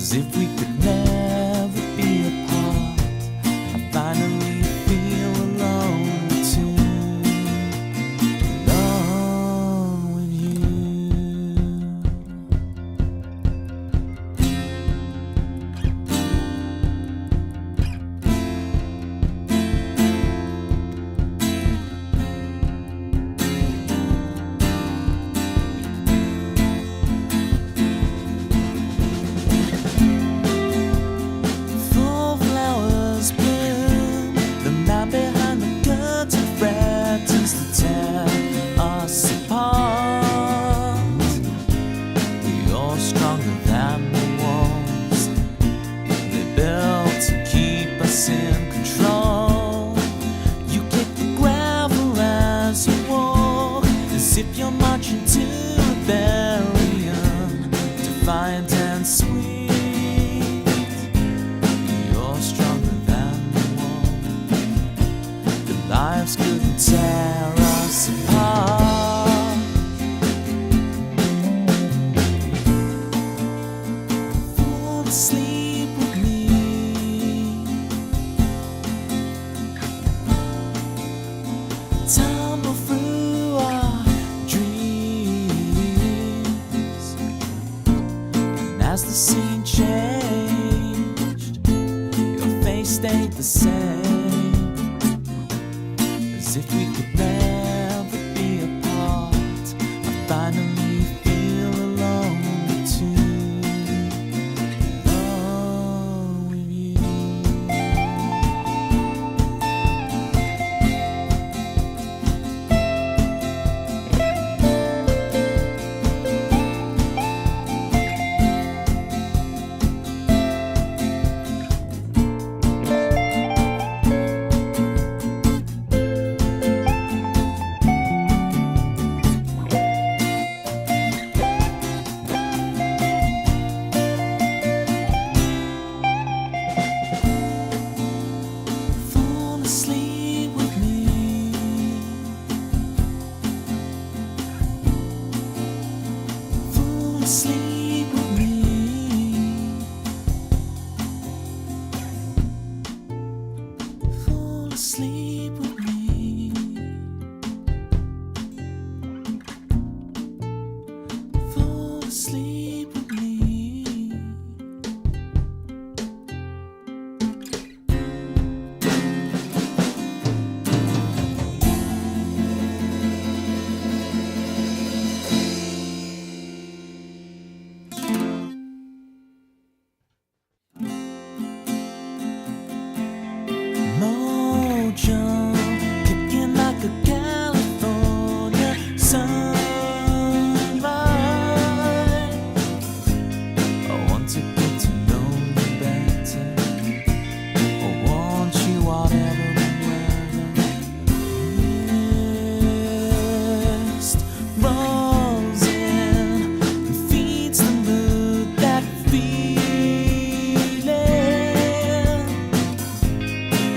As if we could never be apart. I finally feel alone too. Alone with you. Full flowers bloom, the man behind the curtain threatens to tear us apart. You're stronger than the walls they built to keep us in control. You kick the gravel as you walk, as if you're marching to rebellion, defiant and sweet. You're stronger than the wall. The lives couldn't tear us apart. Fall asleep with me. Tumble through our dreams. And as the scene changed, your face stayed the same. As if we could never be apart. I finally feel alone too. Alone with you. Fall asleep with me. Fall asleep with me. Fall asleep with me. Fall asleep with me. Mojo, kicking like a California sunrise. I want to get to know you better. I want you whatever the weather. Mist rolls in and feeds the mood, that feeling.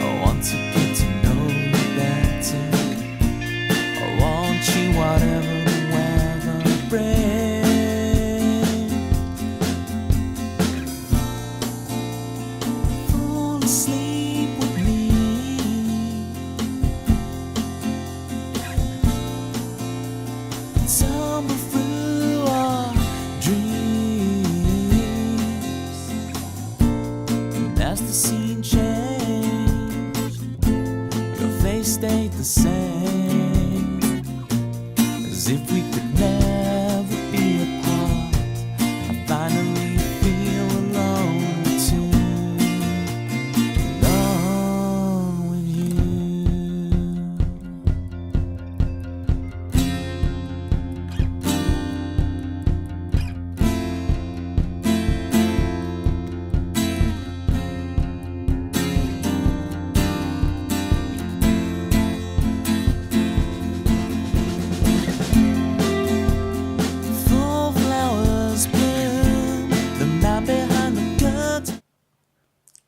I want to get to know you better. I want you whatever the weather brings. Fall asleep with me. Tumble through our dreams. And as the scene changed, your face stayed the same. As if we could never be apart. I finally feel alone too. Alone with you. Full flowers bloom, the man behind the curtain.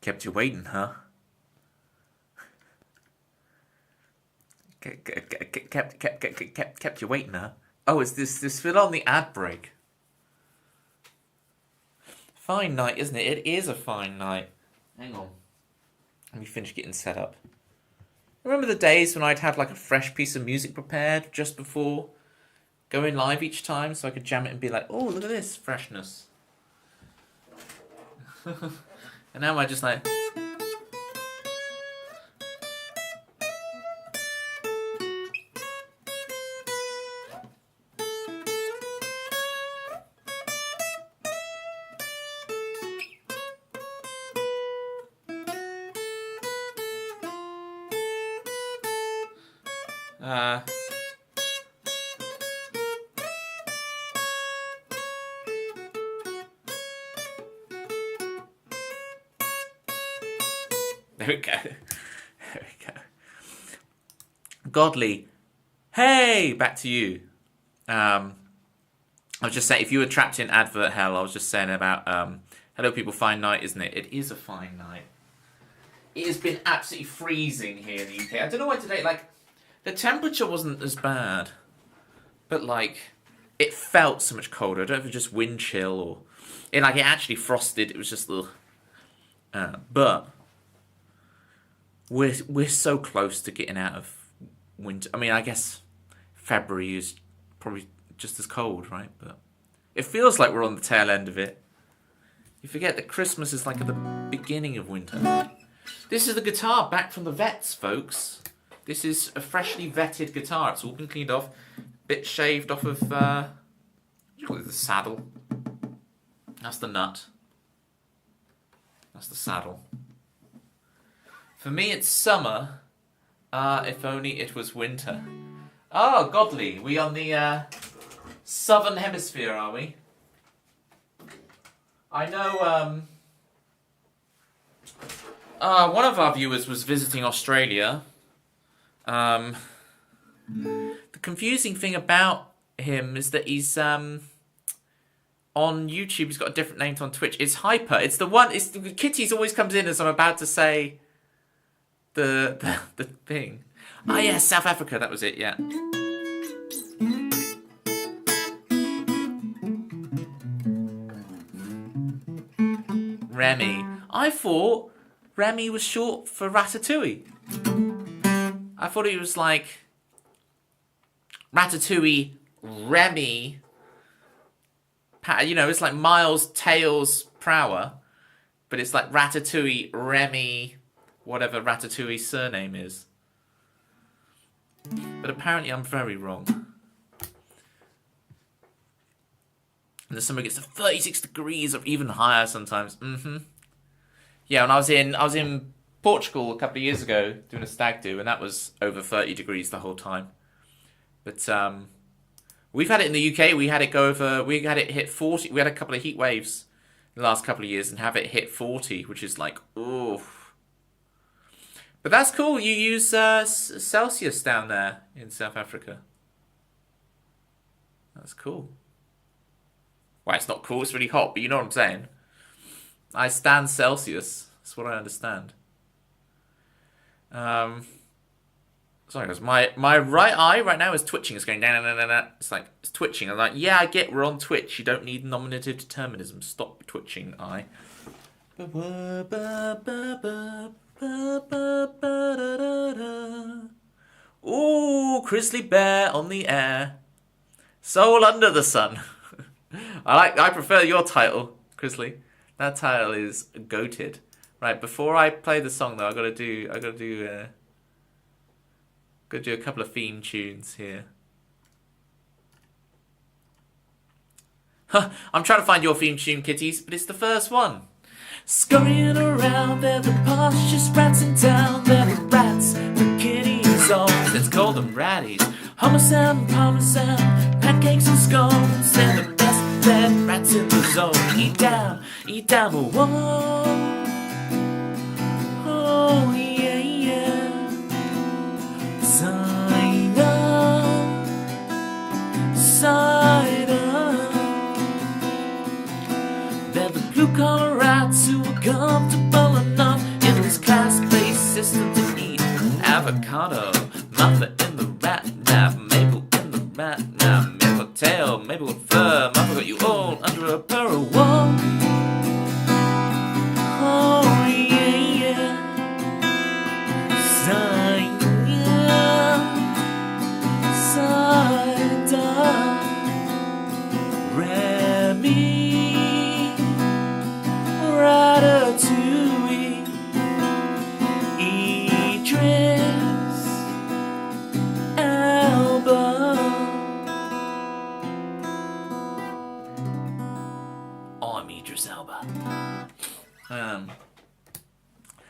Kept you waiting, huh? Kept you waiting, huh? Oh, is this fit on the ad break? Fine night, isn't it? It is a fine night. Hang on. Let me finish getting set up. Remember the days when I'd have like a fresh piece of music prepared just before going live each time so I could jam it and be like, oh, look at this freshness. And now I just like... There we go. There we go. Godly. Hey, back to you. I was just saying, if you were trapped in advert hell, I was just saying about, hello people, fine night, isn't it? It is a fine night. It has been absolutely freezing here in the UK. I don't know why today, like, the temperature wasn't as bad, but, like, it felt so much colder. I don't know if it was just wind chill or, it actually frosted. It was just, but we're so close to getting out of winter. I mean, I guess February is probably just as cold, right? But it feels like we're on the tail end of it. You forget that Christmas is like at the beginning of winter. This is the guitar back from the vets, folks. This is a freshly vetted guitar. It's all been cleaned off, bit shaved off of what do you call it, the saddle. That's the nut. That's the saddle. For me, it's summer. If only it was winter. Oh, godly. We on the southern hemisphere, are we? I know one of our viewers was visiting Australia. The confusing thing about him is that he's on YouTube. He's got a different name to on Twitch. It's Hyper. It's the one. It's the Kitty's always comes in as I'm about to say the thing. Ah, yeah, South Africa. That was it. Yeah. Remy. I thought Remy was short for Ratatouille. I thought it was like Ratatouille, Remy. You know, it's like Miles, Tails, Prower. But it's like Ratatouille, Remy, whatever Ratatouille's surname is. But apparently I'm very wrong. And the summer gets to 36 degrees or even higher sometimes. Yeah, and I was in Portugal a couple of years ago doing a stag do, and that was over 30 degrees the whole time. But we've had it in the UK. We had it hit 40. We had a couple of heat waves in the last couple of years and have it hit 40, which is like, oof. But that's cool. You use Celsius down there in South Africa. That's cool. Well, it's not cool. It's really hot, but you know what I'm saying. I stand Celsius. That's what I understand. Sorry, guys. My right eye right now is twitching. It's going down, down, down, down. It's twitching. I'm like, yeah, I get we're on Twitch. You don't need nominative determinism. Stop twitching, eye. Ooh, Grizzly Bear on the air. Soul under the sun. I prefer your title, Grizzly. That title is goated. Right, before I play the song though, I gotta do a couple of theme tunes here. I'm trying to find your theme tune, kitties, but it's the first one. Scurrying around, they're the poshest rats in town. They're the rats the kitties own. Let's call them ratties. Homicide and parmesan, pancakes and scones. They're the best fed rats in the zone. Eat down, whoa. Oh yeah, yeah. Sign up. They're the blue-collar rats who are comfortable enough in this class-based system to eat avocado. Martha in the rat nap, Mabel in the rat nap, Mabel tail, Mabel fur, Martha got you all under a barrel wall.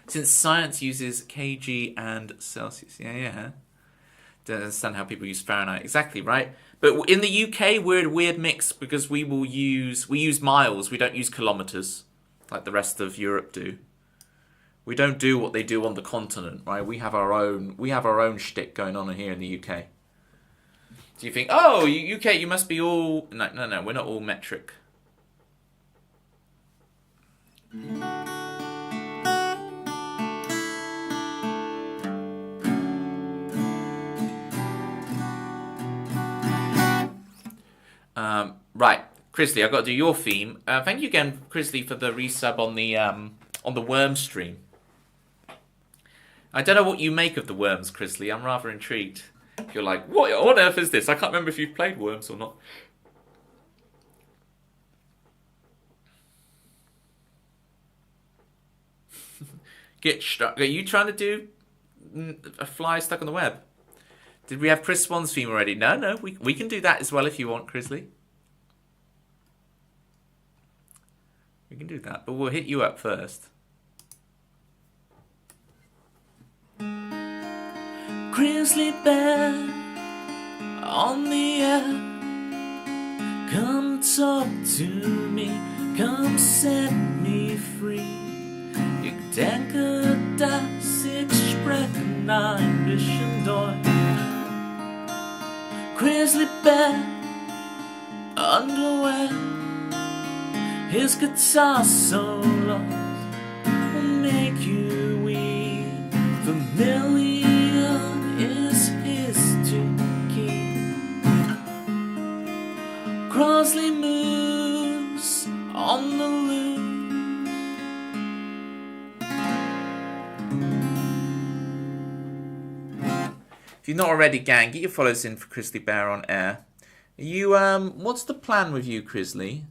Since science uses kg and Celsius. Yeah. Don't understand how people use Fahrenheit. Exactly, right? But in the UK, we're a weird mix because we use miles. We don't use kilometers like the rest of Europe do. We don't do what they do on the continent, right? We have our own shtick going on here in the UK. Do you think, oh, UK, you must be all... No, we're not all metric. Right, Chrisley, I've got to do your theme. Thank you again, Chrisley, for the resub on the worm stream. I don't know what you make of the worms, Chrisley. I'm rather intrigued. You're like, what on earth is this? I can't remember if you've played worms or not. Get stuck. Are you trying to do a fly stuck on the web? Did we have Chris Swan's theme already? No, we can do that as well if you want, Chrisley. We can do that, but we'll hit you up first. Grizzly bear on the air, come talk to me, come set me free. Ich denke, dass ich sprechen ein bisschen Deutsch. Grizzly bear underwear, his guitar solos will make you weep. Familiar is his to keep. Crosley moves on the loose. If you're not already, gang, get your follows in for Chrisley Bear on air. Are you what's the plan with you, Chrisley?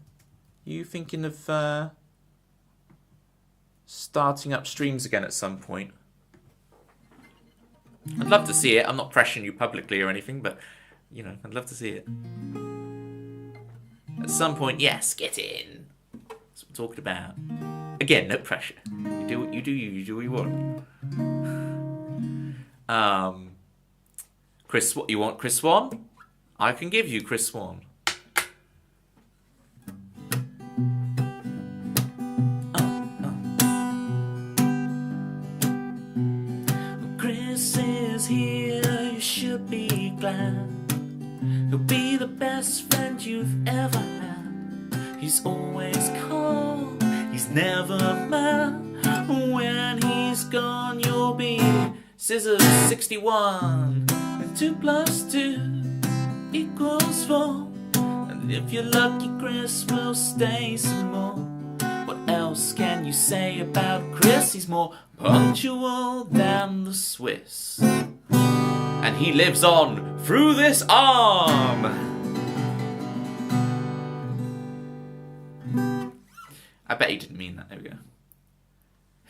You thinking of starting up streams again at some point? I'd love to see it. I'm not pressuring you publicly or anything, but you know, I'd love to see it. At some point, yes, get in. That's what I'm talking about. Again, no pressure. You do what you do. You do what you want. Chris, what you want? Chris Swan? I can give you Chris Swan. Chris is here, you should be glad. He'll be the best friend you've ever had. He's always calm, he's never mad. When he's gone, you'll be Scissors 61. And 2 + 2 equals 4. And if you're lucky, Chris will stay some more. What else can you say about Chris? He's more punctual than the Swiss. And he lives on through this arm. I bet he didn't mean that. There we go.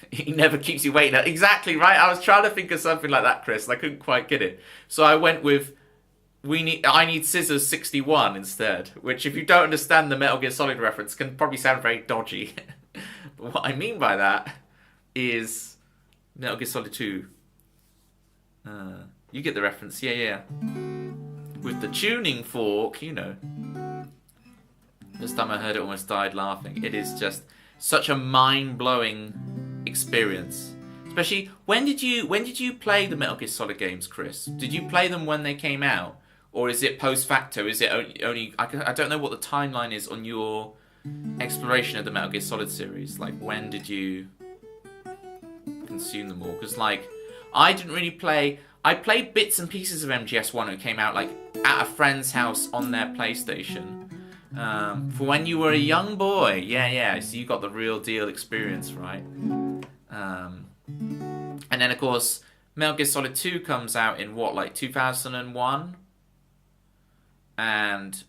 He never keeps you waiting. Exactly right. I was trying to think of something like that, Chris, and I couldn't quite get it. So I went with I need Scissors 61 instead, which if you don't understand the Metal Gear Solid reference can probably sound very dodgy. But what I mean by that is Metal Gear Solid 2. You get the reference, yeah. With the tuning fork, you know. This time I heard it, almost died laughing. It is just such a mind-blowing experience. Especially, when did you play the Metal Gear Solid games, Chris? Did you play them when they came out? Or is it post facto? Is it only I don't know what the timeline is on your exploration of the Metal Gear Solid series. Like, when did you consume them all? Because, like, I didn't really play... I played bits and pieces of MGS1 when it came out, like, at a friend's house on their PlayStation. For when you were a young boy. Yeah, so you got the real deal experience, right? And then, of course, Metal Gear Solid 2 comes out in, what, like 2001? And,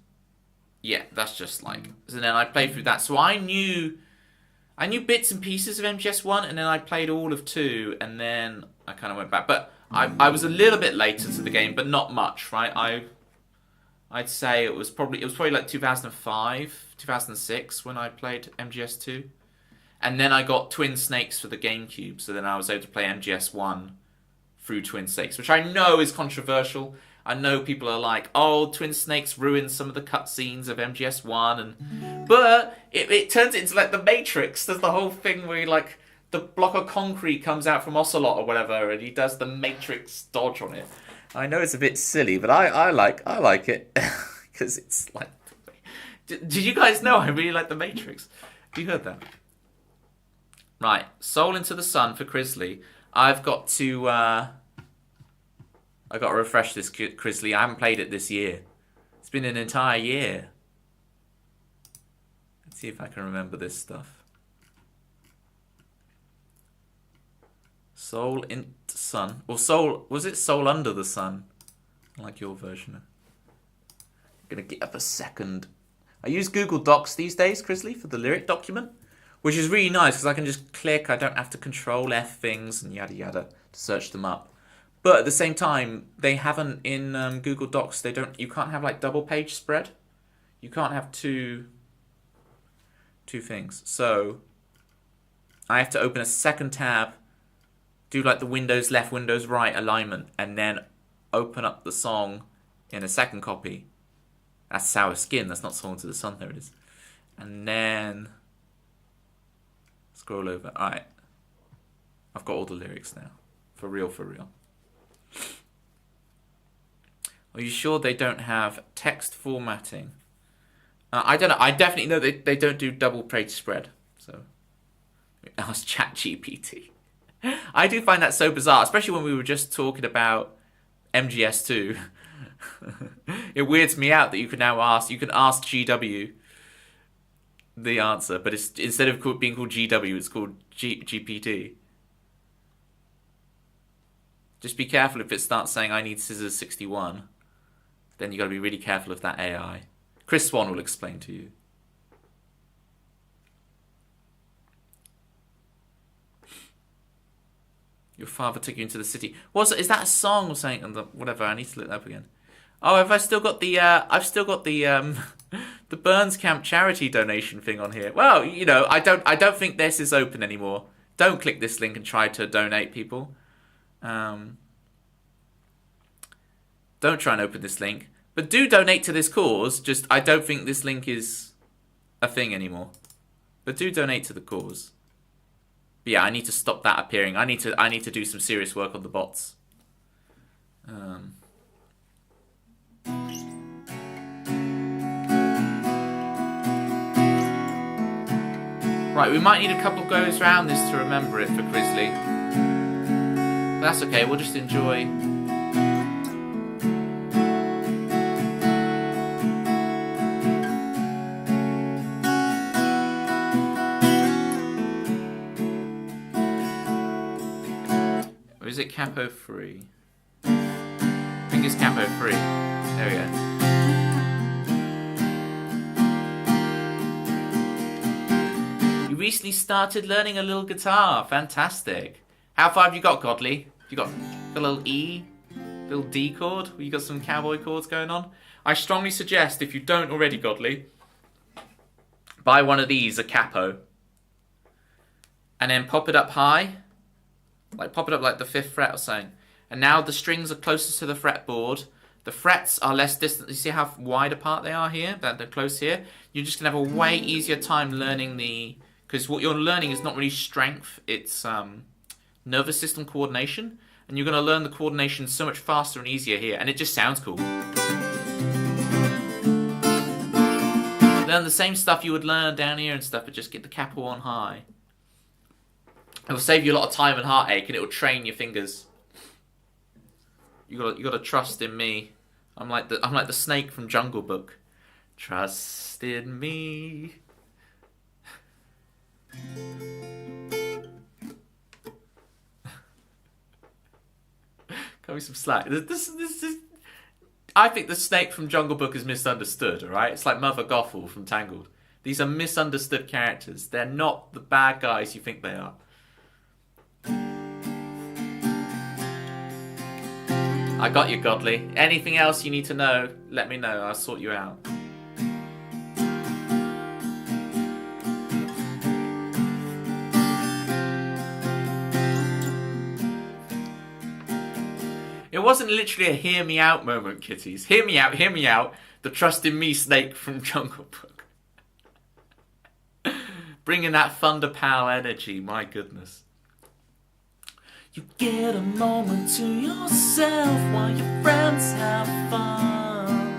yeah, that's just, like... So then I played through that. So I knew bits and pieces of MGS1, and then I played all of 2, and then I kind of went back. But I was a little bit later to the game, but not much, right? I'd say it was probably like 2005, 2006 when I played MGS2. And then I got Twin Snakes for the GameCube, so then I was able to play MGS1 through Twin Snakes, which I know is controversial. I know people are like, oh, Twin Snakes ruined some of the cutscenes of MGS1, but it turns it into like the Matrix. There's the whole thing where like the block of concrete comes out from Ocelot or whatever, and he does the Matrix dodge on it. I know it's a bit silly, but I like it because it's like. Did you guys know I really like the Matrix? Have you heard that? Right, Soul Into the Sun for Crisley. I've got to refresh this Crisley. I haven't played it this year. It's been an entire year. Let's see if I can remember this stuff. Soul Into Sun. Or Soul, was it Soul Under the Sun? I like your version. I'm gonna get up a second. I use Google Docs these days, Crisley, for the lyric document, which is really nice because I can just click. I don't have to control F things and yada yada to search them up. But at the same time, they haven't in Google Docs. You can't have like double page spread. You can't have two things. So I have to open a second tab, do like the Windows left, Windows right alignment, and then open up the song in a second copy. That's Sour Skin. That's not Soul Into the Sun. There it is. And then scroll over. All right. I've got all the lyrics now. For real, for real. Are you sure they don't have text formatting? I don't know. I definitely know they don't do double page spread. So ask ChatGPT. I do find that so bizarre, especially when we were just talking about MGS2. It weirds me out that you can ask GW the answer, but it's instead of being called GW, it's called GPT. Just be careful if it starts saying I need scissors 61. Then you got to be really careful of that AI. Chris Swan will explain to you. Your father took you into the city. Is that a song or something? Whatever. I need to look that up again. Oh, have I still got the? I've still got the the Burns Camp charity donation thing on here. Well, you know, I don't think this is open anymore. Don't click this link and try to donate, people. Don't try and open this link, but do donate to this cause. Just I don't think this link is a thing anymore. But do donate to the cause. But yeah, I need to stop that appearing. I need to do some serious work on the bots. Right, we might need a couple goes around this to remember it for Crisley. But that's okay, we'll just enjoy. Or is it Capo 3? I think it's Capo 3. There we go. You recently started learning a little guitar. Fantastic. How far have you got, Godly? You got a little E, little D chord? You got some cowboy chords going on? I strongly suggest, if you don't already, Godly, buy one of these, a capo, and then pop it up high, like pop it up like the 5th fret or something. And now the strings are closest to the fretboard. The frets are less distant. You see how wide apart they are here? That they're close here. You're just gonna have a way easier time learning because what you're learning is not really strength. It's nervous system coordination, and you're going to learn the coordination so much faster and easier here, and it just sounds cool. Learn the same stuff you would learn down here and stuff, but just get the capo on high. It will save you a lot of time and heartache, and it will train your fingers. You got to trust in me. I'm like the snake from Jungle Book. Trust in me. Cut me some slack. This is. I think the snake from Jungle Book is misunderstood. All right, it's like Mother Gothel from Tangled. These are misunderstood characters. They're not the bad guys you think they are. I got you, Godly. Anything else you need to know, let me know. I'll sort you out. It wasn't literally a hear me out moment, kitties. Hear me out, hear me out. The trust in me snake from Jungle Book. Bringing that Thunder Pal energy, my goodness. You get a moment to yourself while your friends have fun.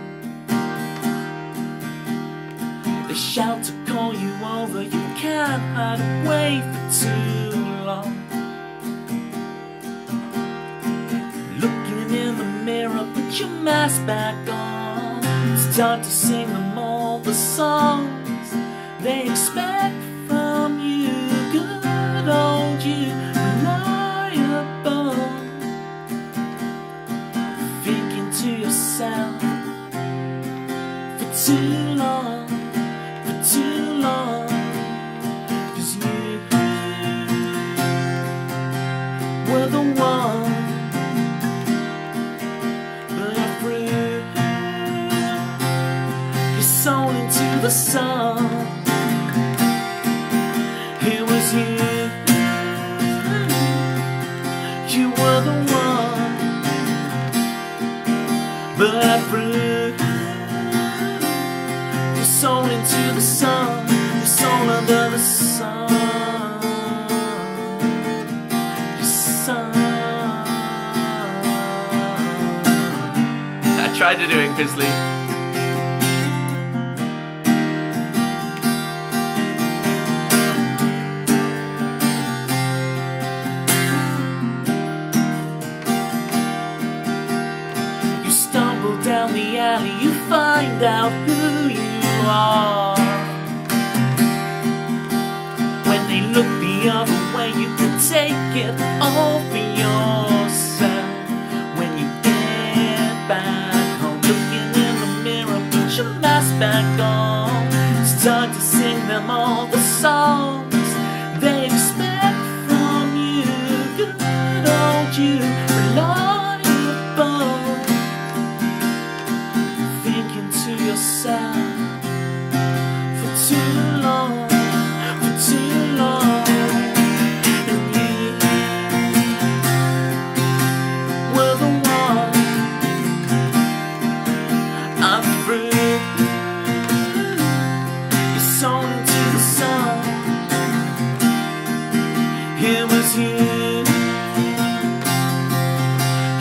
They shout to call you over, you can't hide away for too long. Looking in the mirror, put your mask back on. It's time to sing them all the songs they expect from you. Good old you, reliable. Thinking to yourself for too long, for too long. 'Cause you were the one, but I threw your soul into the sun. It was you. You were the one, but I threw your soul into the sun, your soul under the sun, your sun. I tried to do it, Grizzly. Down the alley, you find out who you are. When they look the other way, you can take it all for yourself. When you get back home, looking in the mirror, put your mask back on. It's time to sing them all the songs they expect from you. Good old you, reliable. Yourself for too long, for too long. And you were the one I threw your soul into the sun. It was you.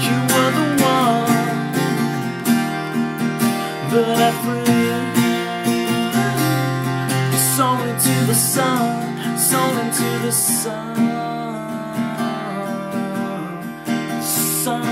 You were the one, but I threw your soul into the sun, soul into the sun, sun.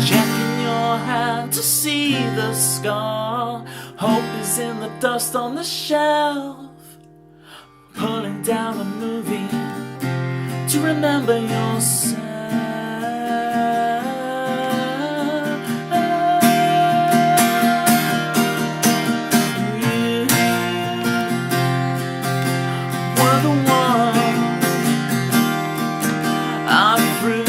Checking your hand to see the scar. Hope is in the dust on the shelf. Pulling down a movie to remember yourself. You were the one I threw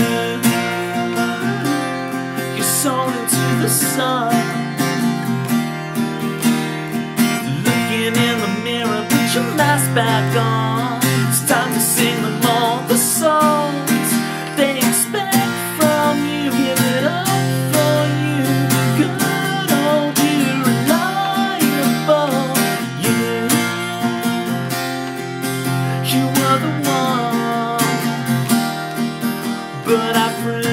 your soul into the sun. In the mirror, put your mask back on. It's time to sing them all the songs they expect from you. Give it up for you. Good old you, reliable. You were the one, but I threw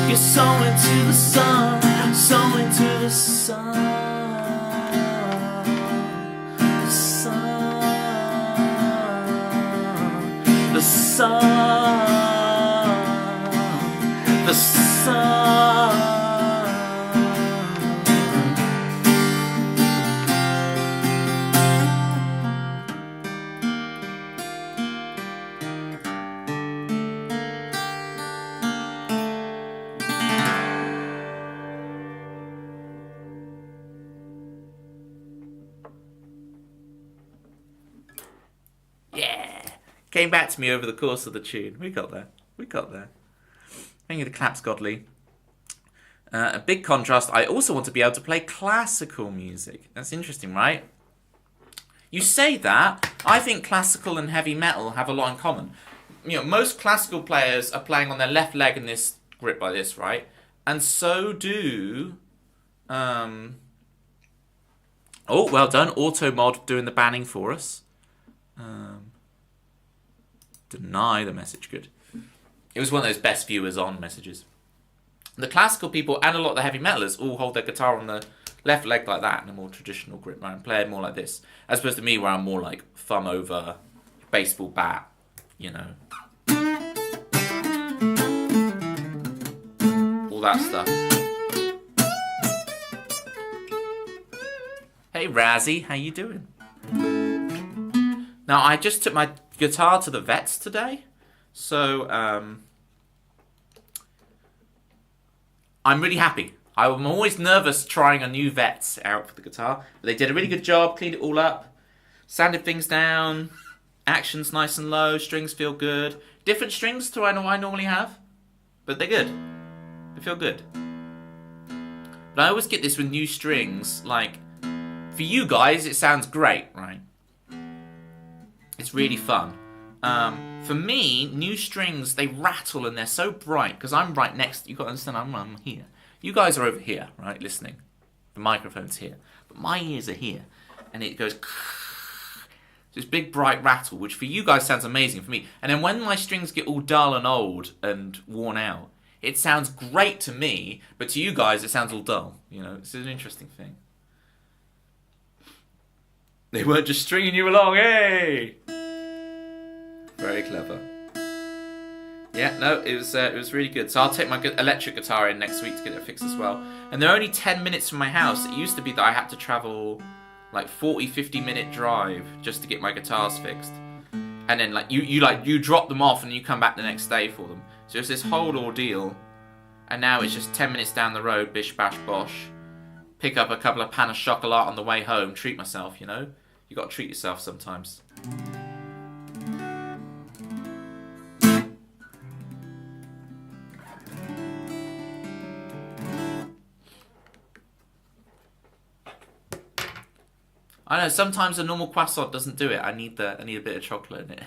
your soul into the sun, soul into the sun. The sun, the sun. Came back to me over the course of the tune. We got there. We got there. Thank you to Claps Godly. A big contrast, I also want to be able to play classical music. That's interesting, right? You say that, I think classical and heavy metal have a lot in common. You know, most classical players are playing on their left leg in this grip like this, right? And so do... Oh, well done. Automod doing the banning for us. Deny the message. Good. It was one of those best viewers on messages. The classical people and a lot of the heavy metalers all hold their guitar on the left leg like that in a more traditional grip, right? And play it more like this. As opposed to me where I'm more like thumb over baseball bat, you know. All that stuff. Hey Razzie, how you doing? Now I just took my guitar to the vets today. So, I'm really happy. I'm always nervous trying a new vets out for the guitar. But they did a really good job, cleaned it all up, sanded things down, action's nice and low, strings feel good. Different strings to what I normally have, but they're good. They feel good. But I always get this with new strings, like, for you guys it sounds great, right? It's really fun. For me, new strings, they rattle and they're so bright, because I'm right next, you've got to understand, I'm here. You guys are over here, right, listening. The microphone's here. But my ears are here. And it goes... this big bright rattle, which for you guys sounds amazing for me. And then when my strings get all dull and old and worn out, it sounds great to me, but to you guys it sounds all dull. You know, it's an interesting thing. They weren't just stringing you along, hey! Very clever. Yeah, no, it was really good. So I'll take my electric guitar in next week to get it fixed as well. And they're only 10 minutes from my house. It used to be that I had to travel like 50 minute drive just to get my guitars fixed. And then like you drop them off and you come back the next day for them. So it's this whole ordeal. And now it's just 10 minutes down the road, bish bash bosh. Pick up a couple of pan of chocolat on the way home, treat myself, you know? You gotta treat yourself sometimes. I know, sometimes a normal croissant doesn't do it. I need a bit of chocolate in it.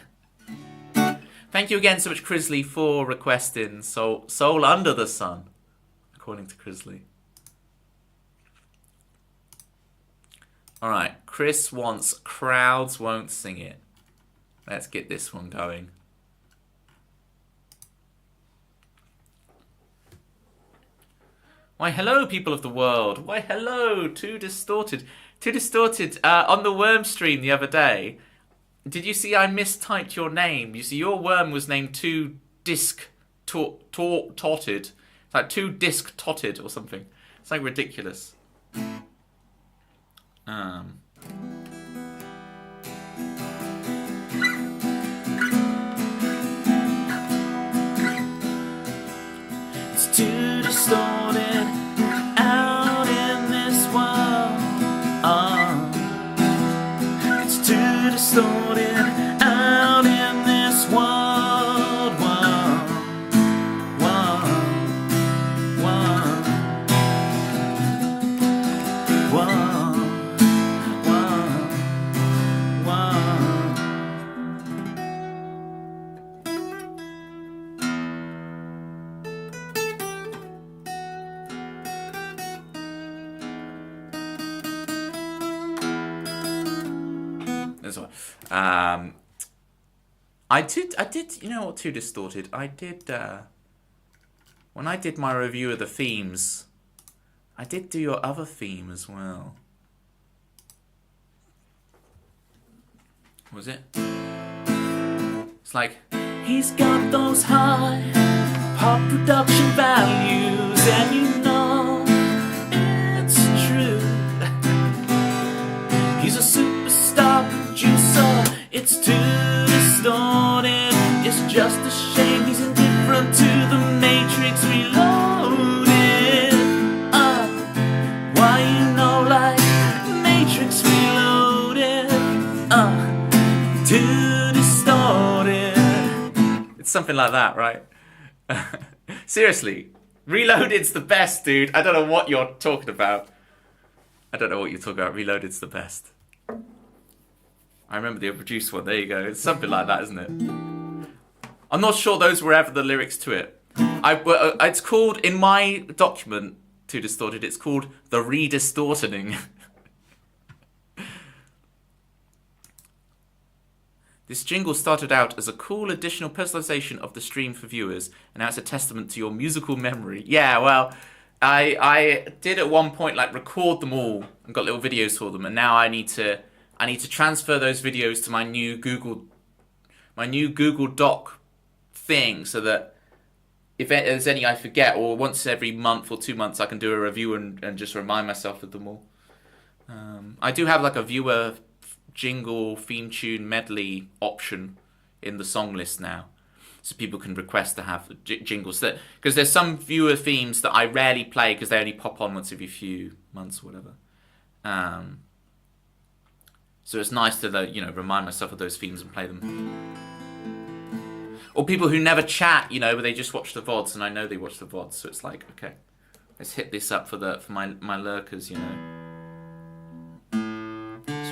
Thank you again so much, Crisley, for requesting Soul Under the Sun, according to Crisley. Alright, Chris wants Crowds Won't Sing It. Let's get this one going. Why hello, people of the world. Why hello, Too Distorted. Too Distorted, on the Worm stream the other day, did you see I mistyped your name? You see, your worm was named Too Disc Totted. It's like Too Disc Totted or something. It's like ridiculous. It's too distorted out in this world. It's too distorted out in this world. I did, you know what, Too Distorted? I did, when I did my review of the themes, I did do your other theme as well. What was it? It's like, He's got those high pop production values, and you know it's true. He's a superstar producer. It's too distorted. It's just a shame he's indifferent to the Matrix Reloaded. Why, you know, like Matrix Reloaded. Too distorted. it's something like that, right? Seriously, Reloaded's the best, dude. I don't know what you're talking about. Reloaded's the best. I remember the produced one. There you go. It's something like that, isn't it? I'm not sure those were ever the lyrics to it. It's called, in my document, Too Distorted, it's called The Redistortioning. This jingle started out as a cool additional personalization of the stream for viewers, and now it's a testament to your musical memory. Yeah, well, I did at one point like record them all and got little videos for them, and now I need to transfer those videos to my new Google Doc thing, so that if there's any I forget, or once every month or 2 months, I can do a review and just remind myself of them all. I do have like a viewer jingle theme tune medley option in the song list now, so people can request to have jingles, that because there's some viewer themes that I rarely play because they only pop on once every few months or whatever. So it's nice to remind myself of those themes and play them. Or people who never chat, but they just watch the VODs, and I know they watch the VODs, so it's like, okay, let's hit this up for my lurkers, Just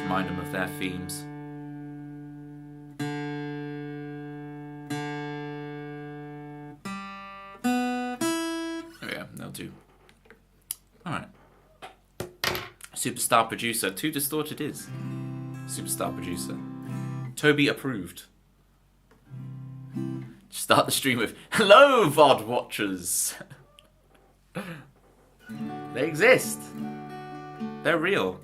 remind them of their themes. There we go, they'll do. Alright. Superstar producer, Too Distorted is. Superstar producer. Toby approved. Start the stream with, hello, VOD watchers. They exist. They're real.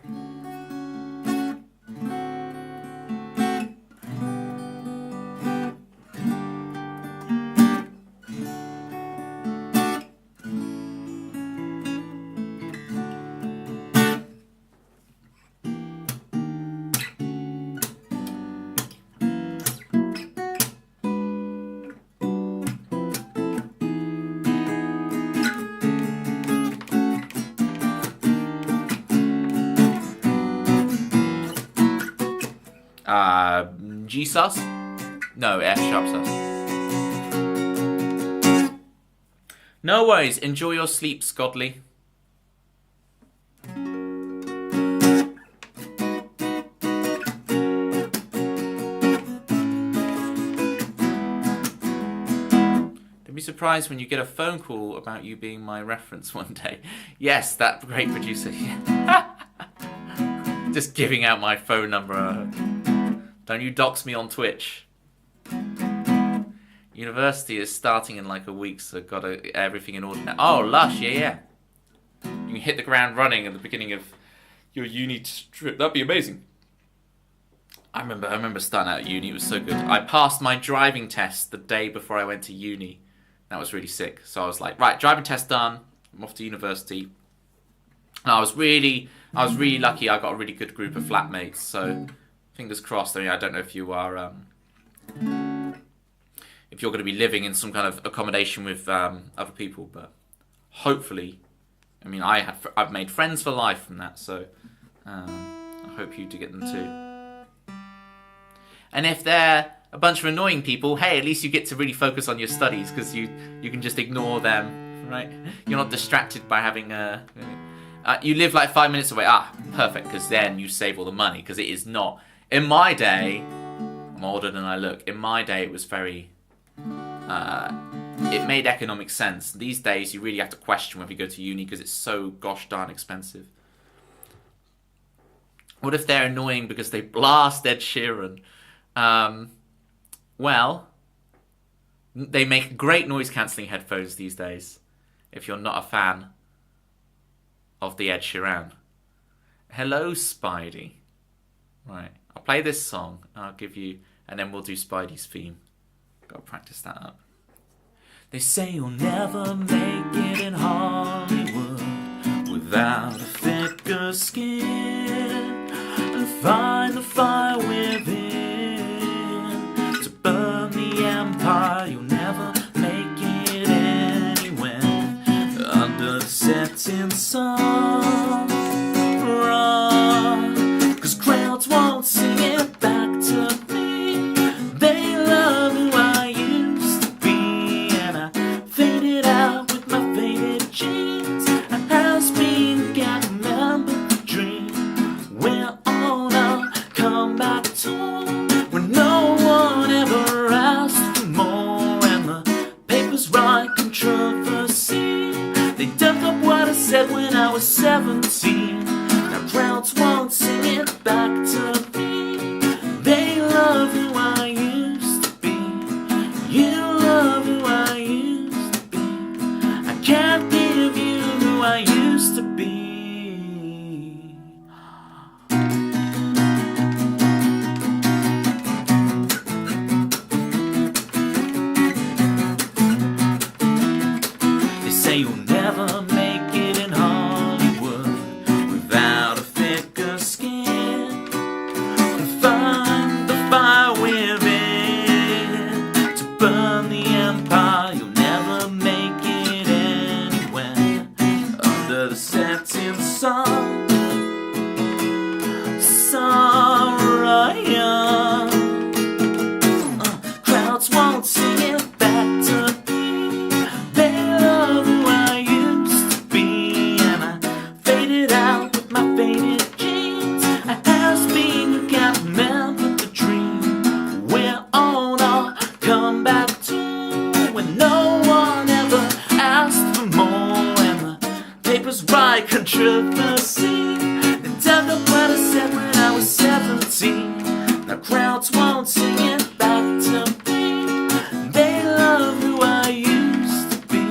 G sus? No, F sharp sus. No worries, enjoy your sleep, Scodley. Don't be surprised when you get a phone call about you being my reference one day. Yes, that great producer. Just giving out my phone number. Don't you dox me on Twitch. University is starting in like a week, so got everything in order now. Oh, lush, yeah. You can hit the ground running at the beginning of your uni trip. That'd be amazing. I remember starting out at uni. It was so good. I passed my driving test the day before I went to uni. That was really sick. So I was like, right, driving test done. I'm off to university. And I was really lucky. I got a really good group of flatmates. So fingers crossed. I mean, I don't know if you are, if you're going to be living in some kind of accommodation with other people, but hopefully, I mean, I've made friends for life from that. So I hope you do get them too. And if they're a bunch of annoying people, hey, at least you get to really focus on your studies, because you can just ignore them, right? You're not distracted by having you live like 5 minutes away. Perfect, because then you save all the money, because it is not. In my day, I'm older than I look. In my day, it was very. It made economic sense. These days, you really have to question whether you go to uni because it's so gosh darn expensive. What if they're annoying because they blast Ed Sheeran? Well, they make great noise-cancelling headphones these days, if you're not a fan of the Ed Sheeran. Hello, Spidey. Right, I'll play this song, and I'll give you, and then we'll do Spidey's theme. Gotta practice that up. They say you'll never make it in Hollywood without a thicker skin, and find the fire within to burn the empire. You'll never make it anywhere under the setting sun. Run, 'cause crowds won't sing it back to me. They love who I used to be, and I faded out with my faded said when I was 17. Now crowds won't sing it back to me. They love who I used to be. You love who I used to be. I can't give you who I used to be. They say you'll never make it in Hollywood without a thicker skin. Find the fire within to burn the empire. You'll never make it anywhere under the setting sun. Soraya, crowds won't sing it back to me. They love who I used to be, and I faded out with my faded jeans. I has been, you can't remember the dream. We're on our comeback to when no one ever asked for more, and the papers write controversy. They dug up what I said when I was 17. Now crowds won't sing it back to me. They love who I used to be.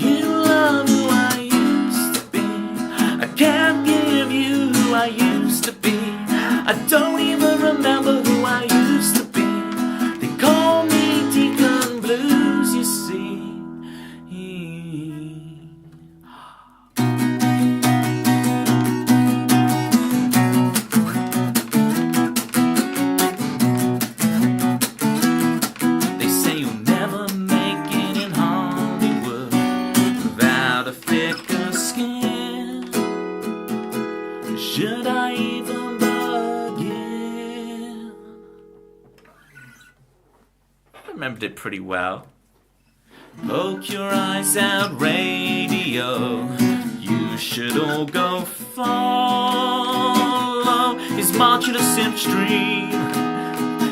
You love who I used to be. I can't give you who I used to be. I don't even remember who I used to be. They call me Deacon Blues, you see. They say you'll never make it in Hollywood without a thicker skin. Should I even begin? I remembered it pretty well. Poke your eyes out, radio. You should all go follow his march in a synth stream.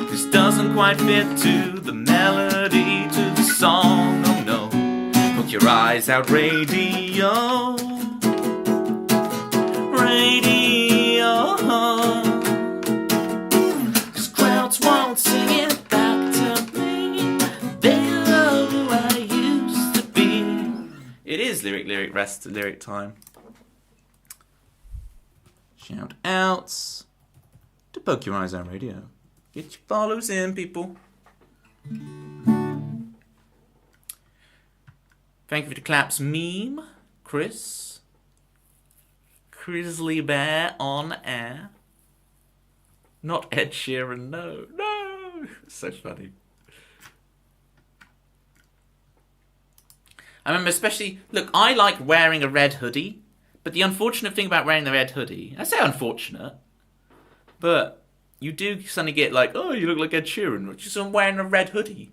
This doesn't quite fit to the melody, to the song. Oh no. Poke your eyes out, radio. Radio. 'Cause crowds won't sing it back to me. They love who I used to be. It is lyric time. Shout outs to Poke Your Eyes Out Radio. Get your follows in, people. Thank you for the claps meme, Chris. Grizzly Bear on air. Not Ed Sheeran, no. So funny. I remember especially, look, I like wearing a red hoodie, but the unfortunate thing about wearing the red hoodie, I say unfortunate, but you do suddenly get like, oh, you look like Ed Sheeran, just on wearing a red hoodie.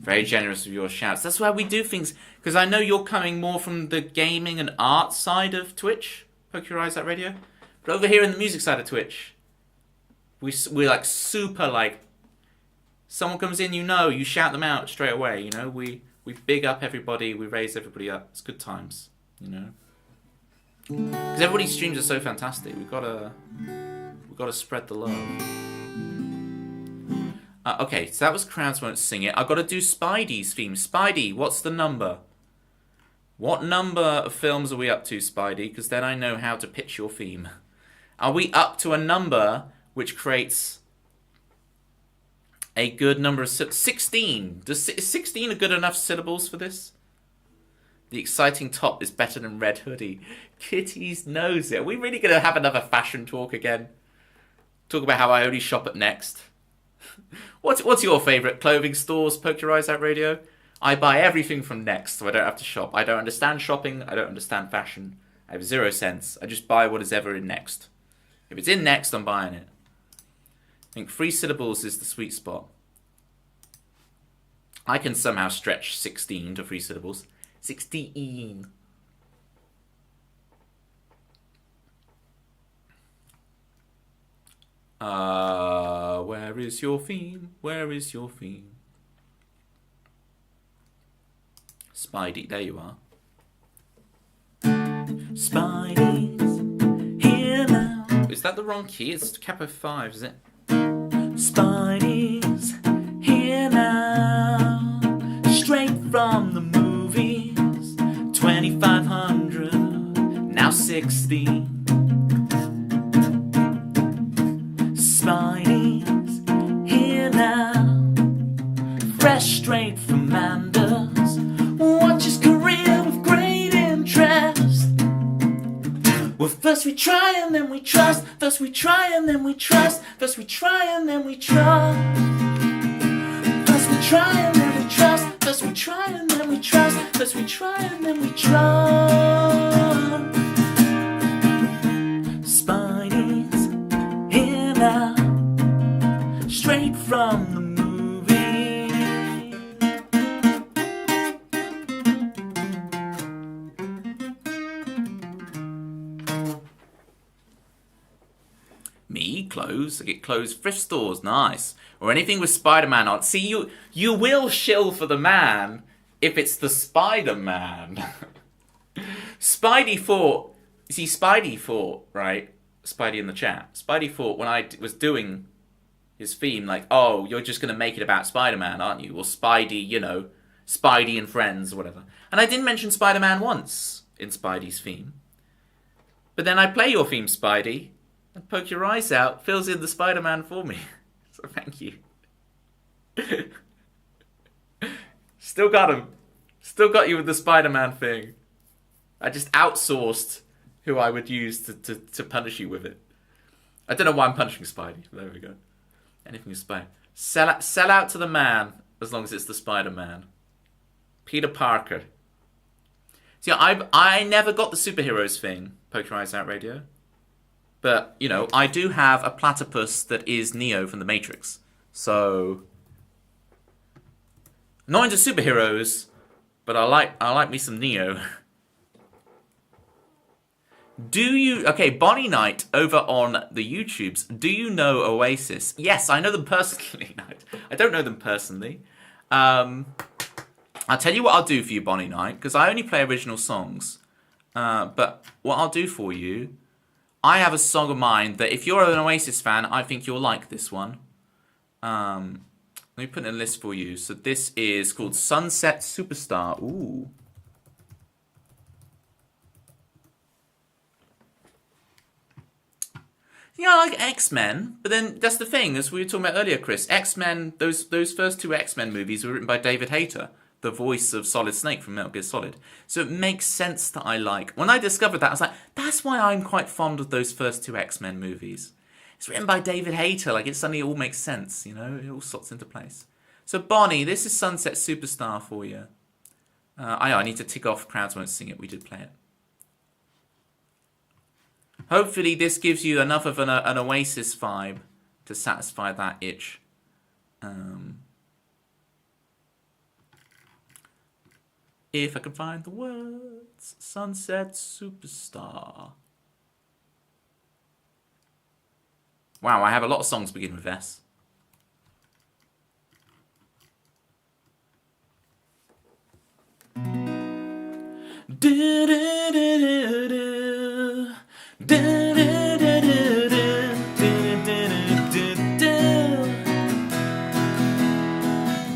Very generous of your shouts. That's why we do things, because I know you're coming more from the gaming and art side of Twitch, Poke Your Eyes Out Radio. But over here in the music side of Twitch, we're like super like, someone comes in, you shout them out straight away, we big up everybody, we raise everybody up. It's good times, Because everybody's streams are so fantastic. We've got to spread the love. Okay, so that was Crowds Won't Sing It. I've got to do Spidey's theme. Spidey, what's the number? What number of films are we up to, Spidey? Because then I know how to pitch your theme. Are we up to a number which creates a good number of 16? Is 16 a good enough syllables for this? The exciting top is better than red hoodie. Kitty's knows it. Are we really going to have another fashion talk again? Talk about how I only shop at Next. What's your favourite clothing stores, Poke Your Eyes Out Radio? I buy everything from Next, so I don't have to shop. I don't understand shopping. I don't understand fashion. I have 0 cents. I just buy what is ever in Next. If it's in Next, I'm buying it. I think 3 syllables is the sweet spot. I can somehow stretch 16 to 3 syllables. 16. Where is your theme? Where is your theme? Spidey, there you are. Spidey's here now. Is that the wrong key? It's capo 5, is it? Spidey's here now. Straight from the movies. 2,500, now 60. Spidey's here now. Fresh straight from Manders. Watch his career with great interest. Well, first we try and then we trust. First we try and then we trust. First we try and then we trust. First we try and then we trust. First we try and then we trust. First we try and then we trust. Spidey's here now. Straight from the movie. Me, clothes. I get clothes, thrift stores, nice. Or anything with Spider-Man on. See, you will shill for the man if it's the Spider-Man. Spidey thought, right? Spidey in the chat. Spidey thought when I was doing his theme, like, oh, you're just going to make it about Spider-Man, aren't you? Or Spidey, you know, Spidey and Friends or whatever. And I didn't mention Spider-Man once in Spidey's theme. But then I play your theme, Spidey, and Poke Your Eyes Out fills in the Spider-Man for me. So thank you. Still got him. Still got you with the Spider-Man thing. I just outsourced who I would use to punish you with it. I don't know why I'm punishing Spidey. There we go. Anything is Spidey. Sell out to the man, as long as it's the Spider-Man. Peter Parker. See, I never got the superheroes thing, Poke Your Eyes Out Radio. But, you know, I do have a platypus that is Neo from The Matrix. So, not into superheroes, but I like me some Neo. Okay, Bonnie Knight over on the YouTubes. Do you know Oasis? Yes, I know them personally. I don't know them personally. I'll tell you what I'll do for you, Bonnie Knight, because I only play original songs. But what I'll do for you, I have a song of mine that if you're an Oasis fan, I think you'll like this one. Let me put in a list for you. So this is called Sunset Superstar. Ooh. Yeah, I like X-Men, but then that's the thing, as we were talking about earlier, Chris. X-Men, those first 2 X-Men movies were written by David Hayter, the voice of Solid Snake from Metal Gear Solid. So it makes sense that I like. When I discovered that, I was like, that's why I'm quite fond of those first 2 X-Men movies. It's written by David Hayter, like it suddenly all makes sense, you know, it all slots into place. So Bonnie, this is Sunset Superstar for you. I need to tick off Crowds Won't Sing It, we did play it. Hopefully this gives you enough of an Oasis vibe to satisfy that itch. If I can find the words, Sunset Superstar. Wow, I have a lot of songs begin with S. Do do do do do. Do, do, do, do, do, do, do, do, do.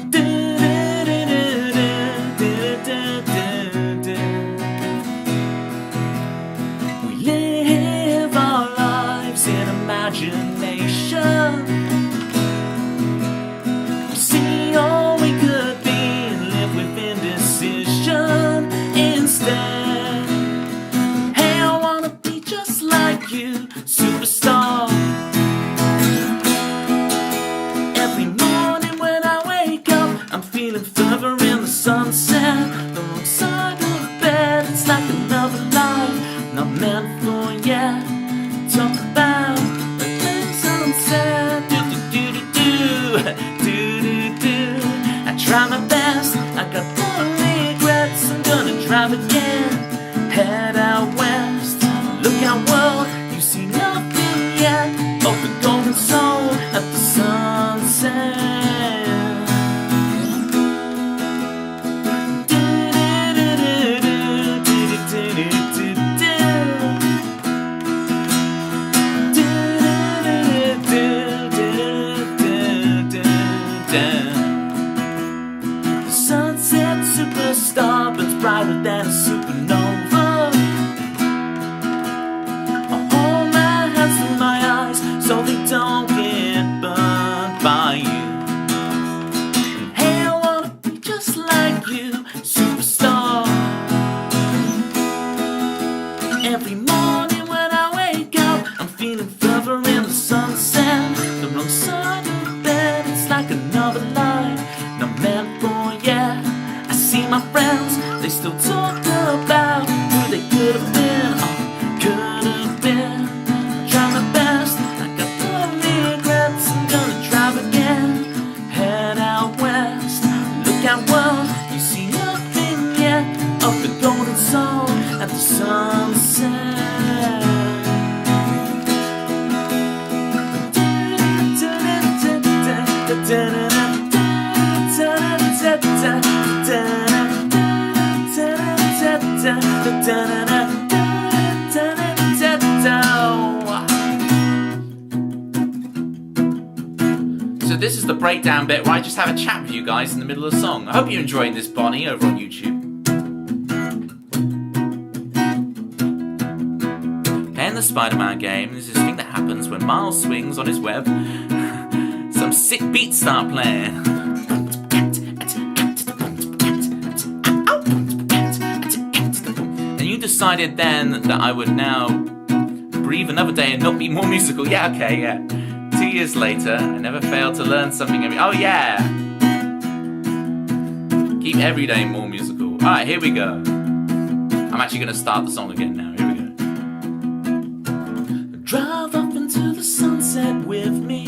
Do, do, do, do, do, do. We live our lives in imagination. We see all we could be and live with indecision instead. You, superstar. Every talk about the things unsaid. Do. I try my best, I got no regrets. I'm gonna drive again, head out west. Look out world, you see nothing yet of the golden soul at the sunset. The sunset superstar burns brighter than a supernova. I hold my hands to my eyes so they don't get burned by you. And hey, I wanna be just like you, superstar. Every morning when I wake up, I'm feeling further in the sunset. The wrong side of the bed, it's like another life, not meant for, yeah. I see my friends, they still talk about who they could have been, could have been. Try my best, I got no regrets. I'm gonna drive again, head out west. Look out world, you see nothing yet of the golden soul at the sunset. So this is the breakdown bit where I just have a chat with you guys in the middle of the song. I hope you're enjoying this, Bonnie, over on YouTube. In the Spider-Man game, there's this thing that happens when Miles swings on his web. Some sick beats start playing. And you decided then that I would now breathe another day and not be more musical. Yeah, okay, yeah. 2 years later, I never failed to learn something every... Oh, yeah! Keep every day more musical. Alright, here we go. I'm actually going to start the song again now. Here we go. Drive up into the sunset with me.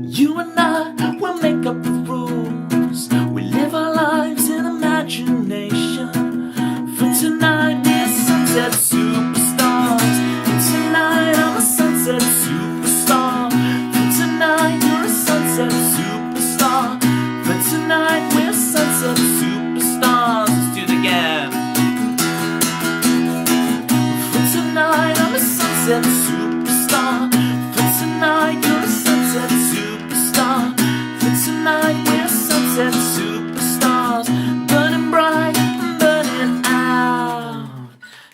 You and I will make up the rules. We live our lives in imagination. For tonight we're sunset superstars. For tonight I'm a sunset superstar. For tonight you're a sunset superstar. For tonight we're sunset superstars. Let's do it again. For tonight I'm a sunset superstar. For tonight you're a sunset superstar. For tonight we're sunset superstars. Burning bright and burning out.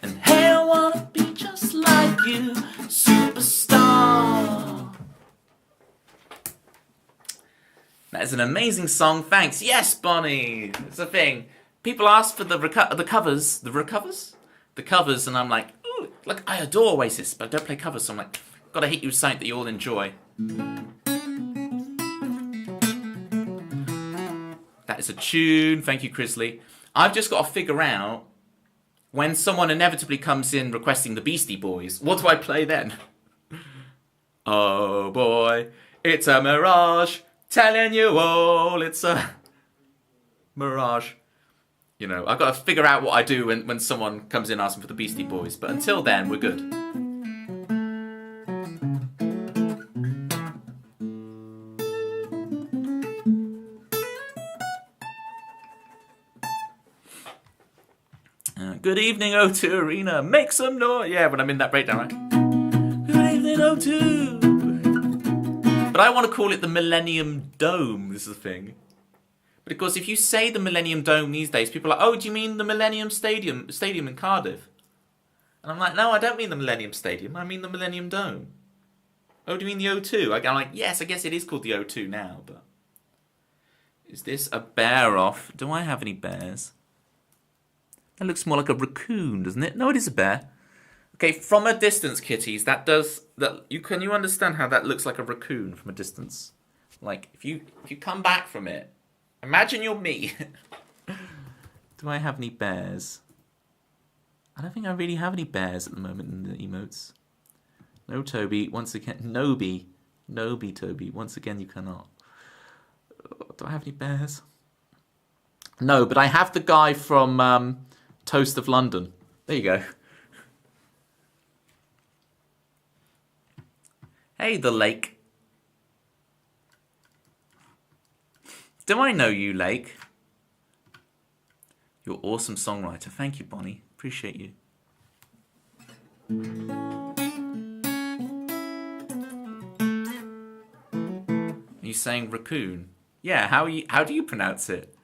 And hey, I wanna be just like you, superstar. That is an amazing song, thanks. Yes, Bonnie! It's a thing. People ask for the covers. The covers, and I'm like, ooh, like, I adore Oasis, but I don't play covers, so I'm like, gotta hit you with something that you all enjoy. That is a tune. Thank you, Chrisley. I've just got to figure out when someone inevitably comes in requesting the Beastie Boys, what do I play then? Oh boy, it's a mirage, telling you all it's a mirage. You know, I've got to figure out what I do when someone comes in asking for the Beastie Boys, but until then, we're good. Good evening, O2 Arena. Make some noise. Yeah, when I'm in that breakdown, right? Good evening, O2. But I want to call it the Millennium Dome. This is the thing. But of course, if you say the Millennium Dome these days, people are like, oh, do you mean the Millennium Stadium in Cardiff? And I'm like, no, I don't mean the Millennium Stadium. I mean the Millennium Dome. Oh, do you mean the O2? I'm like, yes, I guess it is called the O2 now, but... Is this a bear off? Do I have any bears? That looks more like a raccoon, doesn't it? No, it is a bear. Okay, from a distance, kitties, can you understand how that looks like a raccoon from a distance? Like, if you come back from it, imagine you're me. Do I have any bears? I don't think I really have any bears at the moment in the emotes. No, Toby. Once again, Noby, Toby. Once again, you cannot. Do I have any bears? No, but I have the guy from Toast of London. There you go. Hey, the lake. Do I know you, Lake? You're an awesome songwriter. Thank you, Bonnie. Appreciate you. Are you saying raccoon? Yeah, how do you pronounce it?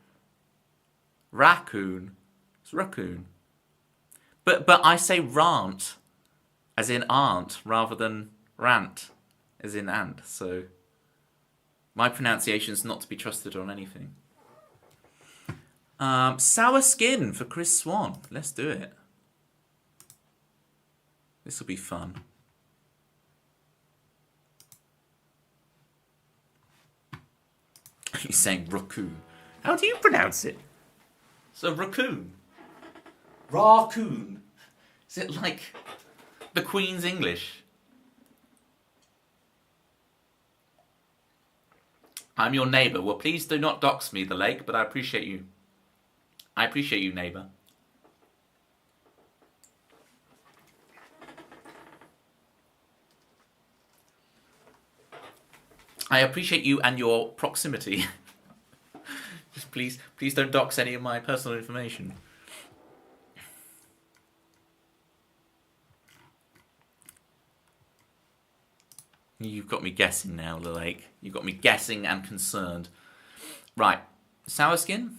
Raccoon. It's raccoon. But I say rant, as in aunt, rather than rant, as in ant. So my pronunciation's not to be trusted on anything. Sour skin for Chris Swan. Let's do it. This will be fun. He's saying raccoon. How do you pronounce it? So raccoon. Raccoon. Is it like the Queen's English? I'm your neighbour. Well, please do not dox me, the lake, but I appreciate you. I appreciate you, neighbour. I appreciate you and your proximity. Just please don't dox any of my personal information. You've got me guessing now, the lake. You've got me guessing and concerned. Right, sour skin.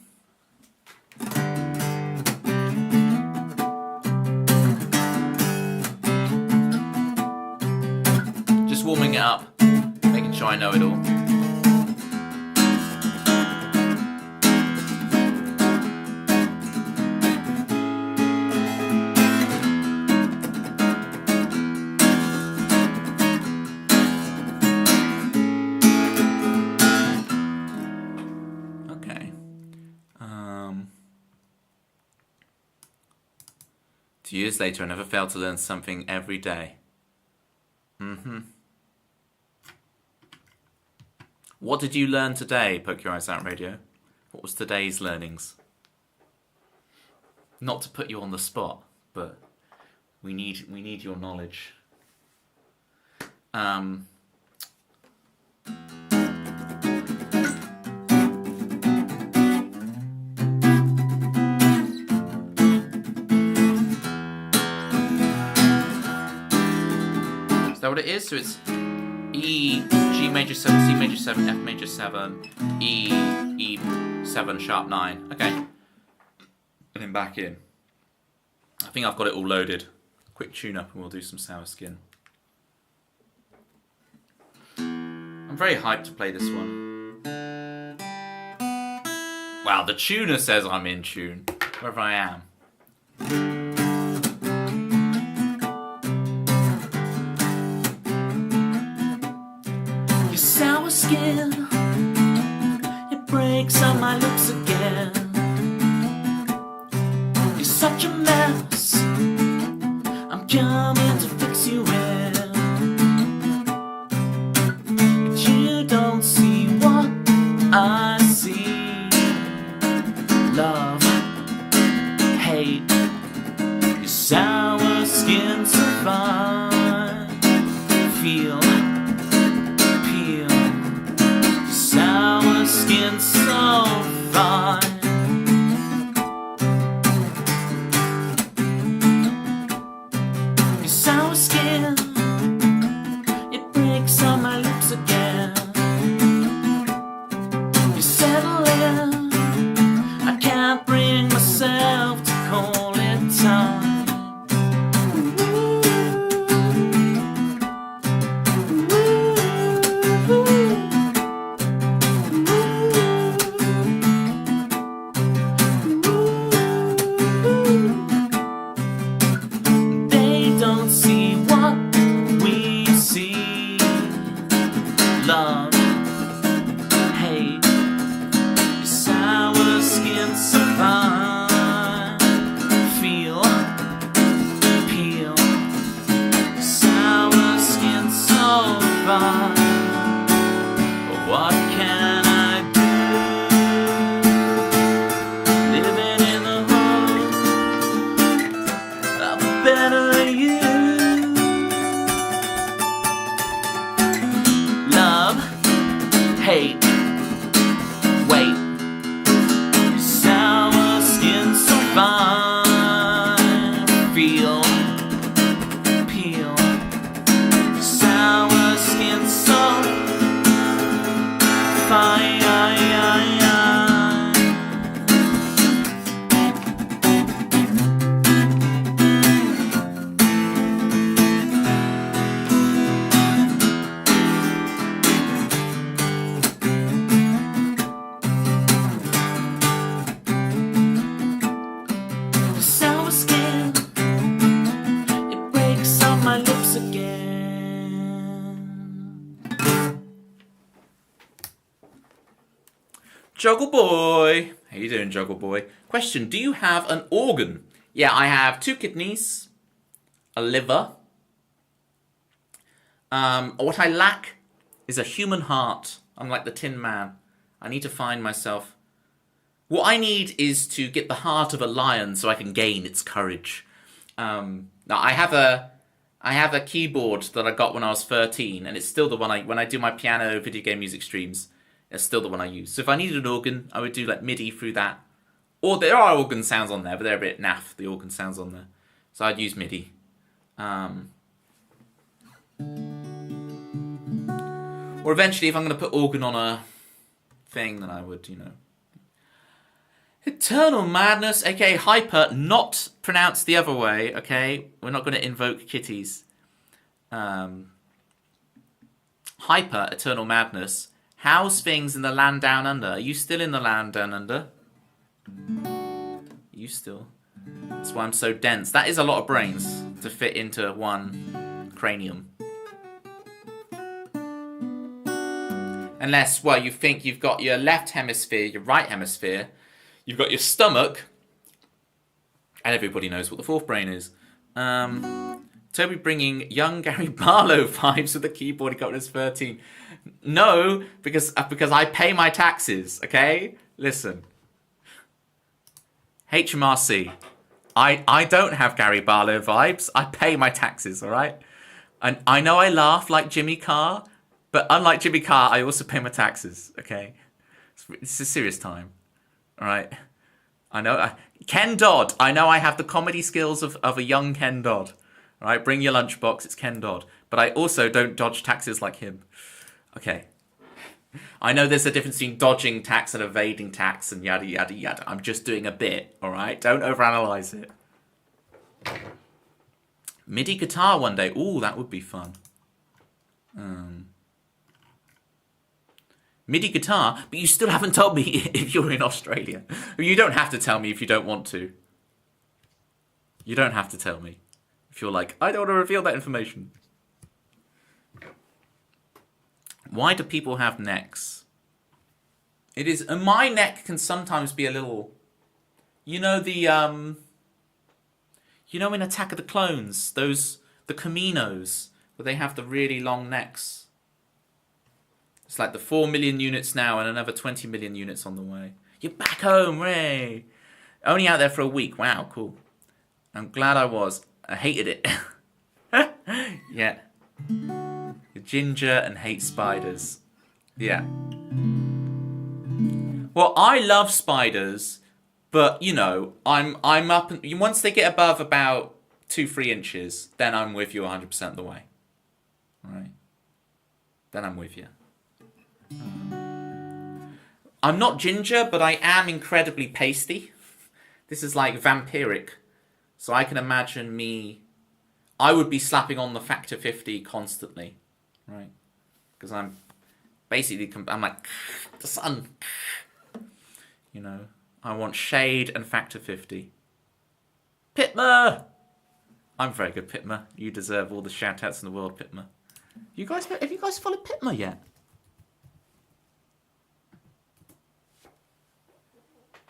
Just warming it up, making sure I know it all. Okay. 2 years later, I never failed to learn something every day. What did you learn today, Poke Your Eyes Out Radio? What was today's learnings? Not to put you on the spot, but we need your knowledge. Is that what it is? So it's E, G major 7, C major 7, F major 7, E, E7, sharp 9. Okay. And then back in. I think I've got it all loaded. Quick tune up and we'll do some sour skin. I'm very hyped to play this one. Wow, the tuner says I'm in tune, wherever I am. Sour skin, it breaks on my lips again. You're such a mess, I'm coming to fix you in. But you don't see what I see. Love, hate, your sour skin survive. Feel sour skin so fine. Your sour skin, it breaks on my lips again. You settle in, I can't bring myself to call it time. Sour skin, it breaks on my lips again. Juggle Boy. How you doing, Juggle Boy? Question, do you have an organ? Yeah, I have 2 kidneys, a liver. What I lack is a human heart. I'm like the Tin Man. I need to find myself. What I need is to get the heart of a lion so I can gain its courage. Now I have a keyboard that I got when I was 13, and it's still the one when I do my piano video game music streams. It's still the one I use. So if I needed an organ, I would do like MIDI through that. Or there are organ sounds on there, but they're a bit naff, the organ sounds on there. So I'd use MIDI. Or eventually, if I'm going to put organ on a thing, then I would, Eternal Madness, aka Hyper, not pronounced the other way, okay? We're not going to invoke kitties. Hyper, Eternal Madness. How's things in the land down under? Are you still in the land down under? You still? That's why I'm so dense. That is a lot of brains to fit into one cranium. Unless, well, you think you've got your left hemisphere, your right hemisphere, you've got your stomach, and everybody knows what the fourth brain is. Toby bringing young Gary Barlow vibes with the keyboard he got when he was 13. No, because I pay my taxes, okay? Listen. HMRC. I don't have Gary Barlow vibes. I pay my taxes, alright? And I know I laugh like Jimmy Carr, but unlike Jimmy Carr, I also pay my taxes, okay? It's a serious time, alright? I know. Ken Dodd. I know I have the comedy skills of a young Ken Dodd. Alright, bring your lunchbox, it's Ken Dodd. But I also don't dodge taxes like him. Okay. I know there's a difference between dodging tax and evading tax and yada yada yada. I'm just doing a bit, alright? Don't overanalyze it. MIDI guitar one day. Ooh, that would be fun. MIDI guitar, but you still haven't told me if you're in Australia. You don't have to tell me if you don't want to. You don't have to tell me. If you're like, I don't want to reveal that information. Why do people have necks? It is, and my neck can sometimes be a little, in Attack of the Clones, the Caminos, where they have the really long necks. It's like the 4 million units now and another 20 million units on the way. You're back home, Ray. Only out there for a week. Wow, cool. I'm glad I was. I hated it. Yeah. Ginger and hate spiders. Yeah. Well, I love spiders, but I'm up. Once they get above about 2-3 inches, then I'm with you 100% of the way. All right. Then I'm with you. I'm not ginger, but I am incredibly pasty. This is like vampiric. So I can imagine I would be slapping on the factor 50 constantly, right? Because I'm like, the sun. I want shade and factor 50. Pitma! I'm very good, Pitma. You deserve all the shout-outs in the world, Pitma. Have you guys followed Pitma yet?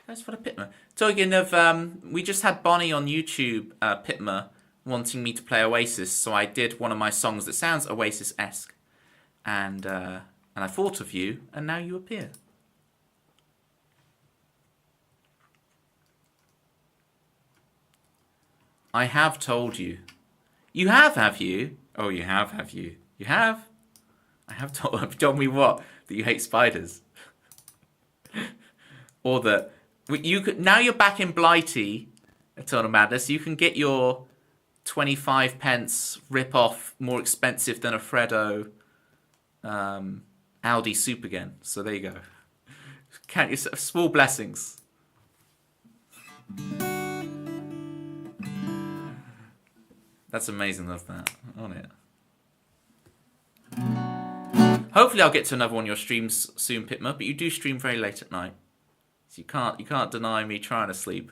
Guys followed Pitma. Talking of, we just had Bonnie on YouTube, Pitma, wanting me to play Oasis, so I did one of my songs that sounds Oasis-esque. And I thought of you, and now you appear. I have told you. You have you? Oh, you have you? You have? Have told me what? That you hate spiders? Or that you could, now you're back in Blighty, Eternal Madness, you can get your 25 pence rip-off more expensive than a Freddo Aldi soup again. So there you go. Count your small blessings. That's amazing, love that. On it. Hopefully I'll get to another one of your streams soon, Pitma, but you do stream very late at night. So you can't deny me trying to sleep.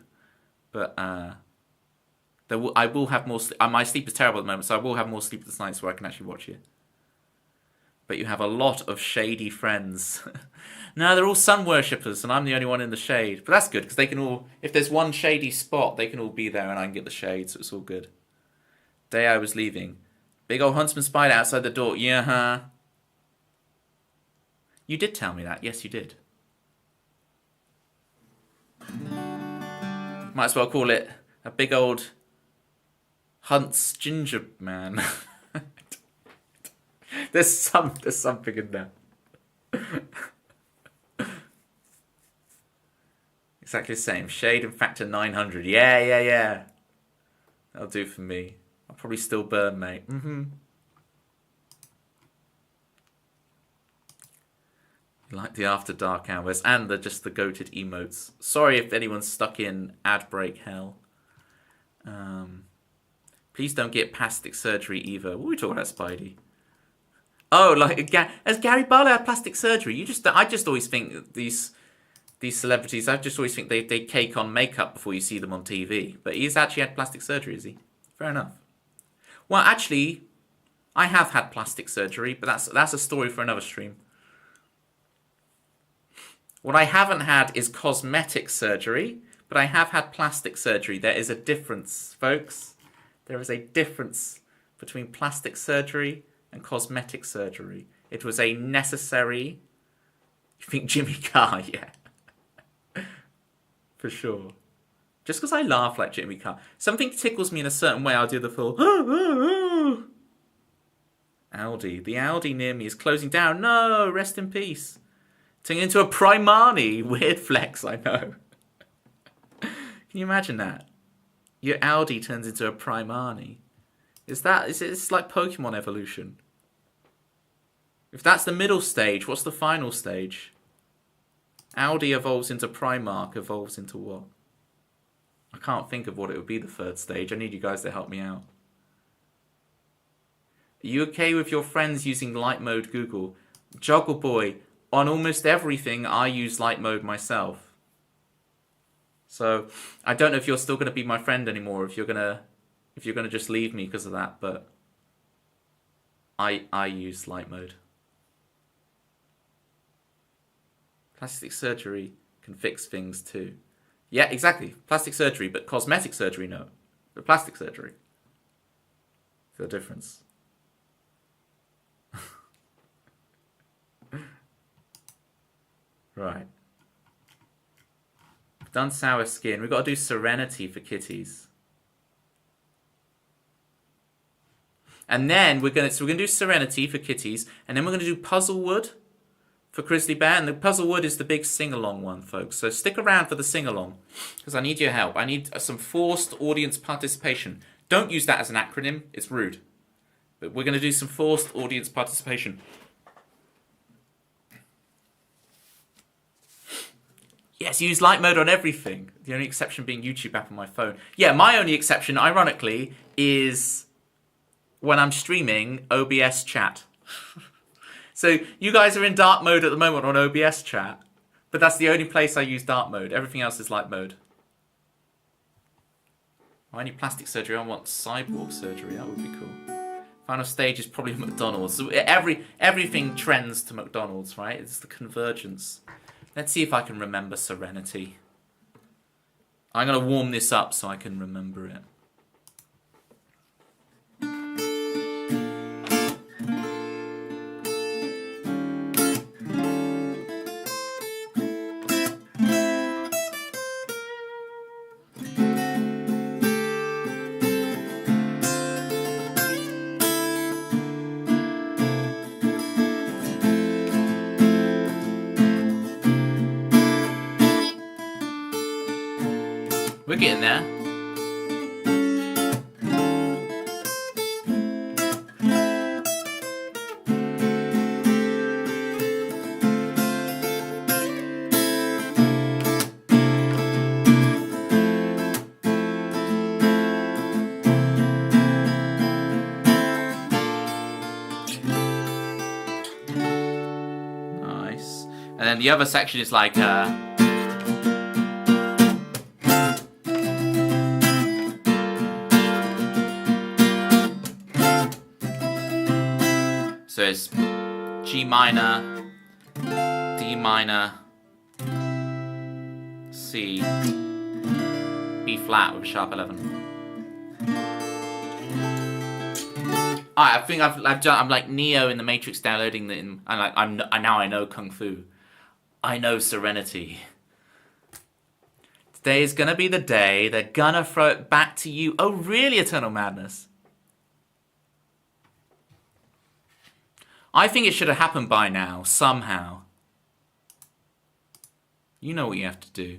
But I will have more sleep. My sleep is terrible at the moment, so I will have more sleepless nights where I can actually watch you. But you have a lot of shady friends. No, they're all sun worshippers, and I'm the only one in the shade. But that's good, because they can all, if there's one shady spot, they can all be there and I can get the shade, so it's all good. Day I was leaving. Big old huntsman spider outside the door. Yeah, huh? You did tell me that. Yes, you did. Might as well call it a big old Hunt's ginger man. There's something in there. Exactly the same. Shade and factor 900. Yeah. That'll do for me. I'll probably still burn, mate. Like the after dark hours and just the goated emotes. Sorry if anyone's stuck in ad break hell. Please don't get plastic surgery either. What are we talking about, Spidey? Oh, like has Gary Barlow had plastic surgery? I just always think these celebrities. I just always think they cake on makeup before you see them on TV. But he's actually had plastic surgery, is he? Fair enough. Well, actually, I have had plastic surgery, but that's a story for another stream. What I haven't had is cosmetic surgery, but I have had plastic surgery. There is a difference, folks. There is a difference between plastic surgery and cosmetic surgery. It was a necessary... You think Jimmy Carr? Yeah. For sure. Just because I laugh like Jimmy Carr. Something tickles me in a certain way, I'll do the full... Aldi. The Aldi near me is closing down. No, rest in peace. Turning into a Primani. Weird flex, I know. Can you imagine that? Your Aldi turns into a Primani. It's like Pokemon evolution. If that's the middle stage, what's the final stage? Aldi evolves into Primark, evolves into what? I can't think of what it would be the third stage. I need you guys to help me out. Are you okay with your friends using light mode Google? Joggle Boy, on almost everything I use light mode myself. So I don't know if you're still going to be my friend anymore, if you're gonna just leave me because of that, but I use light mode. Plastic surgery can fix things too. Yeah, exactly. Plastic surgery, but cosmetic surgery, no. But plastic surgery. The difference. Right. We've done sour skin. We've got to do serenity for kitties. And then we're gonna do serenity for kitties, and then we're gonna do Puzzlewood for Grizzly Bear. And the Puzzlewood is the big sing-along one, folks. So stick around for the sing-along, because I need your help. I need some forced audience participation. Don't use that as an acronym. It's rude. But we're gonna do some forced audience participation. Yes, use light mode on everything. The only exception being YouTube app on my phone. Yeah, my only exception, ironically, is when I'm streaming OBS chat. So you guys are in dark mode at the moment on OBS chat, but that's the only place I use dark mode. Everything else is light mode. I need plastic surgery. I want cyborg surgery. That would be cool. Final stage is probably McDonald's. So everything trends to McDonald's, right? It's the convergence. Let's see if I can remember Serenity. I'm going to warm this up so I can remember it. We're getting there. And then the other section is like so it's G minor, D minor, C, B flat with a sharp 11. I think I've done. I'm like Neo in the Matrix, downloading the. Now I know Kung Fu. I know Serenity. Today is gonna be the day they're gonna throw it back to you. Oh, really, Eternal Madness? I think it should have happened by now, somehow. You know what you have to do.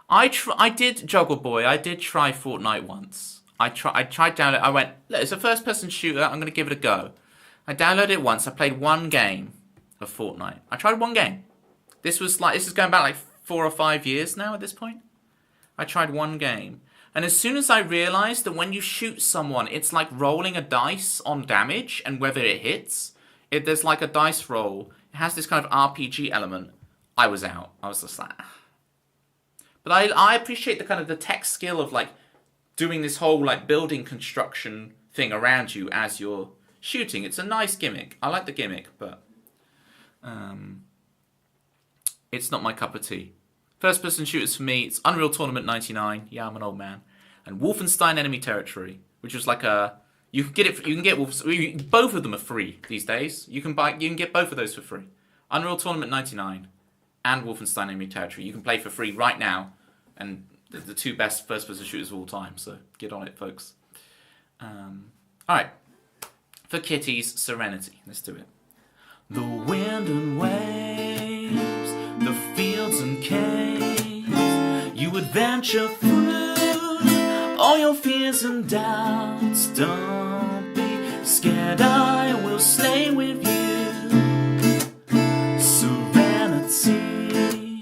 I did Juggle Boy. I did try Fortnite once. I tried download. I went, look, it's a first-person shooter. I'm gonna give it a go. I downloaded it once. I played one game of Fortnite. I tried one game. This is going back like 4 or 5 years now at this point. I tried one game. And as soon as I realized that when you shoot someone, it's like rolling a dice on damage and whether it hits, there's like a dice roll. It has this kind of RPG element. I was out. I was just like... But I appreciate the kind of the tech skill of like doing this whole like building construction thing around you as you're shooting. It's a nice gimmick. I like the gimmick, but it's not my cup of tea. First person shooters for me, it's Unreal Tournament 99. Yeah, I'm an old man. And Wolfenstein Enemy Territory, which was like you can get both of them are free these days. You can get both of those for free. Unreal Tournament 99 and Wolfenstein Enemy Territory. You can play for free right now, and the two best first person shooters of all time. So get on it, folks. Alright. For Kitty's Serenity. Let's do it. The wind and waves, the fields and caves, you would venture through all your fears and doubts. Don't be scared, I will stay with you. Serenity,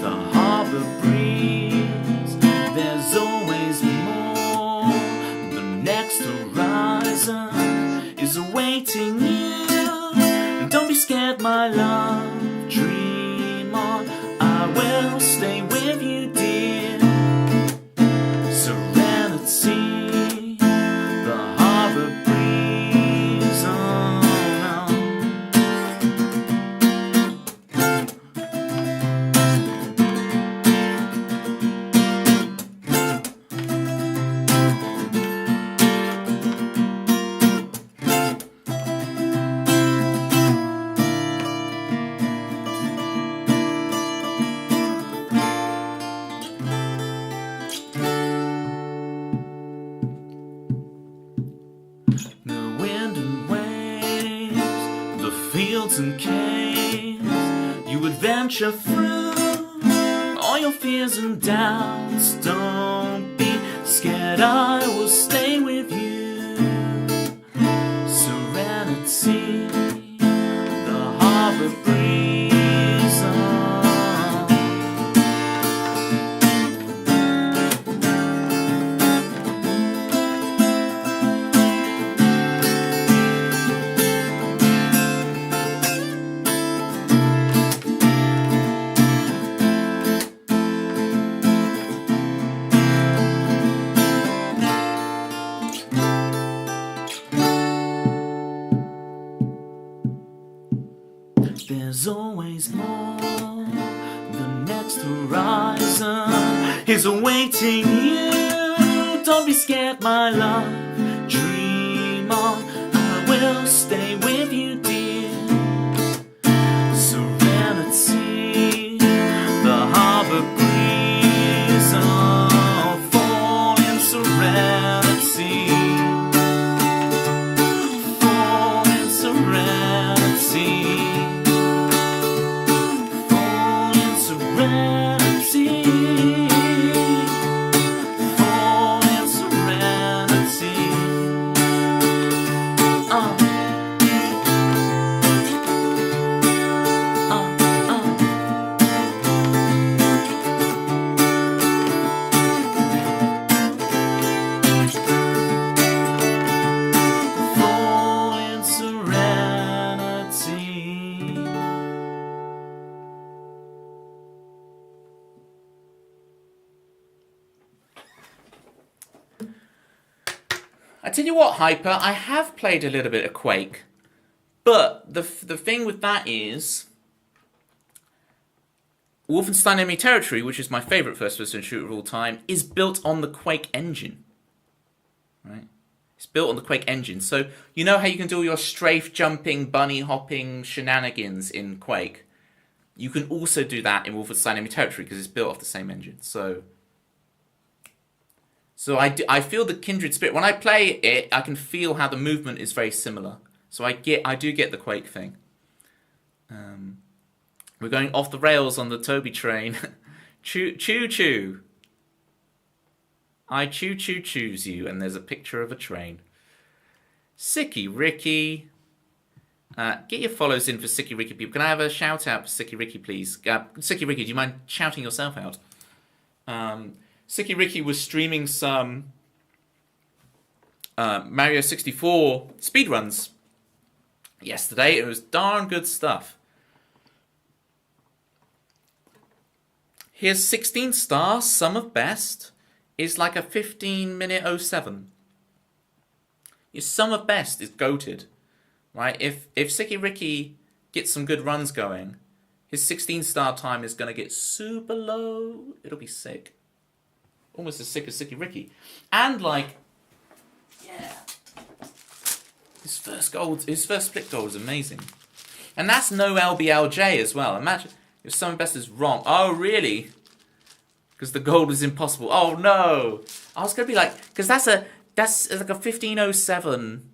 the harbor breeze, there's always more. The next horizon is awaiting you. Don't be scared, my love, dream on, I will stay with you, dear. Serenity, the harbor breeze, oh and caves, you would venture through all your fears and doubts. Don't be scared, I will stay with you. Serenity, the harbor breeze, there's always more. The next horizon is awaiting you. Don't be scared, my love, dream on, I will stay with you, dear. Serenity, the harbor breeze, oh, fall in serenity, fall in serenity. Serenity, fall in serenity. I tell you what, Hyper, I have played a little bit of Quake, but the thing with that is, Wolfenstein Enemy Territory, which is my favourite first-person shooter of all time, is built on the Quake engine. Right? It's built on the Quake engine. So, you know how you can do all your strafe jumping, bunny hopping shenanigans in Quake? You can also do that in Wolfenstein Enemy Territory because it's built off the same engine. So I feel the kindred spirit. When I play it, I can feel how the movement is very similar. So I do get the Quake thing. We're going off the rails on the Toby train. Choo choo choo. I choo choo choose you, and there's a picture of a train. Sicky Ricky. Get your follows in for Sicky Ricky people. Can I have a shout out for Sicky Ricky, please? Sicky Ricky, do you mind shouting yourself out? Sicky Ricky was streaming some Mario 64 speedruns yesterday. It was darn good stuff. His 16 star sum of best is like a 15-minute 07. Your sum of best is goated, right? If Sicky Ricky gets some good runs going, his 16 star time is going to get super low. It'll be sick. Almost as sick as Sicky Ricky. And like, yeah. His first split goal was amazing. And that's no LBLJ as well. Imagine if sum of best is wrong. Oh, really? Because the goal was impossible. Oh, no. I was going to be like, because that's like a 1507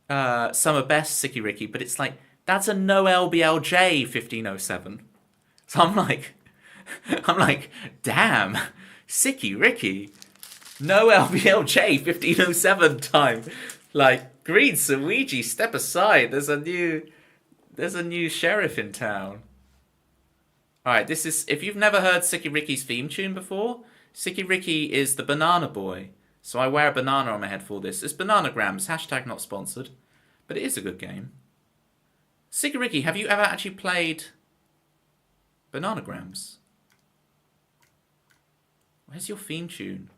sum of best Sicky Ricky, but it's like, that's a no LBLJ 1507. So I'm like, damn, Sicky Ricky, no LBLJ 1507 time. Like, Green Luigi, step aside. There's a new sheriff in town. Alright, this is, if you've never heard Sicky Ricky's theme tune before, Sicky Ricky is the banana boy. So I wear a banana on my head for this. It's Bananagrams, hashtag not sponsored. But it is a good game. Sicky Ricky, have you ever actually played Bananagrams? Where's your theme tune?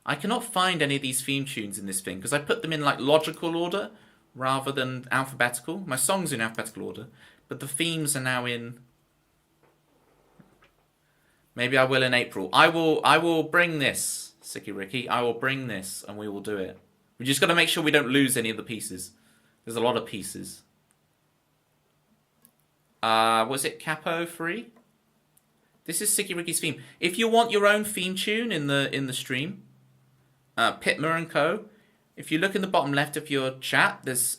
I cannot find any of these theme tunes in this thing, because I put them in like logical order rather than alphabetical. My songs are in alphabetical order, but the themes are now in... Maybe I will in April. I will bring this, Sicky Ricky. I will bring this, and we will do it. We just got to make sure we don't lose any of the pieces. There's a lot of pieces. Was it Capo free? This is Sicky Ricky's theme. If you want your own theme tune in the stream, Pitmer and Co. If you look in the bottom left of your chat, there's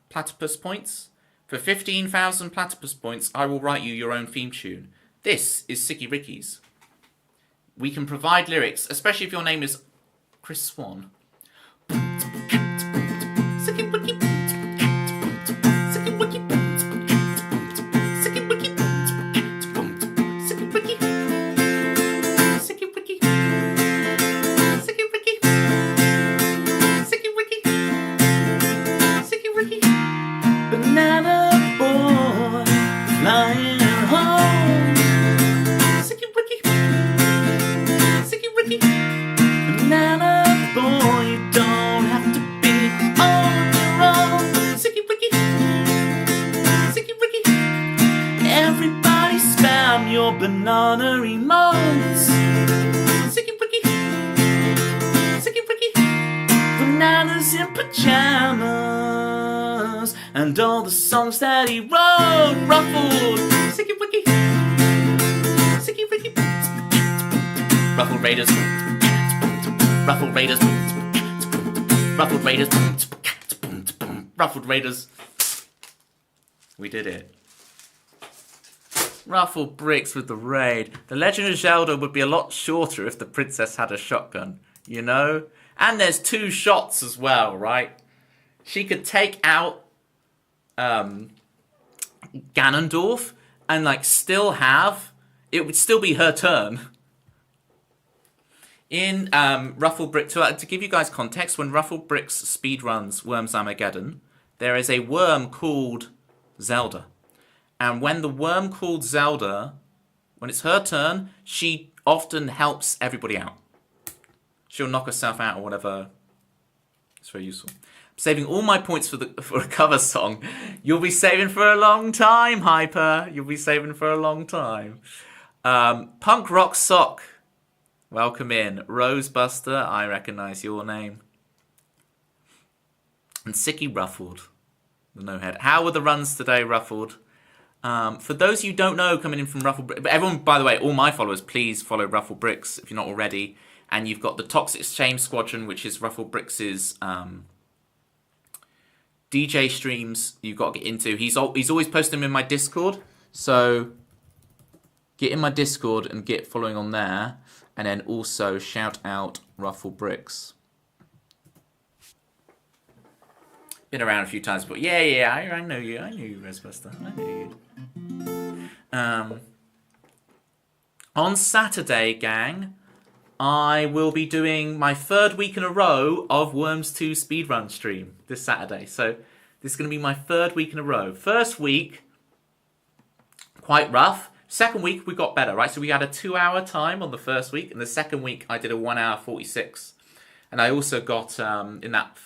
platypus points. For 15,000 platypus points, I will write you your own theme tune. This is Sicky Ricky's. We can provide lyrics, especially if your name is Chris Swan. Sicky Ricky. Sicky Ricky. Sicky Ricky. Sicky Ricky. Sicky Ricky. Sicky Ricky. Sicky Ricky. Sicky Ricky. Banana boy flying home. Banana boy, you don't have to be on your own. Sicky Ricky, Sicky Ricky. Everybody spam your banana emotes. Sicky Ricky, Sicky Ricky. Bananas in pajamas and all the songs that he wrote. Ruffled, Sicky Ricky, Sicky Ricky. Ruffled Raiders. Ruffled Raiders. Ruffled Raiders. Ruffled Raiders. We did it. Ruffled bricks with the raid. The Legend of Zelda would be a lot shorter if the princess had a shotgun, you know? And there's 2 shots as well, right? She could take out Ganondorf and like still have... It would still be her turn. In Ruffled Brick, to give you guys context, when Ruffled Bricks speedruns Worms Armageddon, there is a worm called Zelda. And when the worm called Zelda, when it's her turn, she often helps everybody out. She'll knock herself out or whatever. It's very useful. I'm saving all my points for a cover song. You'll be saving for a long time, Hyper. You'll be saving for a long time. Punk Rock Sock. Welcome in. Rosebuster, I recognise your name. And Sicky Ruffled, the no head. How were the runs today, Ruffled? For those you don't know, coming in from Ruffled Bricks, but everyone, by the way, all my followers, please follow Ruffled Bricks if you're not already. And you've got the Toxic Shame Squadron, which is Ruffled Bricks' DJ streams you've got to get into. He's always posting them in my Discord, so get in my Discord and get following on there. And then also shout out Ruffled Bricks. Been around a few times, but yeah, I know you. I knew you, Rosebuster. I knew you. On Saturday, gang, I will be doing my 3rd week in a row of Worms 2 speedrun stream this Saturday. So this is going to be my 3rd week in a row. First week, quite rough. Second week, we got better, right? So we had a 2-hour time on the first week. And the second week, I did a 1 hour 46. And I also got, in that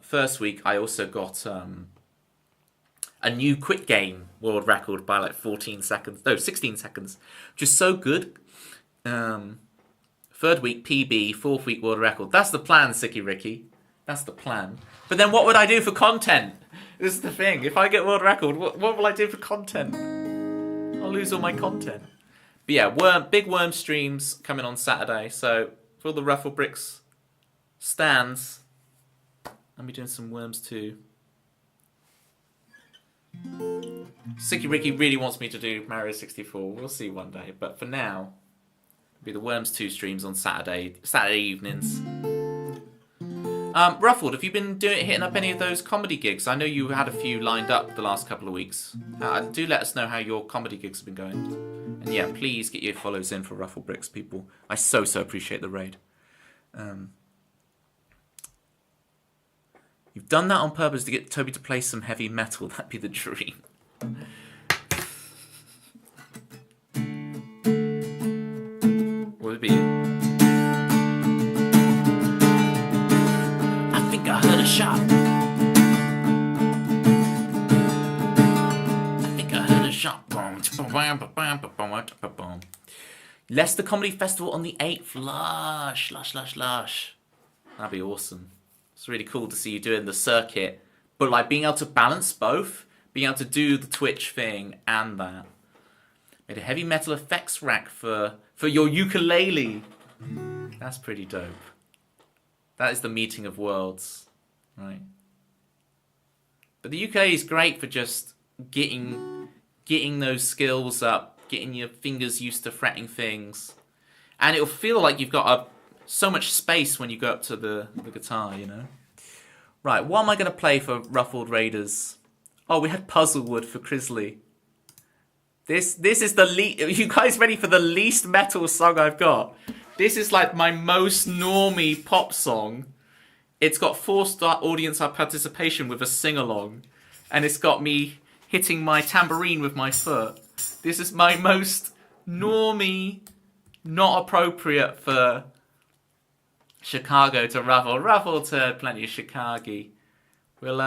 first week, I also got a new quick game world record by like 16 seconds, which is so good. 3rd week PB, 4th week world record. That's the plan, Sicky Ricky. That's the plan. But then what would I do for content? This is the thing. If I get world record, what will I do for content? I'll lose all my content. But yeah, big worm streams coming on Saturday. So for all the Ruffled Bricks stands, I'll be doing some Worms too. Sicky Ricky really wants me to do Mario 64. We'll see one day. But for now, it'll be the Worms 2 streams on Saturday evenings. Ruffled, have you been hitting up any of those comedy gigs? I know you had a few lined up the last couple of weeks. Do let us know how your comedy gigs have been going. And yeah, please get your follows in for Ruffled Bricks, people. I so appreciate the raid. You've done that on purpose to get Toby to play some heavy metal. That'd be the dream. What would it be? I heard a shot. I think I heard a shot. Leicester Comedy Festival on the 8th. Lush. That'd be awesome. It's really cool to see you doing the circuit, but like being able to balance both, being able to do the Twitch thing and that. Made a heavy metal effects rack for your ukulele. That's pretty dope. That is the meeting of worlds, right? But the ukulele is great for just getting those skills up, getting your fingers used to fretting things, and it'll feel like you've got so much space when you go up to the guitar, you know. Right, what am I going to play for Ruffled Raiders? Oh, we had Puzzlewood for Crisley. This is the least. Are you guys ready for the least metal song I've got? This is like my most normie pop song. It's got forced audience participation with a sing-along. And it's got me hitting my tambourine with my foot. This is my most normie, not appropriate for Chicago to Ruffle. Ruffle to plenty of Chicago. We'll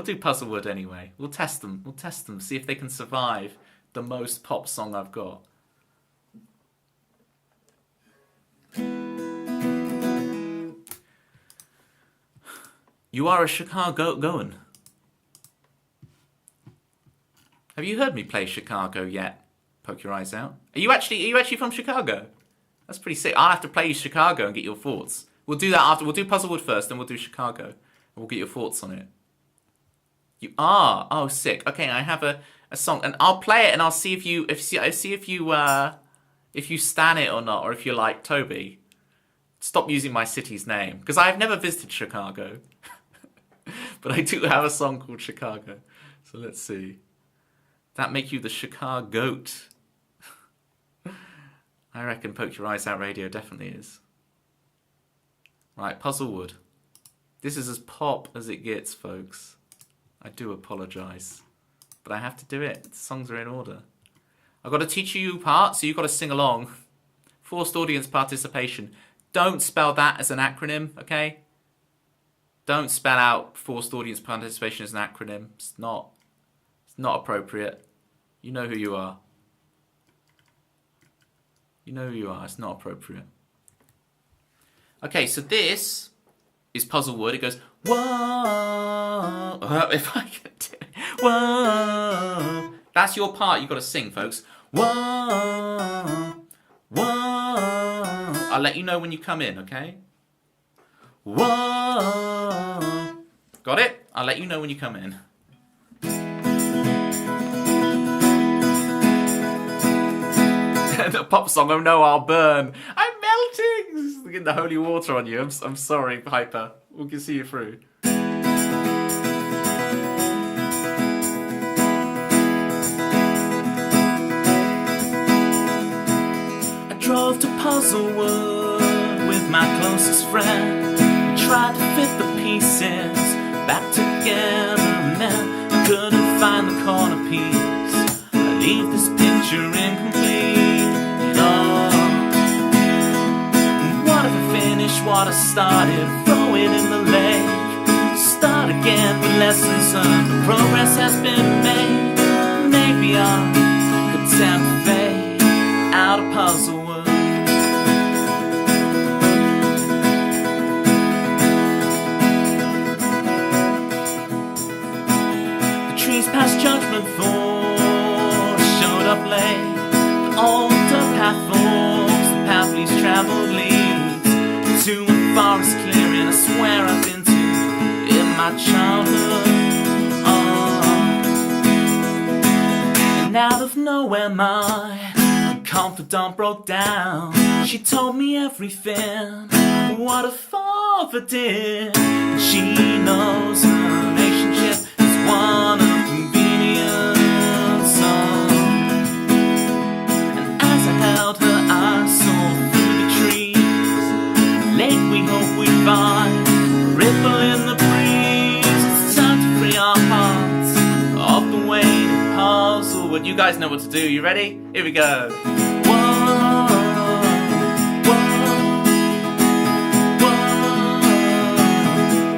do Puzzlewood anyway. We'll test them. See if they can survive the most pop song I've got. You are a Chicagoan. Have you heard me play Chicago yet? Poke your eyes out. Are you actually from Chicago? That's pretty sick. I'll have to play you Chicago and get your thoughts. We'll do that after. We'll do Puzzlewood first, then we'll do Chicago. And we'll get your thoughts on it. You are? Oh, sick. Okay, I have a song, and I'll play it, and I'll see if you stan it or not, or if you like Toby. Stop using my city's name, because I've never visited Chicago. But I do have a song called Chicago. So let's see. That make you the Chicago goat? I reckon Poke Your Eyes Out Radio definitely is. Right, Puzzlewood. This is as pop as it gets, folks. I do apologise. But I have to do it. The songs are in order. I've got to teach you part, so you've got to sing along. Forced audience participation. Don't spell that as an acronym, okay? Don't spell out forced audience participation as an acronym. It's not appropriate. You know who you are. You know who you are. It's not appropriate. Okay, so this is Puzzlewood. It goes, whoa. If I can do it. Whoa. That's your part. You've got to sing, folks. Whoa. Whoa. I'll let you know when you come in, okay? Whoa. Got it? I'll let you know when you come in. The pop song, oh no, I'll burn. I'm melting! Getting the holy water on you. I'm sorry, Piper. We can see you through. I drove to Puzzlewood with my closest friend. We tried to fit the pieces back together, and then I couldn't find the corner piece. I leave this picture incomplete. What if I finish what I started? Throw it in the lake. Start again with lessons learned. The progress has been made. Maybe I'm content to fade out of Puzzlewood. The trees past Judgment Falls showed up late. The older path forms, the path least traveled leads to a forest clearing I swear I've been to in my childhood. And out of nowhere my confidant broke down. She told me everything, what a father did. And she knows her relationship is one of convenience. And as I held her, I saw through the trees. Lake we hope we find, a ripple in the breeze. It's time to free our hearts off the weight of Puzzlewood. You guys know what to do. You ready? Here we go. Whoa, whoa, whoa,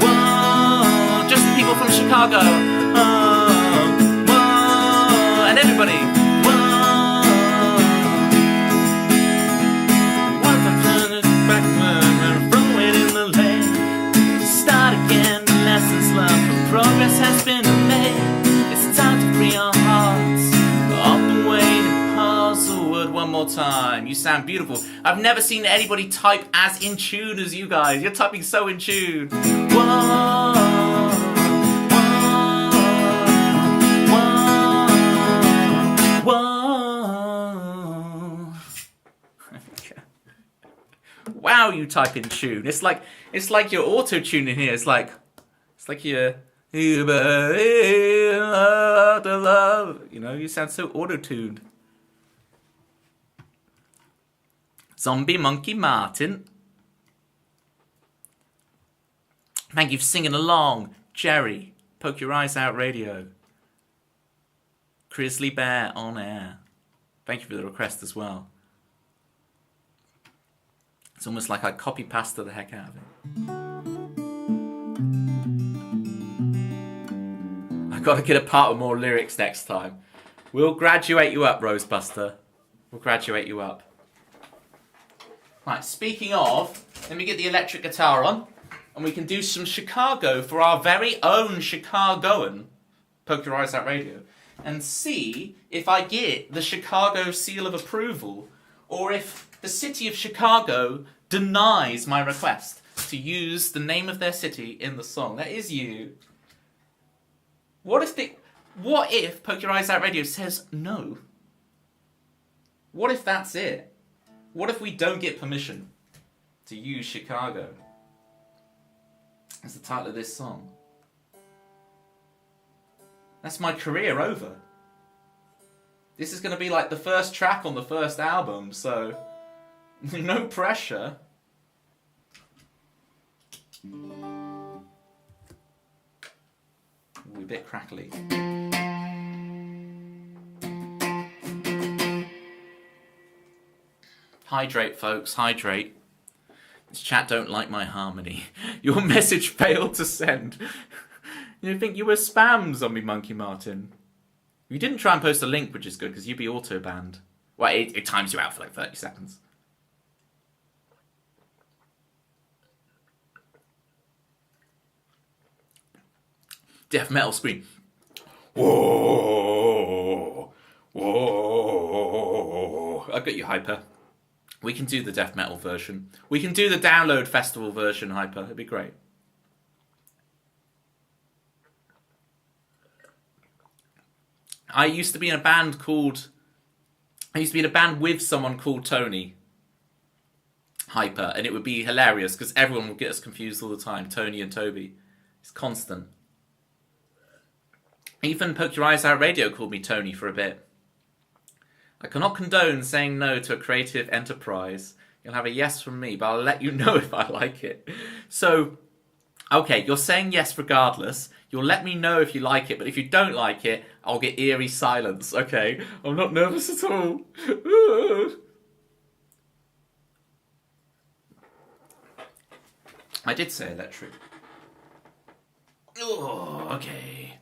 whoa. Just the people from Chicago. Whoa, and everybody. Progress has been made. It's time to free our hearts off the weight of Puzzlewood. One more time. You sound beautiful. I've never seen anybody type as in tune as you guys. You're typing so in tune. Whoa, whoa, whoa, whoa. Wow, you type in tune. It's like you're auto-tuning here. It's like you're. You know, you sound so auto-tuned. Zombie Monkey Martin. Thank you for singing along. Jerry, Poke Your Eyes Out Radio. Grizzly Bear on air. Thank you for the request as well. It's almost like I copy-pasted the heck out of it. Got to get a part with more lyrics next time. We'll graduate you up, Rosebuster. We'll graduate you up. Right, speaking of, let me get the electric guitar on, and we can do some Chicago for our very own Chicagoan, Poke Your Eyes Out Radio, and see if I get the Chicago seal of approval, or if the city of Chicago denies my request to use the name of their city in the song. That is you. What if Poke Your Eyes Out Radio says no? What if that's it? What if we don't get permission to use Chicago as the title of this song? That's my career over. This is going to be like the first track on the first album, so no pressure. Ooh, a bit crackly. Hydrate, folks, hydrate. This chat don't like my harmony. Your message failed to send. You think you were spam, Zombie Monkey Martin. You didn't try and post a link, which is good, because you'd be auto-banned. Well, it times you out for like 30 seconds. Death metal scream. Whoa! Whoa! I got you, Hyper. We can do the death metal version. We can do the download festival version, Hyper. It'd be great. I used to be in a band with someone called Tony. Hyper. And it would be hilarious because everyone would get us confused all the time. Tony and Toby. It's constant. Even Poke Your Eyes Out Radio called me Tony for a bit. I cannot condone saying no to a creative enterprise. You'll have a yes from me, but I'll let you know if I like it. So, okay, you're saying yes regardless. You'll let me know if you like it, but if you don't like it, I'll get eerie silence. Okay, I'm not nervous at all. I did say electric. Oh, okay.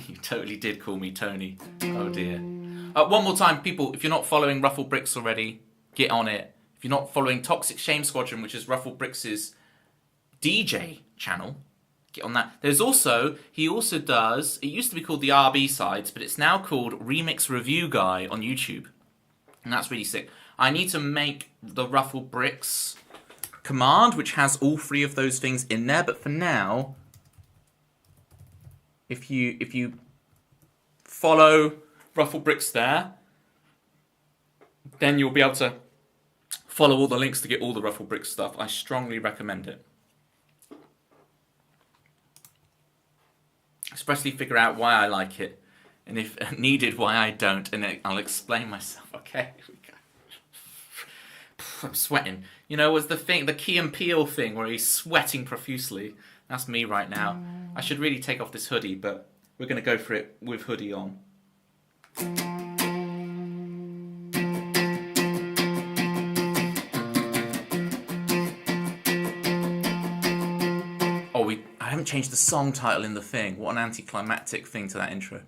You totally did call me Tony. Oh dear. One more time, people, if you're not following Ruffled Bricks already, get on it. If you're not following Toxic Shame Squadron, which is Ruffled Bricks' DJ channel, get on that. He also does, it used to be called the RB Sides, but it's now called Remix Review Guy on YouTube. And that's really sick. I need to make the Ruffled Bricks command, which has all three of those things in there, but for now, if you follow Ruffled Bricks there, then you'll be able to follow all the links to get all the Ruffled Bricks stuff. I strongly recommend it. Especially figure out why I like it, and if needed, why I don't, and I'll explain myself. Okay, here we go. I'm sweating. You know, was the Key and Peele thing where he's sweating profusely. That's me right now. I should really take off this hoodie, but we're going to go for it with hoodie on. Oh, I haven't changed the song title in the thing. What an anticlimactic thing to that intro.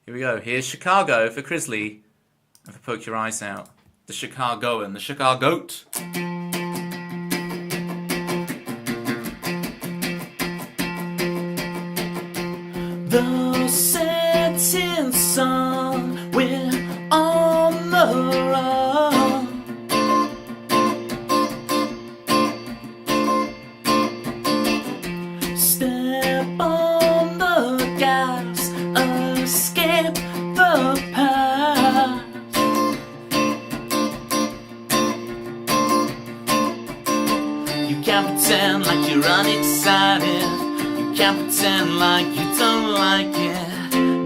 Here we go. Here's Chicago for Crisley and for Poke Your Eyes Out. The Chicagoan, the Chicagoat. The setting sun, we're on the run. Step on the gas, escape the past. You can't pretend like you're unexcited. You can't pretend like you don't like it.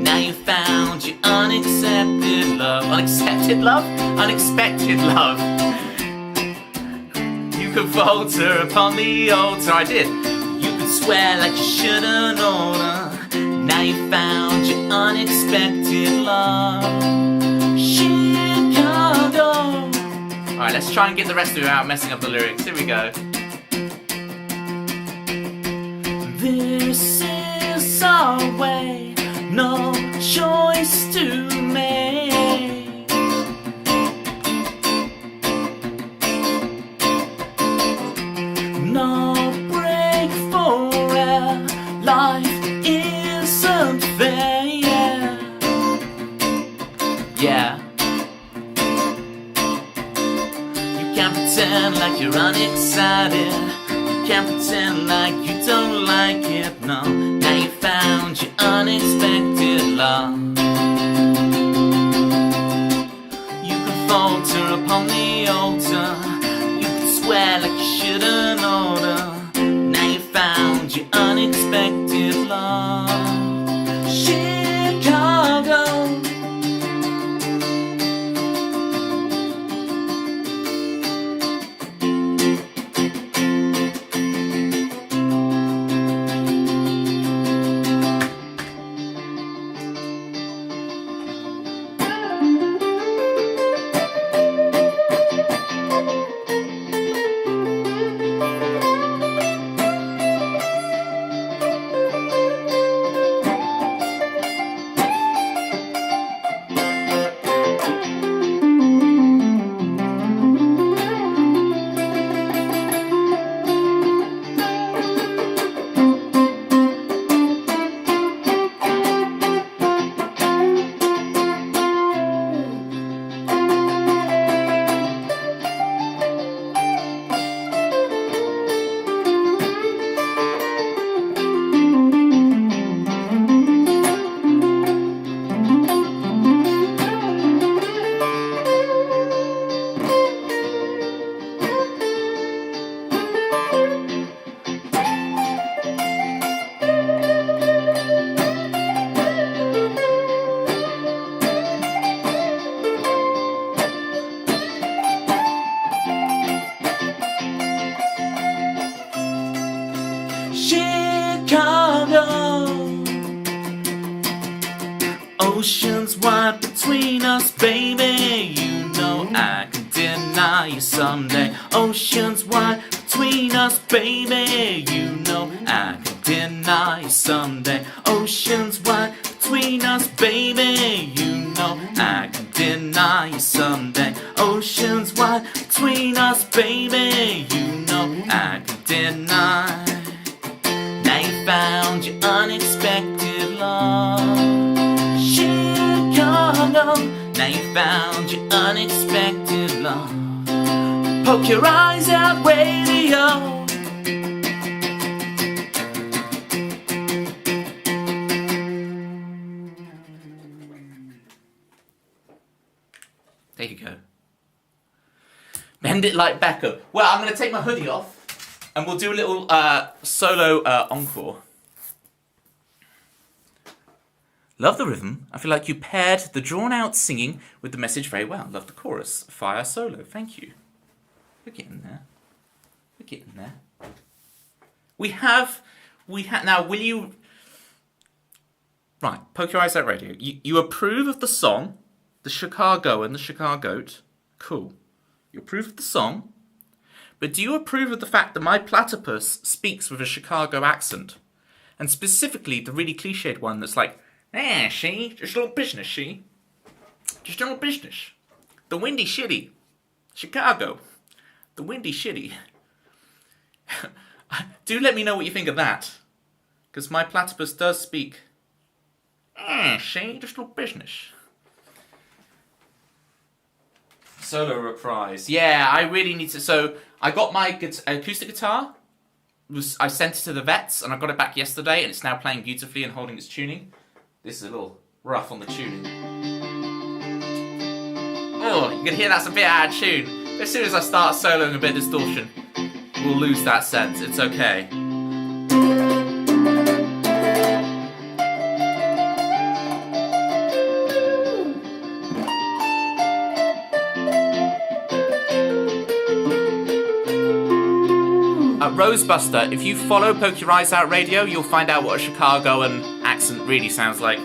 Now you found your unaccepted love. Unaccepted love? Unexpected love. You could falter upon the altar. I did. You could swear like you shouldn't order. Now you found your unexpected love. Chicago. Alright, let's try and get the rest of it without messing up the lyrics. Here we go. This is our way, no choice to make. No break for air, life isn't fair. Yeah. You can't pretend like you're unexcited. You can't pretend like you don't like it, no. Now you found your unexpected love. You can falter upon the altar. You can swear like you shouldn't order. Now you found your unexpected love. Chicago. Oceans wide between us, baby. You know I can deny you someday. Oceans wide between us, baby. You know I can deny you someday. Oceans wide between us, baby. You know I can deny you someday. Oceans wide between us, baby. You know I can deny. Now you found your unexpected love, Chicago. Now you found your unexpected love. Poke your eyes out, radio. There you go. Bend it like Beckham. Well, I'm going to take my hoodie off and we'll do a little solo encore. Love the rhythm. I feel like you paired the drawn-out singing with the message very well. Love the chorus. Fire solo. Thank you. We're getting there. We're getting there. We have... Now, will you... Right, poke your eyes out, radio. You approve of the song, the Chicago and the Chicagoat? Cool. You approve of the song, but do you approve of the fact that my platypus speaks with a Chicago accent? And specifically the really cliched one that's like, she, just a little business, she. Just a little business. The windy shitty. Chicago. The windy shitty. Do let me know what you think of that. Because my platypus does speak. She, just a little business. Solo reprise. Yeah, I really need to. So I got my acoustic guitar. I sent it to the vets and I got it back yesterday and it's now playing beautifully and holding its tuning. This is a little rough on the tuning. Oh, you can hear that's a bit out of tune. As soon as I start soloing a bit of distortion, we'll lose that sense. It's okay. Rosebuster, if you follow Poke Your Eyes Out Radio, you'll find out what a Chicagoan accent really sounds like.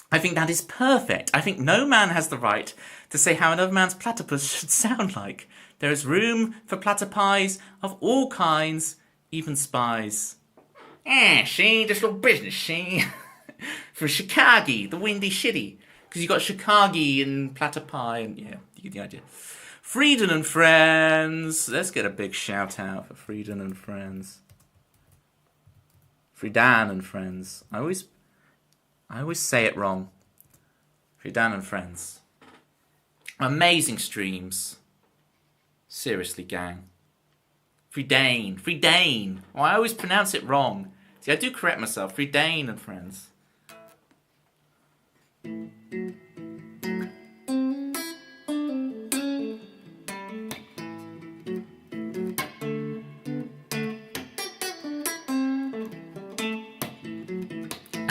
I think that is perfect. I think no man has the right to say how another man's platypus should sound like. There is room for platypi of all kinds, even spies. See, this little business, see? For Chicago, the windy shitty. Because you got Chicago and platypi, and yeah, you get the idea. Frieden and Friends. Let's get a big shout out for Frieden and Friends. Friedan and Friends. I always say it wrong. Friedan and Friends. Amazing streams. Seriously, gang. Friedane. Well, I always pronounce it wrong. See, I do correct myself. Friedane and Friends.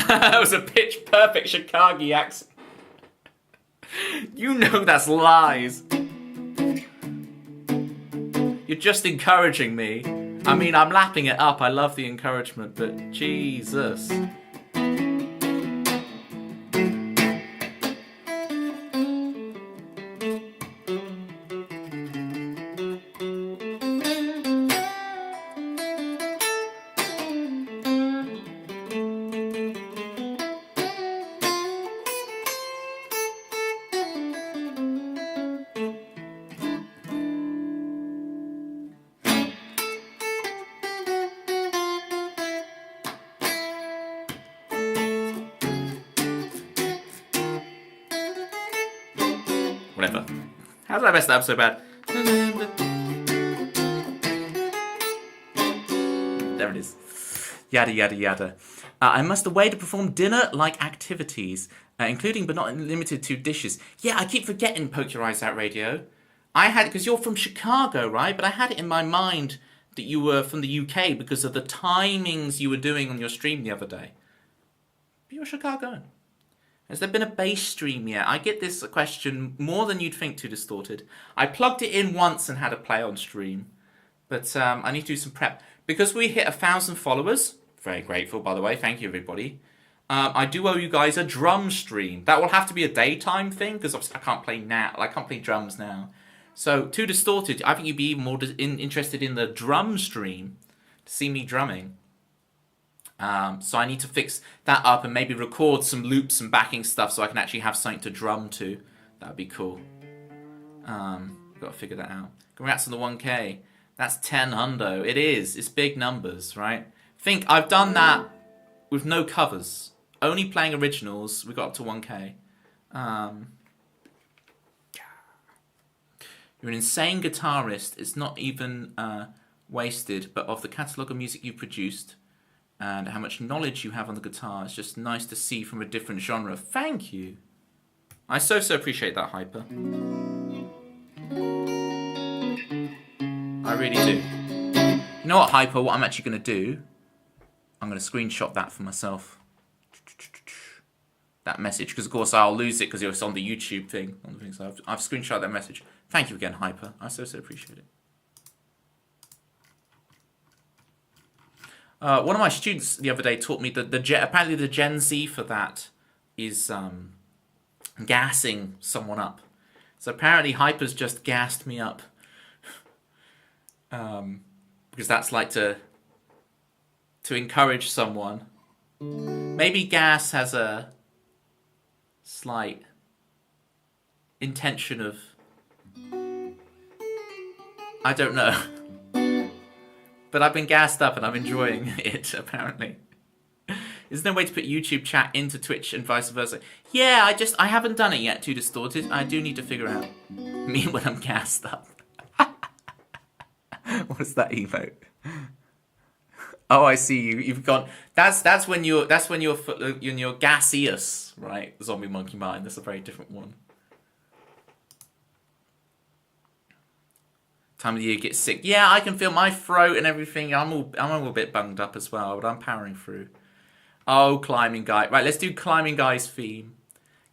That was a pitch perfect Chicago accent. You know that's lies. You're just encouraging me. I mean, I'm lapping it up. I love the encouragement, but Jesus. Whatever. How did I mess that up so bad? There it is. Yada, yada, yada. I must away to perform dinner-like activities, including but not limited to dishes. Yeah, I keep forgetting Poke Your Eyes Out Radio. I had, because you're from Chicago, right? But I had it in my mind that you were from the UK because of the timings you were doing on your stream the other day. But you're Chicagoan. Has there been a bass stream yet? I get this question more than you'd think, Too Distorted. I plugged it in once and had a play on stream. But I need to do some prep. Because we hit 1,000 followers, very grateful, by the way, thank you, everybody. I do owe you guys a drum stream. That will have to be a daytime thing, because obviously I can't play now. I can't play drums now. So, Too Distorted, I think you'd be even more interested in the drum stream to see me drumming. So I need to fix that up and maybe record some loops and backing stuff so I can actually have something to drum to. That would be cool. Got to figure that out. Congrats on the 1K. That's 10 hundo. It is. It's big numbers, right? Think I've done that with no covers. Only playing originals. We got up to 1K. You're an insane guitarist. It's not even wasted, but of the catalogue of music you've produced and how much knowledge you have on the guitar, it's just nice to see from a different genre. Thank you. I so appreciate that, Hyper. I really do. You know what, Hyper, what I'm actually going to do, I'm going to screenshot that for myself. That message, because of course I'll lose it because it was on the YouTube thing. So I've screenshot that message. Thank you again, Hyper. I so appreciate it. One of my students the other day taught me that apparently the Gen Z for that is gassing someone up. So apparently Hyper's just gassed me up. Because that's like to encourage someone. Maybe gas has a slight intention of, I don't know. But I've been gassed up and I'm enjoying it, apparently. Is there no way to put YouTube chat into Twitch and vice versa? Yeah, I haven't done it yet, Too Distorted. I do need to figure out me when I'm gassed up. What's that emote? Oh, I see you. You've gone. That's when you're gaseous, right? Zombie Monkey Mind. That's a very different one. Time of the year gets sick. Yeah, I can feel my throat and everything. I'm a bit bunged up as well, but I'm powering through. Oh, Climbing Guy. Right, let's do Climbing Guy's theme.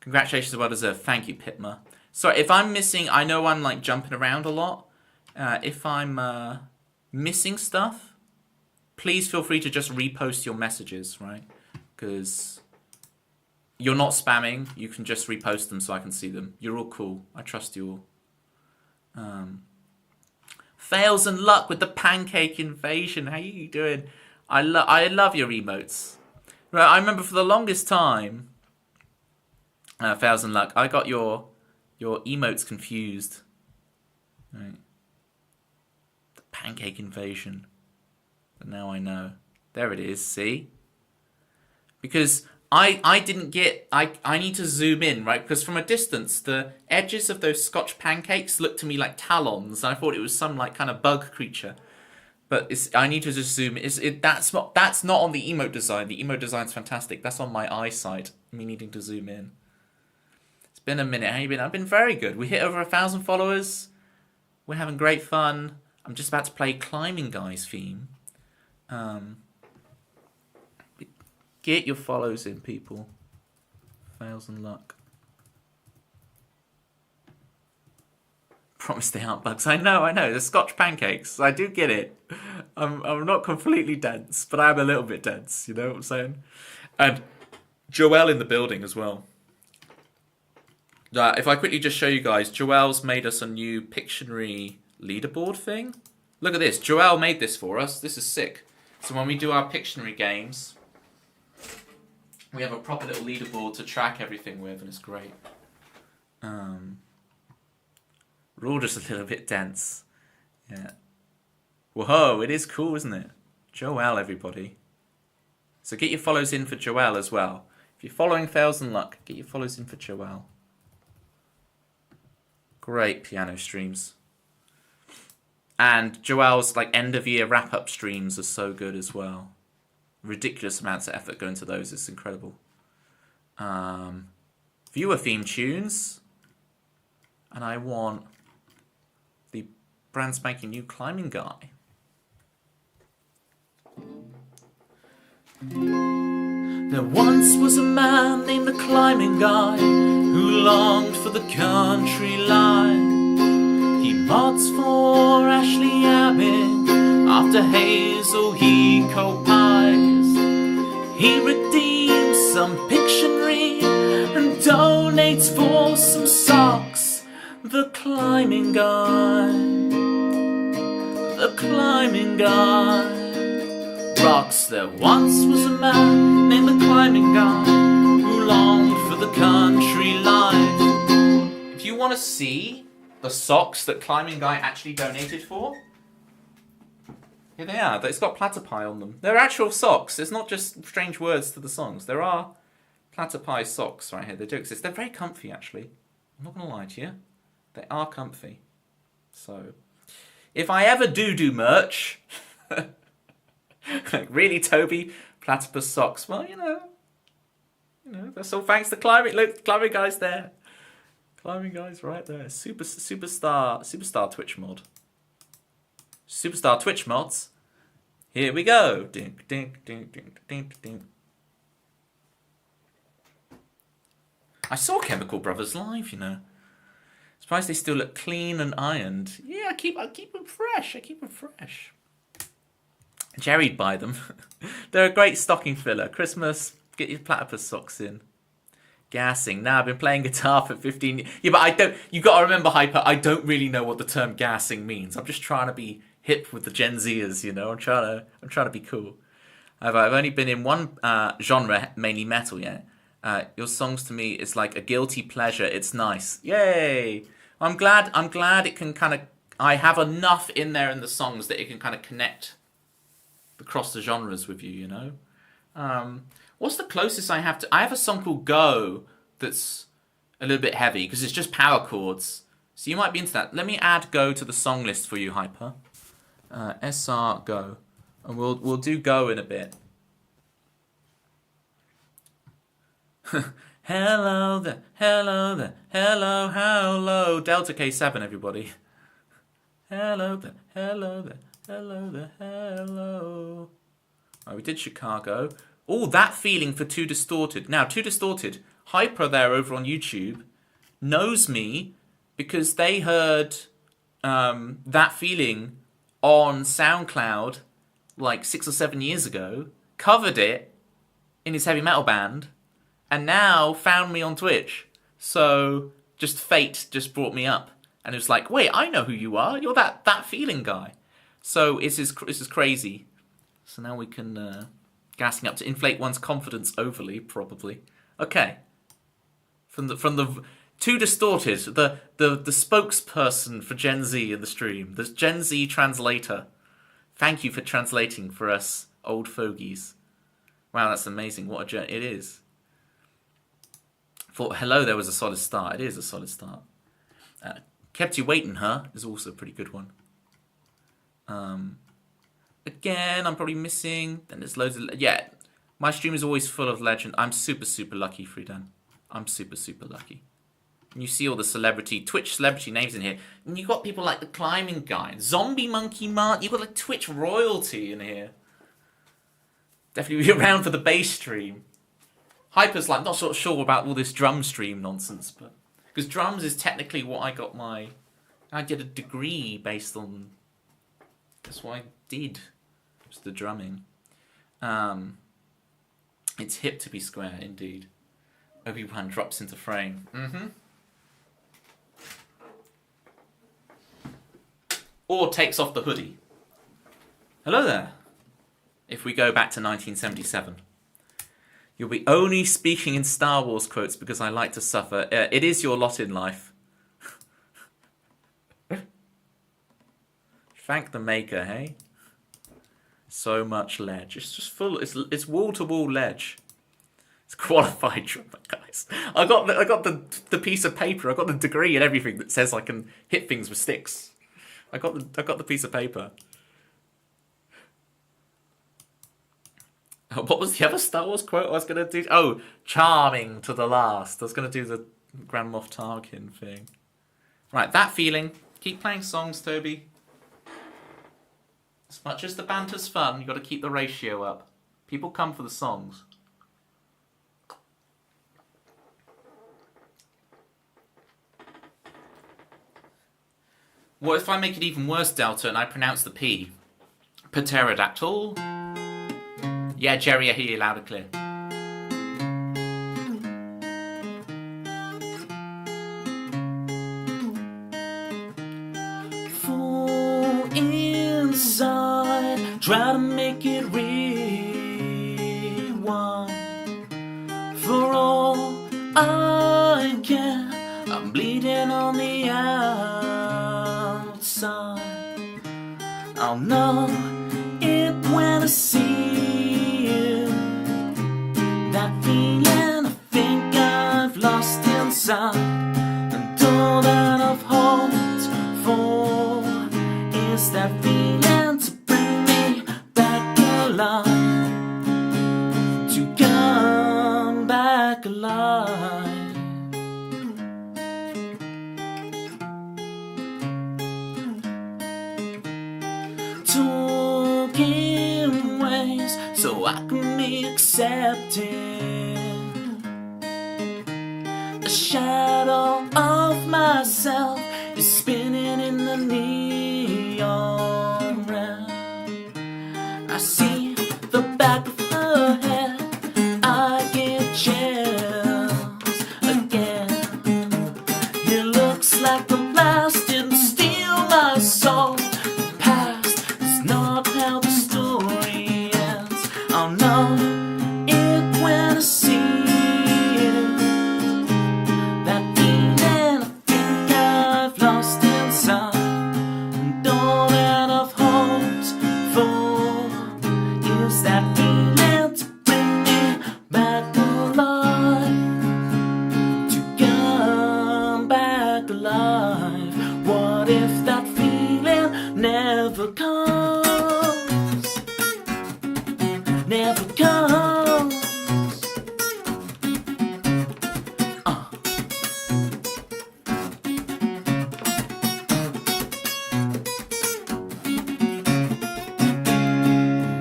Congratulations, well deserved. Thank you, Pitma. Sorry, if I'm missing, I know I'm like jumping around a lot. If I'm missing stuff, please feel free to just repost your messages, right? Because you're not spamming. You can just repost them so I can see them. You're all cool. I trust you all. Fails and luck with the pancake invasion. How you doing? I love your emotes. Right, I remember for the longest time, Fails and luck, I got your emotes confused. Right. The pancake invasion. But now I know. There it is, see? Because I didn't get... I need to zoom in, right? Because from a distance, the edges of those Scotch pancakes looked to me like talons. I thought it was some like kind of bug creature. But I need to just zoom in. That's not on the emote design. The emote design's fantastic. That's on my eyesight. Me needing to zoom in. It's been a minute. How you been? I've been very good. We hit over 1,000 followers. We're having great fun. I'm just about to play Climbing Guy's theme. Get your follows in, people. Fails and luck. Promise they aren't bugs. I know. The Scotch pancakes. I do get it. I'm not completely dense, but I am a little bit dense. You know what I'm saying? And Joelle in the building as well. If I quickly just show you guys, Joelle's made us a new Pictionary leaderboard thing. Look at this. Joelle made this for us. This is sick. So when we do our Pictionary games, we have a proper little leaderboard to track everything with, and it's great. We're all just a little bit dense. Yeah. Whoa, it is cool, isn't it? Joelle, everybody. So get your follows in for Joelle as well. If you're following Fails and Luck, get your follows in for Joelle. Great piano streams. And Joelle's like end of year wrap up streams are so good as well. Ridiculous amounts of effort go into those. It's incredible. Viewer theme tunes. And I want the brand spanking new Climbing Guy. There once was a man named the Climbing Guy who longed for the country line. He mods for Ashley Abbey, after Hazel he co-pies. He redeems some Pictionary and donates for some socks. The Climbing Guy, the Climbing Guy rocks. There once was a man named the Climbing Guy who longed for the country life. If you want to see the socks that Climbing Guy actually donated for, here they are. It's got platypi on them. They're actual socks. It's not just strange words to the songs. There are platypi socks right here. They do exist. They're very comfy, actually. I'm not going to lie to you. They are comfy. So, if I ever do merch... Like, really, Toby? Platypus socks. Well, you know, that's all thanks to Climbing. Look, Climbing Guy's there. Climbing Guy's right there. Superstar Twitch mod. Superstar Twitch mods. Here we go. Ding, ding, ding, ding, ding, ding. I saw Chemical Brothers live, you know. Surprised they still look clean and ironed. Yeah, I keep them fresh. Jerry'd buy them. They're a great stocking filler. Christmas, get your platypus socks in. Gassing. Now I've been playing guitar for 15 years. Yeah, but I don't. You got to remember, Hyper. I don't really know what the term gassing means. I'm just trying to be hip with the Gen Zers. You know, I'm trying to be cool. I've only been in one genre, mainly metal. Yeah. Your songs to me is like a guilty pleasure. It's nice. Yay! I'm glad it can kind of. I have enough in there in the songs that it can kind of connect across the genres with you, you know. What's the closest I have to... I have a song called Go that's a little bit heavy because it's just power chords. So you might be into that. Let me add Go to the song list for you, Hyper. SR Go. And we'll do Go in a bit. Hello there, hello there, hello. Delta K7, everybody. Hello there, hello there. Hello there, hello. Right, we did Chicago. Oh, that feeling for Too Distorted. Now, Too Distorted, Hyper there over on YouTube, knows me because they heard that feeling on SoundCloud like 6 or 7 years ago, covered it in his heavy metal band, and now found me on Twitch. So, just fate just brought me up. And it was like, wait, I know who you are. You're that feeling guy. So this is crazy. So now we can gassing up to inflate one's confidence overly, probably. Okay. From the Too Distorted, the spokesperson for Gen Z in the stream, the Gen Z translator. Thank you for translating for us old fogies. Wow, that's amazing. What a journey it is. Thought hello there was a solid start. It is a solid start. Kept You Waiting, Huh? Is also a pretty good one. Again, I'm probably missing. Then there's loads of... Yeah, my stream is always full of legend. I'm super, super lucky, Friedan. I'm super, super lucky. And you see all the Twitch celebrity names in here. And you got people like the Climbing Guy, Zombie Monkey Mart. You got like Twitch royalty in here. Definitely be around for the bass stream. Hyper's like not sort of sure about all this drum stream nonsense, but because drums is technically what I did a degree based on. That's what I did. Was the drumming. It's hip to be square, indeed. Obi-Wan drops into frame. Or takes off the hoodie. Hello there. If we go back to 1977. You'll be only speaking in Star Wars quotes because I like to suffer. It is your lot in life. Thank the maker, hey? So much ledge. It's just full. It's wall to wall ledge. It's qualified drummer, guys. I got the piece of paper. I got the degree and everything that says I can hit things with sticks. I got the piece of paper. What was the other Star Wars quote I was going to do? Oh, charming to the last. I was going to do the Grand Moff Tarkin thing. Right, that feeling. Keep playing songs, Toby. As much as the banter's fun, you've got to keep the ratio up. People come for the songs. What if I make it even worse, Delta, and I pronounce the P? Pterodactyl? Yeah, Jerry, I hear you loud and clear. Fall inside, try to make it rewind. For all I can, I'm bleeding on the outside. I'll know it when I see that feeling I think I've lost inside, and all that I've hoped for is that feeling to bring me back alive, to come back alive. Talking ways so I can be accepted. A shadow of myself is spinning in the neon red. I see the back of her head, I get chills again. It looks like the blast didn't steal my soul. The past is not how the story ends. I'll know it when I see it. That feeling I think I've lost inside, and all that I've hoped for is that feeling to bring me back alive, to come back alive. What if that feeling never comes? Never comes.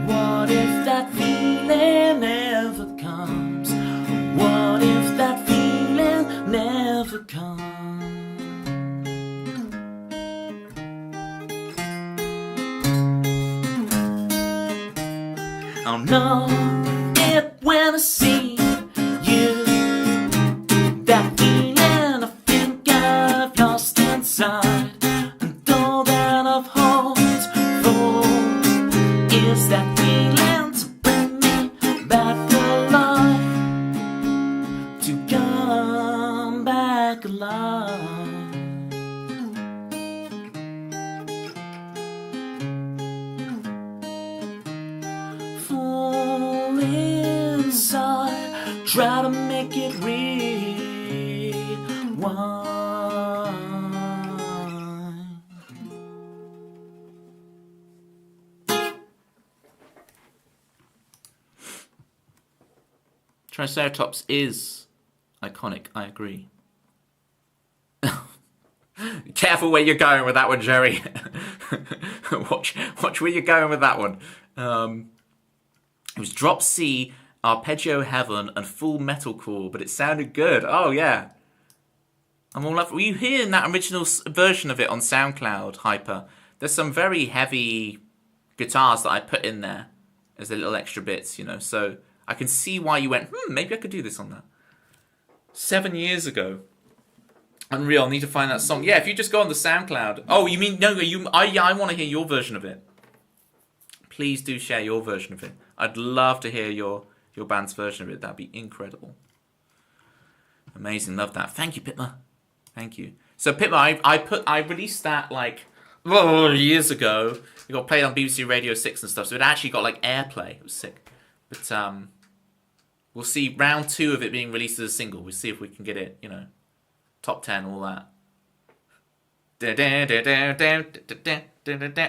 What if that feeling never comes? What if that feeling never comes? I'll know it when I see you. That feeling I think I've lost inside, and all that I've hoped for is that feeling to bring me back alive, to come back alive. Fall inside, try to make it rewind. Triceratops is iconic, I agree. Careful where you're going with that one, Jerry. watch where you're going with that one. It was Drop C, Arpeggio Heaven, and Full Metalcore, but it sounded good. Oh, yeah. I'm all up. Were you hearing that original version of it on SoundCloud, Hyper? There's some very heavy guitars that I put in there as the little extra bits, you know. So I can see why you went, maybe I could do this on that. 7 years ago. Unreal. I need to find that song. Yeah, if you just go on the SoundCloud. Oh, you mean, no, I want to hear your version of it. Please do share your version of it. I'd love to hear your band's version of it. That'd be incredible. Amazing. Love that. Thank you, Pitma. Thank you. So Pitma, I released that like years ago. It got played on BBC Radio 6 and stuff, so it actually got like airplay. It was sick. But we'll see round 2 of it being released as a single. We'll see if we can get it, you know, top 10, all that.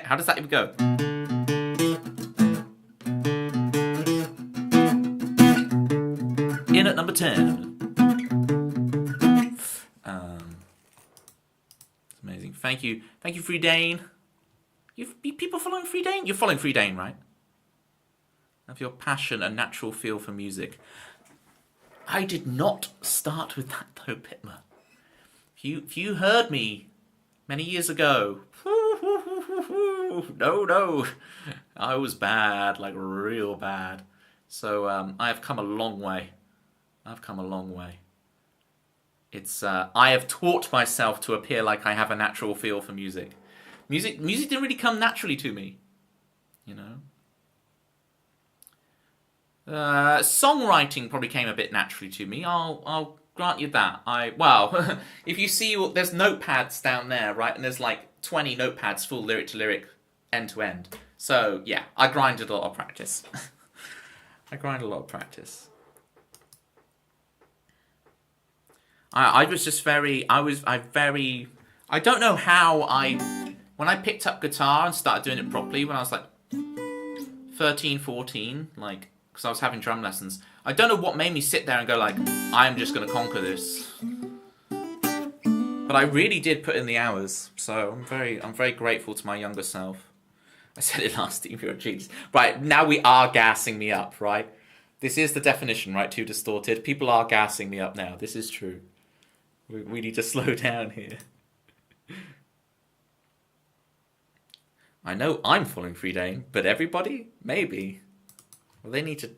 How does that even go? In at number 10. Amazing. Thank you, Free Dane. You people following Free Dane? You're following Free Dane, right? Of your passion and natural feel for music. I did not start with that though, Pitma. If you heard me many years ago, no, I was bad, like real bad. So I have come a long way. It's I have taught myself to appear like I have a natural feel for music. Music didn't really come naturally to me, you know. Songwriting probably came a bit naturally to me. I'll grant you that. If you see, there's notepads down there, right? And there's like 20 notepads full lyric to lyric, end to end. So yeah, I grinded a lot of practice. I was just very, I don't know how when I picked up guitar and started doing it properly when I was like 13, 14, like, because I was having drum lessons, I don't know what made me sit there and go like, I'm just going to conquer this. But I really did put in the hours, so I'm very grateful to my younger self. I said it last time, you're a genius. Right, now we are gassing me up, right? This is the definition, right? Too distorted. People are gassing me up now. This is true. We need to slow down here. I know I'm following Free Dane, but everybody? Maybe. Well, they need to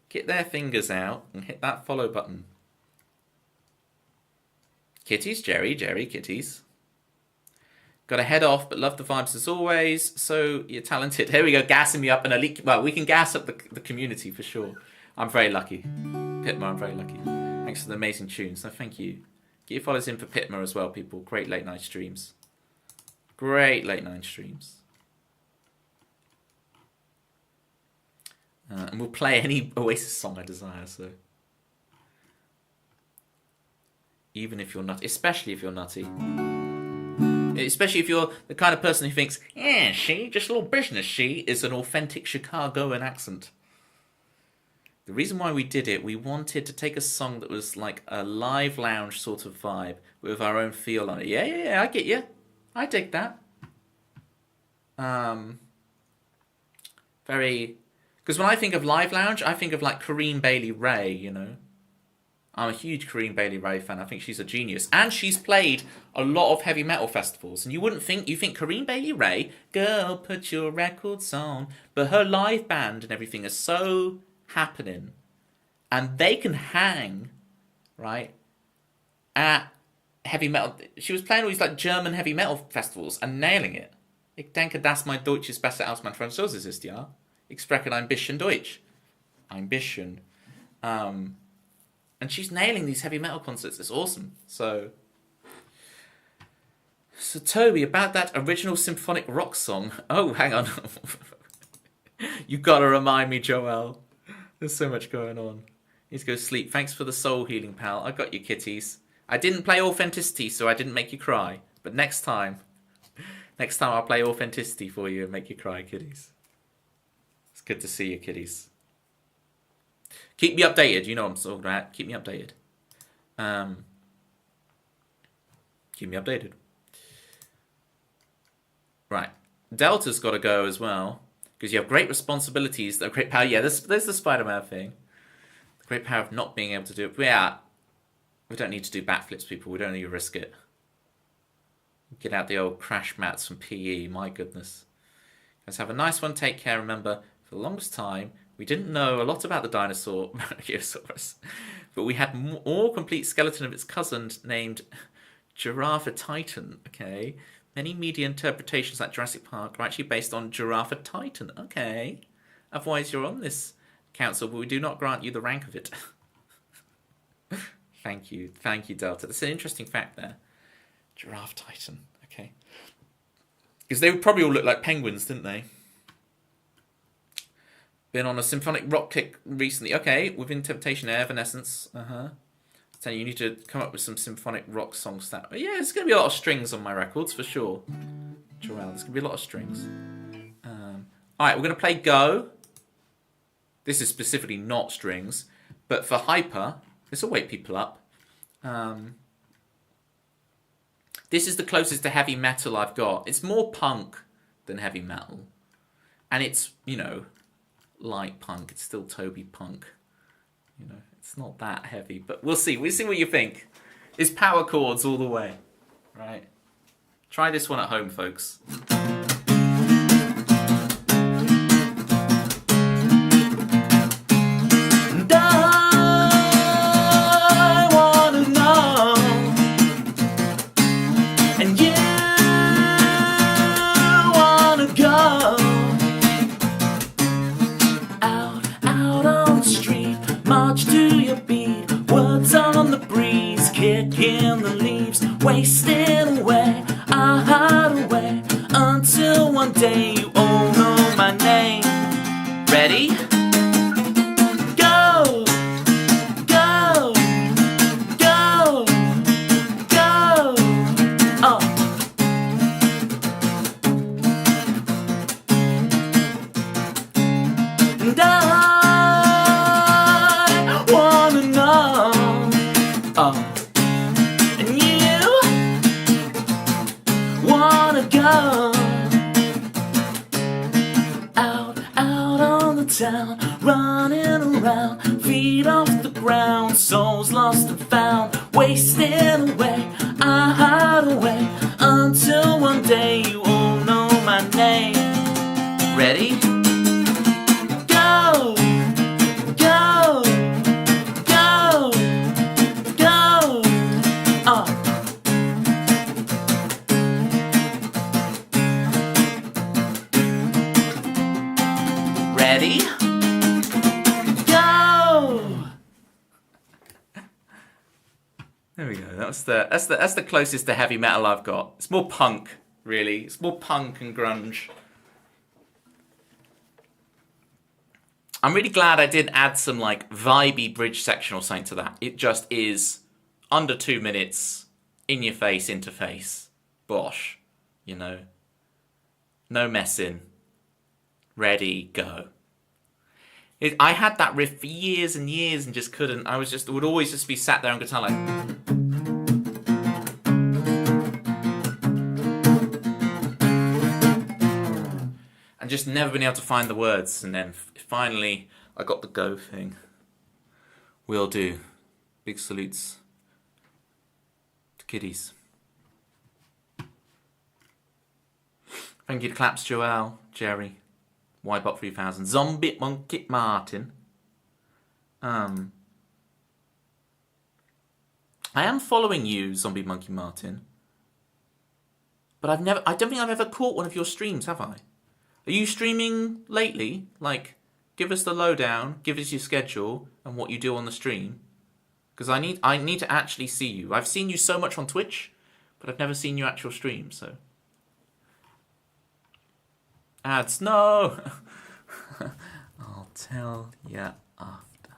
get their fingers out and hit that follow button. Kitties, Jerry, kitties. Got to head off, but love the vibes as always. So you're talented. Here we go, gassing me up. Well, we can gas up the community for sure. I'm very lucky. Pitma, I'm very lucky. Thanks for the amazing tunes. No, thank you. Get your follows in for Pitma as well, people. Great late night streams. And we'll play any Oasis song I desire, so. Even if you're nutty. Especially if you're nutty. Especially if you're the kind of person who thinks, yeah, she, just a little business, she, is an authentic Chicagoan accent. The reason why we did it, we wanted to take a song that was like a live lounge sort of vibe with our own feel on it. Yeah, I get you. I dig that. Because when I think of live lounge, I think of like Corinne Bailey Rae, you know. I'm a huge Corinne Bailey Rae fan. I think she's a genius. And she's played a lot of heavy metal festivals. And you think Corinne Bailey Rae, girl, put your records on. But her live band and everything is so happening. And they can hang, right, at heavy metal. She was playing all these like German heavy metal festivals and nailing it. Ich denke, dass mein Deutsch ist besser als mein Französisch ist, ja. Ich spreche ein bisschen Deutsch. Ein bisschen. And she's nailing these heavy metal concerts. It's awesome. So Toby, about that original symphonic rock song. Oh, hang on. You gotta remind me, Joel. There's so much going on. Need to go sleep. Thanks for the soul healing, pal. I got you, kitties. I didn't play Authenticity, so I didn't make you cry. But next time I'll play Authenticity for you and make you cry, kitties. It's good to see you, kitties. Keep me updated. You know what I'm talking about. Keep me updated. Keep me updated. Right. Delta's got to go as well. Because you have great responsibilities, the great power. Yeah, there's the Spider-Man thing. The great power of not being able to do it. But yeah, we don't need to do backflips, people. We don't need to risk it. Get out the old crash mats from PE. My goodness. Guys, have a nice one. Take care. Remember, for the longest time, we didn't know a lot about the dinosaur Brachiosaurus, but we had more complete skeleton of its cousin named Giraffe Titan. Okay. Many media interpretations like Jurassic Park are actually based on Giraffe Titan. Okay. Otherwise, you're on this council, but we do not grant you the rank of it. Thank you, Delta. That's an interesting fact there. Giraffe Titan. Okay. Because they would probably all look like penguins, didn't they? Been on a symphonic rock kick recently. Okay, within Temptation Evanescence. So you need to come up with some symphonic rock songs. Yeah, there's going to be a lot of strings on my records, for sure. Joel, there's going to be a lot of strings. Alright, we're going to play Go. This is specifically not strings. But for Hyper, this will wake people up. This is the closest to heavy metal I've got. It's more punk than heavy metal. And it's, you know, light punk. It's still Toby punk. You know, it's not that heavy. But we'll see. We'll see what you think. It's power chords all the way. Right? Try this one at home, folks. In the leaves, wasting away, I hide away until one day you all know my name. Ready? Go, go, go, go. And I wanna know. Town, running around, feet off the ground, souls lost and found, wasting away, I hide away, until one day you all know my name. Ready? Go, go, go, go, Ready? Go! There we go. That's the closest to heavy metal I've got. It's more punk, really. It's more punk and grunge. I'm really glad I didn't add some like vibey bridge section or something to that. It just is under 2 minutes, in your face, interface, bosh. You know, no messing. Ready, go. I had that riff for years and years and just couldn't. It would always just be sat there on guitar like. And just never been able to find the words. And then finally, I got the go thing. Will do. Big salutes to kiddies. Thank you to Claps, Joel, Jerry. Ybot 3000, Zombie Monkey Martin. I am following you, Zombie Monkey Martin. But I don't think I've ever caught one of your streams, have I? Are you streaming lately? Like, give us the lowdown, give us your schedule and what you do on the stream. Because I need to actually see you. I've seen you so much on Twitch, but I've never seen your actual stream, so. Ads, no! I'll tell ya after.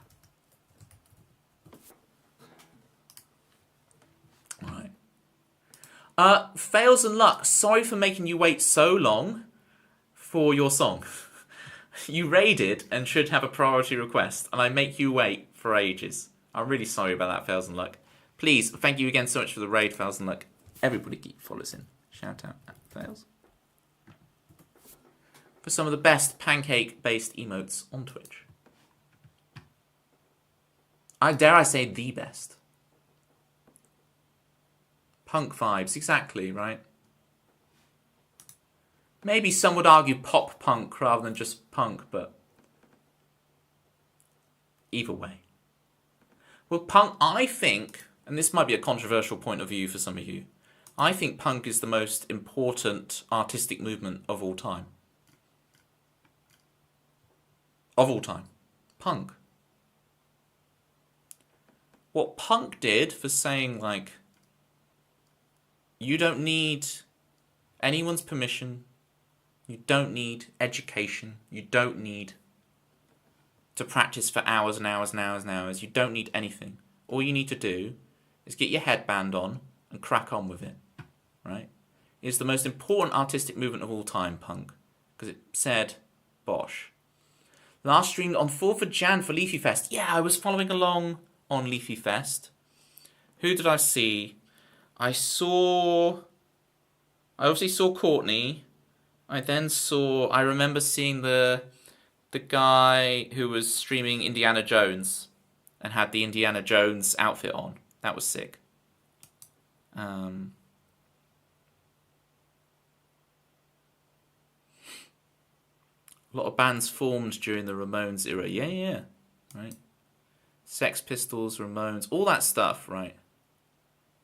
Right. Fails and Luck, sorry for making you wait so long for your song. You raided and should have a priority request, and I make you wait for ages. I'm really sorry about that, Fails and Luck. Please, thank you again so much for the raid, Fails and Luck. Everybody keep follows in. Shout out at Fails. for some of the best pancake-based emotes on Twitch. Dare I say the best. Punk vibes, exactly, right? Maybe some would argue pop punk rather than just punk, but either way. Well, punk, I think, and this might be a controversial point of view for some of you, I think punk is the most important artistic movement of all time. Of all time. Punk. What punk did for saying, like, you don't need anyone's permission, you don't need education, you don't need to practice for hours and hours and hours and hours, you don't need anything. All you need to do is get your headband on and crack on with it, right? It's the most important artistic movement of all time, punk, because it said, bosh. Last streamed on 4th of Jan for Leafy Fest. Yeah, I was following along on Leafy Fest. Who did I see? I obviously saw Courtney. I remember seeing the guy who was streaming Indiana Jones and had the Indiana Jones outfit on. That was sick. A lot of bands formed during the Ramones era. Yeah. Right. Sex Pistols, Ramones, all that stuff, right,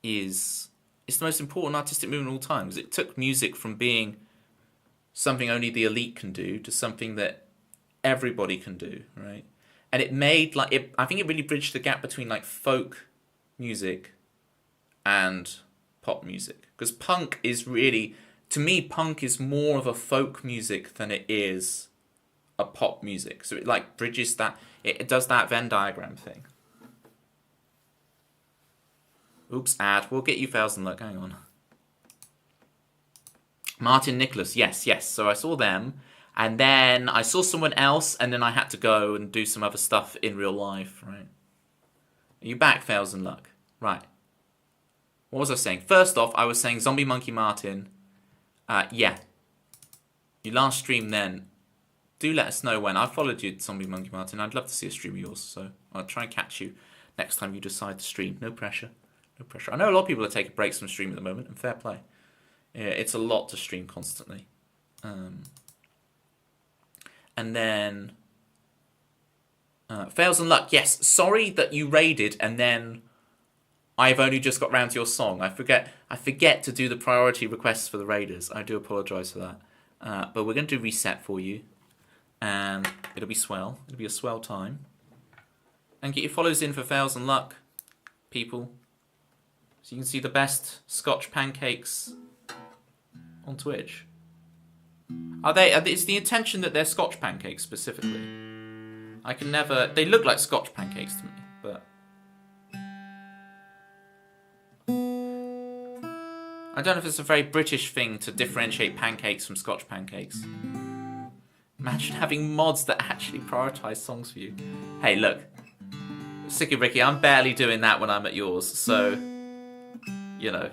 it's the most important artistic movement of all time, because it took music from being something only the elite can do to something that everybody can do, right? And it made, I think it really bridged the gap between, like, folk music and pop music. Because punk is really, to me, punk is more of a folk music than it is a pop music. So it, like, bridges that, it does that Venn diagram thing. Oops, ad. We'll get you fails and luck. Hang on. Martin Nicholas. Yes. So I saw them. And then I saw someone else. And then I had to go and do some other stuff in real life. Right. Are you back, fails and luck? Right. What was I saying? First off, I was saying Zombie Monkey Martin. Yeah. You last streamed then. Do let us know when. I followed you, Zombie Monkey Martin. I'd love to see a stream of yours. So I'll try and catch you next time you decide to stream. No pressure. No pressure. I know a lot of people are taking breaks from streaming at the moment, and fair play. Yeah, it's a lot to stream constantly. And then fails and luck. Yes, sorry that you raided and then I've only just got round to your song. I forget to do the priority requests for the raiders. I do apologise for that. But we're going to do reset for you, and it'll be swell. It'll be a swell time. And get your follows in for fails and luck, people. So you can see the best Scotch pancakes on Twitch. Is the intention that they're Scotch pancakes specifically? I can never... They look like Scotch pancakes to me, but... I don't know if it's a very British thing to differentiate pancakes from Scotch pancakes. Imagine having mods that actually prioritise songs for you. Hey, look. Sicky Ricky, I'm barely doing that when I'm at yours, so... You know,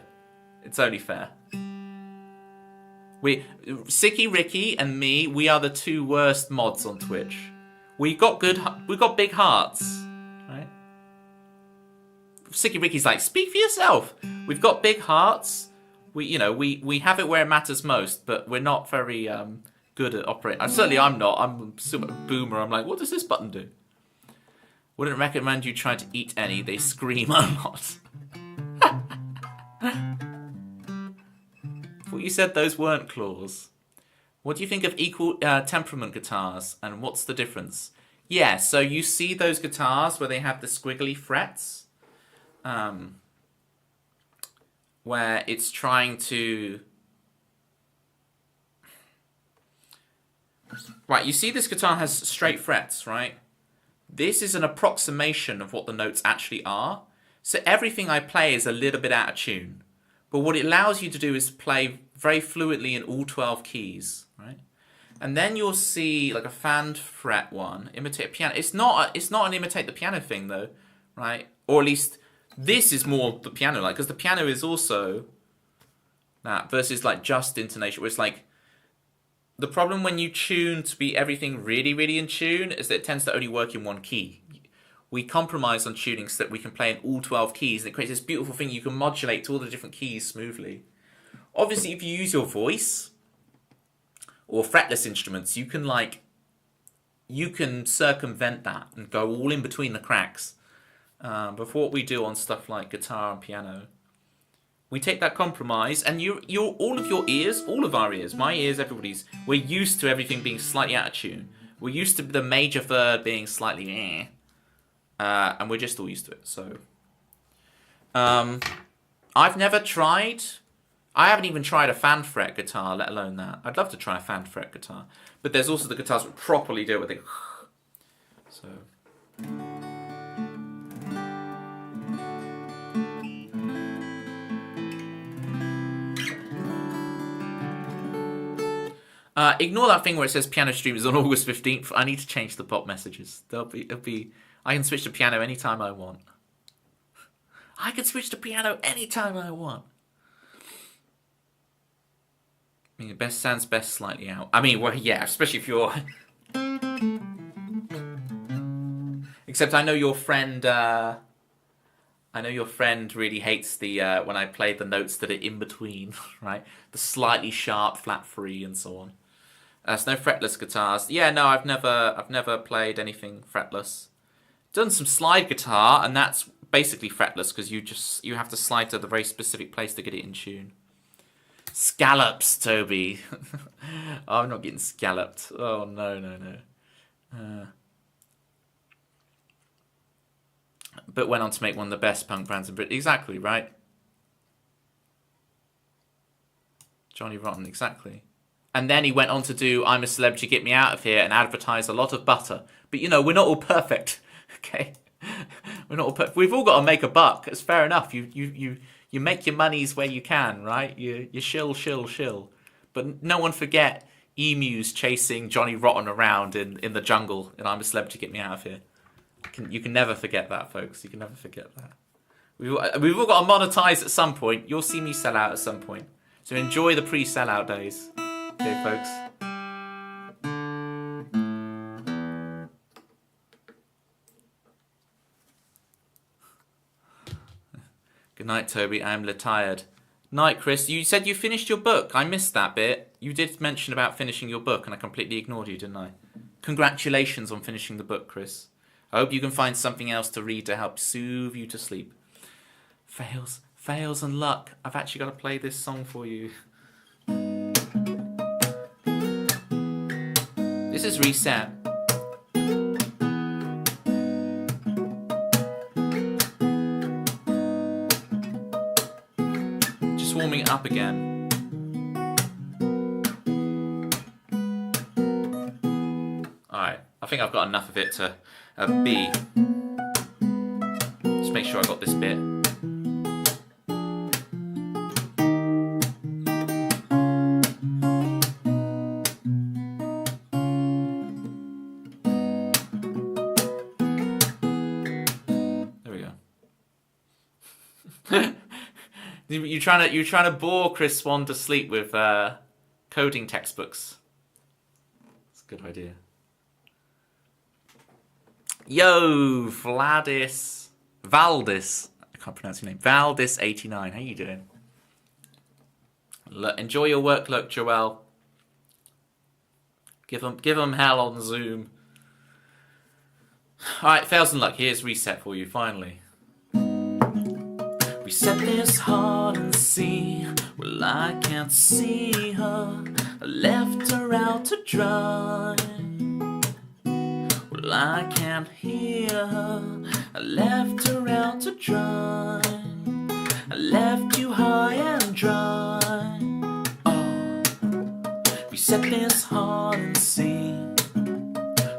it's only fair. Sicky Ricky and me, we are the two worst mods on Twitch. We got big hearts, right? Sicky Ricky's like, speak for yourself. We've got big hearts. We have it where it matters most, but we're not very good at operating. Certainly I'm not. I'm a boomer. I'm like, what does this button do? Wouldn't recommend you try to eat any. They scream a lot. Thought you said those weren't claws. What do you think of equal temperament guitars, and what's the difference? Yeah, so you see those guitars where they have the squiggly frets, where it's trying to... Right, you see this guitar has straight frets, right? This is an approximation of what the notes actually are. So everything I play is a little bit out of tune. But what it allows you to do is play very fluidly in all 12 keys, right? And then you'll see like a fanned fret one, imitate a piano. It's not an imitate the piano thing though, right? Or at least this is more the piano like, because the piano is also that versus like just intonation, where it's like The problem when you tune to be everything really, really in tune is that it tends to only work in one key. We compromise on tuning so that we can play in all 12 keys, and it creates this beautiful thing. You can modulate to all the different keys smoothly. Obviously, if you use your voice or fretless instruments, you can circumvent that and go all in between the cracks. But for what we do on stuff like guitar and piano, we take that compromise, and all of your ears, all of our ears, my ears, everybody's, we're used to everything being slightly out of tune. We're used to the major third being slightly and we're just all used to it. So, I've never tried. I haven't even tried a fan fret guitar, let alone that. I'd love to try a fan fret guitar, but there's also the guitars that properly do it with it. So. Ignore that thing where it says piano stream is on August 15th. I need to change the pop messages. I can switch to piano anytime I want. I can switch to piano anytime I want. I mean, it sounds best slightly out. I mean, well, yeah, especially if you're... Except I know your friend... really hates the when I play the notes that are in between, right? The slightly sharp, flat 3 and so on. There's no fretless guitars. Yeah, no, I've never played anything fretless. Done some slide guitar, and that's basically fretless because you have to slide to the very specific place to get it in tune. Scallops, Toby. Oh, I'm not getting scalloped. Oh no. But went on to make one of the best punk bands in Britain. Exactly, right? Johnny Rotten, exactly. And then he went on to do I'm a Celebrity, Get Me Out of Here and advertise a lot of butter. But, we're not all perfect, okay? We're not all perfect. We've all got to make a buck. It's fair enough. You make your monies where you can, right? You shill. But no one forget emus chasing Johnny Rotten around in the jungle and I'm a Celebrity, Get Me Out of Here. You can never forget that, folks. You can never forget that. We've all got to monetize at some point. You'll see me sell out at some point. So enjoy the pre-sellout days. Okay, folks. Good night, Toby. I'm tired. Night, Chris. You said you finished your book. I missed that bit. You did mention about finishing your book, and I completely ignored you, didn't I? Congratulations on finishing the book, Chris. I hope you can find something else to read to help soothe you to sleep. Fails and luck. I've actually got to play this song for you. This is Reset. Just warming it up again. Alright, I think I've got enough of it to B. Just make sure I got this bit. There we go. You're trying to bore Chris Swan to sleep with coding textbooks. That's a good idea. Yo, Valdis. I can't pronounce your name. Valdis89. How you doing? Enjoy your work, look, Joel. Give them hell on Zoom. All right, fails and luck. Here's Reset for you, finally. Reset this heart and see. Well, I can't see her. I left her out to dry. Well, I can't hear her. I left her out to dry. I left you high and dry. Oh, reset this heart and see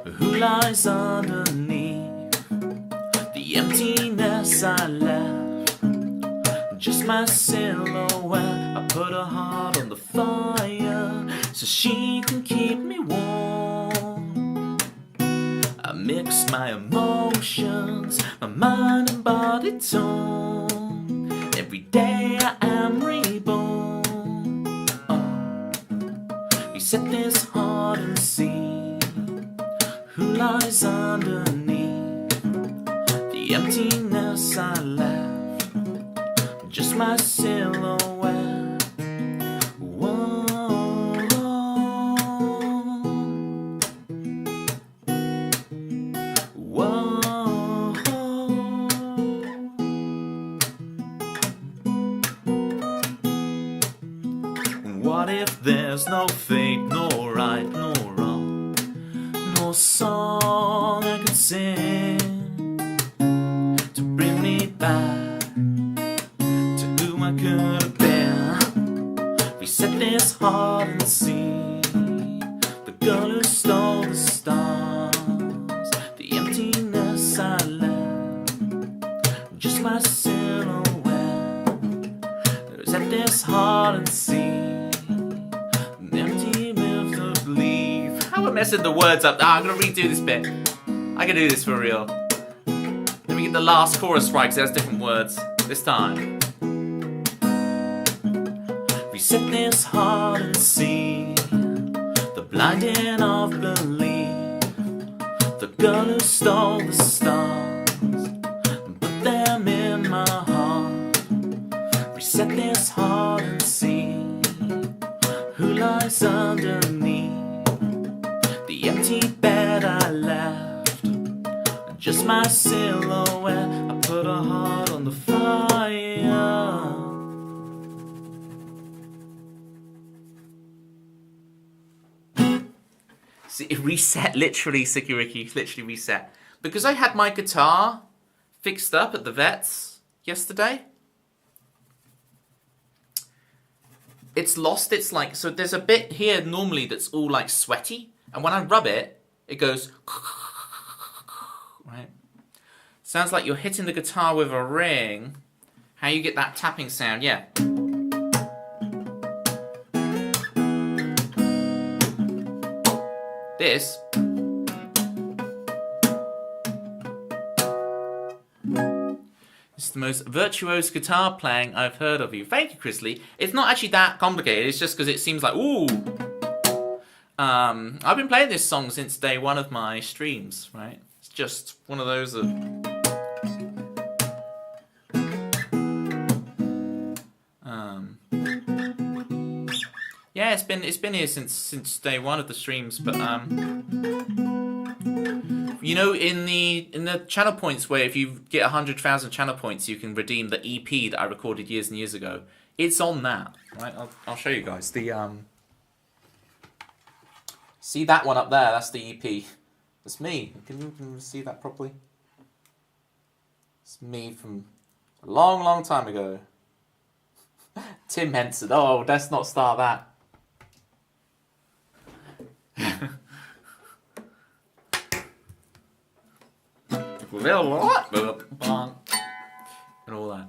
who lies underneath the emptiness I left. Just my silhouette. I put her heart on the fire so she can keep me warm. I mix my emotions, my mind and body tone. Every day I am reborn. Oh, reset this heart. underneath the emptiness I left, just my silhouette. Whoa. Whoa. What if there's no fate, no right, no wrong, no song I could sing to bring me back to who I could have been? Reset this heart and see the girl who stole the stars, the emptiness I left, just my silhouette. Reset this heart and see. How am I messing the words up? I'm gonna redo this bit. I can do this for real. Let me get the last chorus right, because it has different words this time. Reset this heart and see the blinding of belief, the girl who stole the stars, put them in my heart. Reset this heart and see who lies underneath the empty bed I left, just my silhouette. I put a heart on the fire. See, it reset, literally, Sicky Ricky, literally reset. Because I had my guitar fixed up at the vet's yesterday. It's lost its like, so there's a bit here normally that's all like sweaty. And when I rub it, it goes, right? Sounds like you're hitting the guitar with a ring. How you get that tapping sound, yeah. This. It's the most virtuose guitar playing I've heard of you. Thank you, Chris Lee. It's not actually that complicated. It's just because it seems like, ooh. I've been playing this song since day one of my streams, right? It's just one of those of... yeah, it's been here since day one of the streams, but you know, in the channel points where if you get 100,000 channel points, you can redeem the EP that I recorded years and years ago. It's on that, right? I'll show you guys the See that one up there? That's the EP. That's me. Can you see that properly? It's me from a long, long time ago. Tim Henson. Oh, let's not start that. And all that.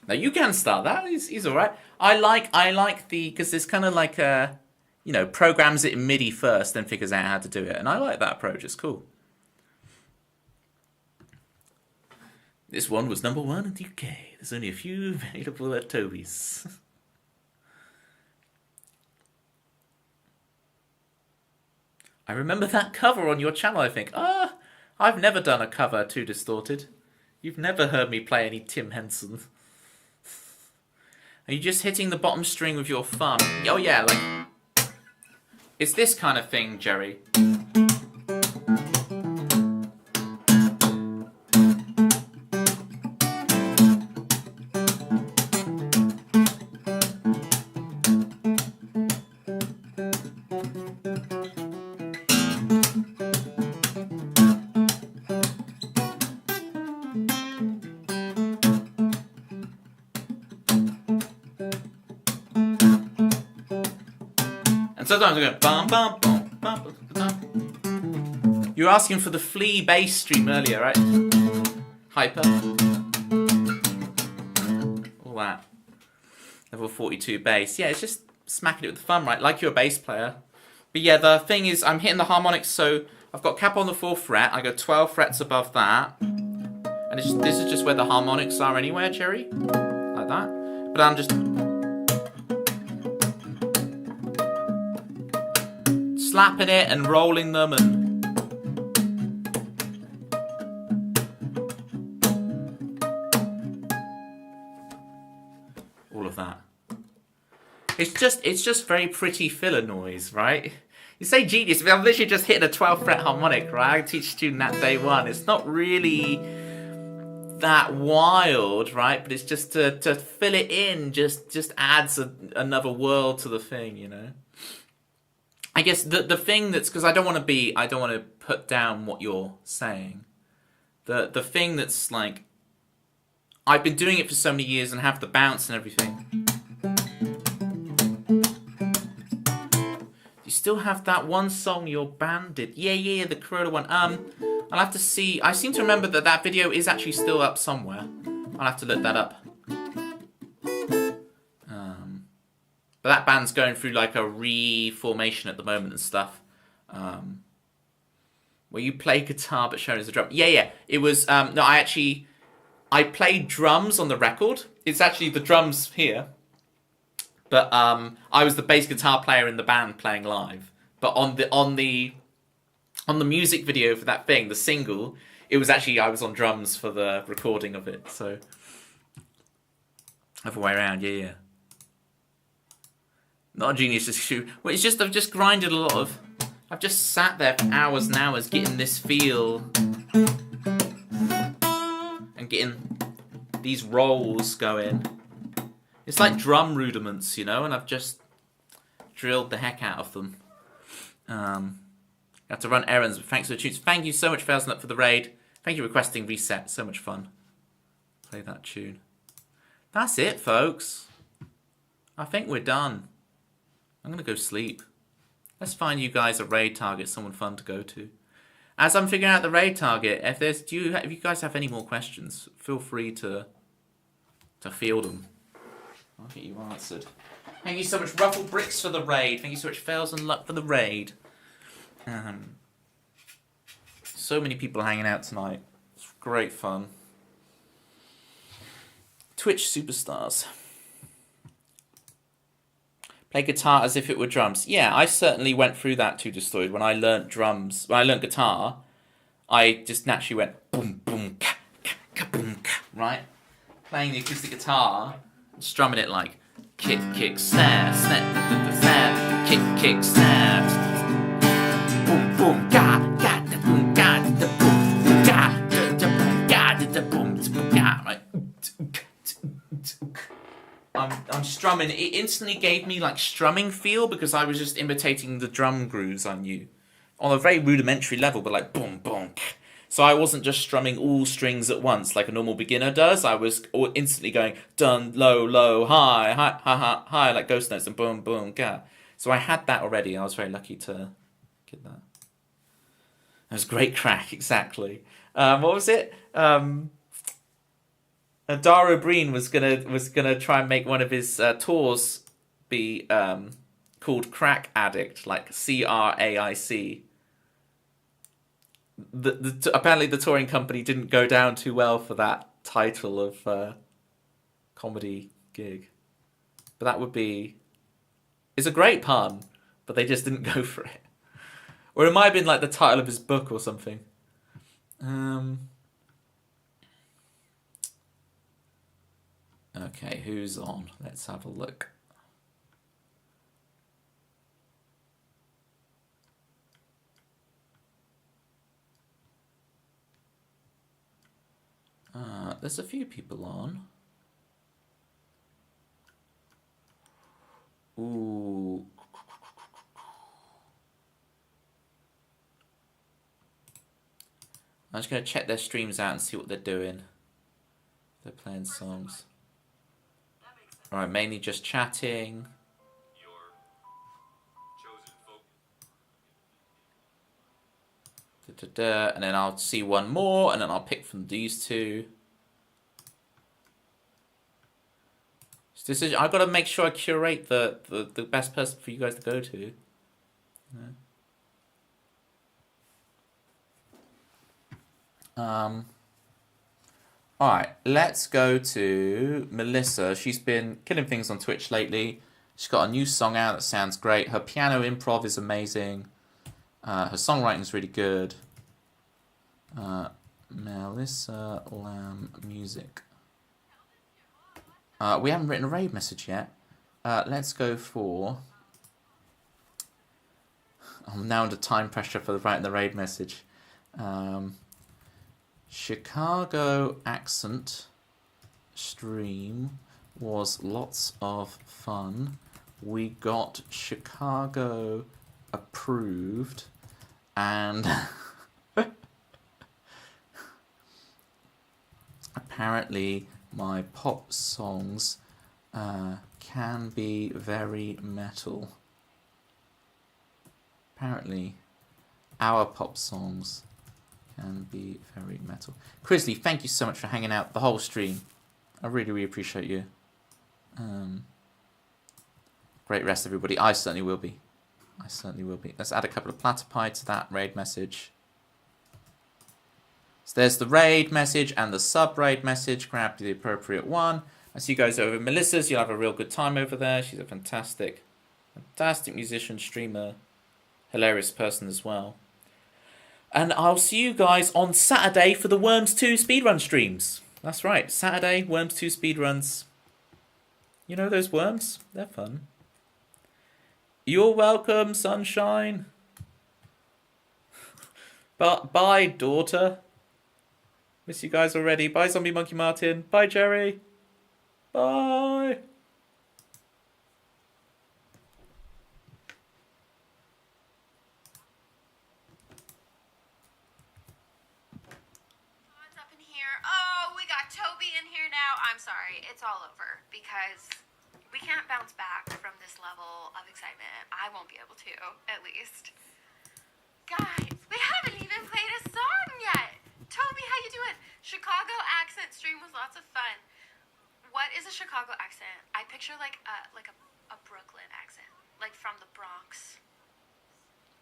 Now you can start that. He's all right. I like the, because it's kind of like a, you know, programs it in MIDI first, then figures out how to do it, and I like that approach. It's cool. This one was #1 in the UK. There's only a few available at Toby's. I remember that cover on your channel, I think. I've never done a cover too distorted. You've never heard me play any Tim Henson. Are you just hitting the bottom string with your thumb? Oh yeah, like... It's this kind of thing, Jerry. Sometimes I go bum bum bum bum bum. You were asking for the Flea bass stream earlier, right? Hyper. All that. Level 42 bass. Yeah, it's just smacking it with the thumb, right? Like you're a bass player. But yeah, the thing is, I'm hitting the harmonics, so I've got cap on the 4th fret. I go 12 frets above that. And it's just, this is just where the harmonics are anywhere, Jerry. Like that. But I'm just... slapping it and rolling them and It's just very pretty filler noise, right? You say genius, but I'm literally just hitting a 12th fret harmonic, right? I teach a student that day one. It's not really that wild, right? But it's just to fill it in, just adds another world to the thing, you know. I guess the thing that's, because I don't want to put down what you're saying. The thing that's like, I've been doing it for so many years and have the bounce and everything. You still have that one song your band did. Yeah, the Corolla one. I'll have to see. I seem to remember that video is actually still up somewhere. I'll have to look that up. But that band's going through like a reformation at the moment and stuff. Where you play guitar but shown as a drum. Yeah. It was, no, I played drums on the record. It's actually the drums here. But I was the bass guitar player in the band playing live. But on the music video for that thing, the single, it was actually I was on drums for the recording of it. So other way around, yeah. Not a genius issue. Well, it's just I've just grinded a lot of. I've just sat there for hours and hours getting this feel and getting these rolls going. It's like drum rudiments, you know, and I've just drilled the heck out of them. I have to run errands, but thanks for the tunes. Thank you so much, Felsenut, for the raid. Thank you for requesting Reset. So much fun. Play that tune. That's it, folks. I think we're done. I'm going to go sleep. Let's find you guys a raid target, someone fun to go to. As I'm figuring out the raid target, if you guys have any more questions, feel free to field them. I'll get you answered. Thank you so much, Ruffled Bricks, for the raid. Thank you so much, Fails and Luck, for the raid. So many people hanging out tonight. It's great fun. Twitch superstars. Play guitar as if it were drums. Yeah, I certainly went through that too, Destroyed. When I learnt drums, when I learnt guitar, I just naturally went boom, boom, ka, ka, ka, boom, ka, right? Playing the acoustic guitar, strumming it like kick, kick, snare, snare, snare, kick, kick, snare, boom, boom, ga, ga, da, boom, ga, da, boom, ga, da, boom, ga, da, boom, ga, right? I'm strumming. It instantly gave me like strumming feel because I was just imitating the drum grooves I knew on a very rudimentary level, but like boom, boom. So I wasn't just strumming all strings at once like a normal beginner does. I was instantly going dun, low, low, high, high, high, high, high, like ghost notes and boom, boom, ga. So I had that already. I was very lucky to get that. It was great crack, exactly. What was it? Dara Breen was gonna try and make one of his tours be called Crack Addict, like CRAIC. Apparently the touring company didn't go down too well for that title of comedy gig, but that would be. It's a great pun, but they just didn't go for it. Or it might have been like the title of his book or something. Okay, who's on? Let's have a look. There's a few people on. Ooh. I'm just going to check their streams out and see what they're doing. They're playing songs. Alright, mainly just chatting. And then I'll see one more, and then I'll pick from these two. So this is, I've got to make sure I curate the best person for you guys to go to. Alright, let's go to Melissa. She's been killing things on Twitch lately. She's got a new song out that sounds great. Her piano improv is amazing. Her songwriting is really good. Melissa Lamb Music. We haven't written a raid message yet. Let's go for... I'm now under time pressure for writing the raid message. Chicago accent stream was lots of fun. We got Chicago approved, and apparently my pop songs can be very metal. Apparently our pop songs can be very metal. Crisley, thank you so much for hanging out the whole stream. I really, really appreciate you. Great rest, everybody. I certainly will be. I certainly will be. Let's add a couple of platypi to that raid message. So there's the raid message and the sub-raid message. Grab the appropriate one. I see you guys over at Melissa's. You'll have a real good time over there. She's a fantastic, fantastic musician, streamer, hilarious person as well. And I'll see you guys on Saturday for the Worms 2 speedrun streams. That's right, Saturday, Worms 2 speedruns. You know those worms? They're fun. You're welcome, sunshine. But bye, daughter. Miss you guys already. Bye, Zombie Monkey Martin. Bye, Jerry. Bye. What's up in here? Oh, we got Toby in here now. I'm sorry, it's all over because we can't bounce back from this level of excitement. I won't be able to, at least. Guys, we haven't even played a song yet. Toby, how you doing? Chicago accent stream was lots of fun. What is a Chicago accent? I picture like a Brooklyn accent, like from the Bronx.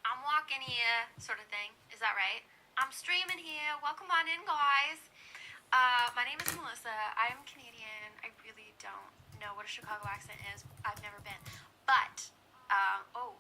I'm walking here, sort of thing. Is that right? I'm streaming here. Welcome on in, guys. My name is Melissa. I'm Canadian. I really don't know what a Chicago accent is. I've never been. But, oh.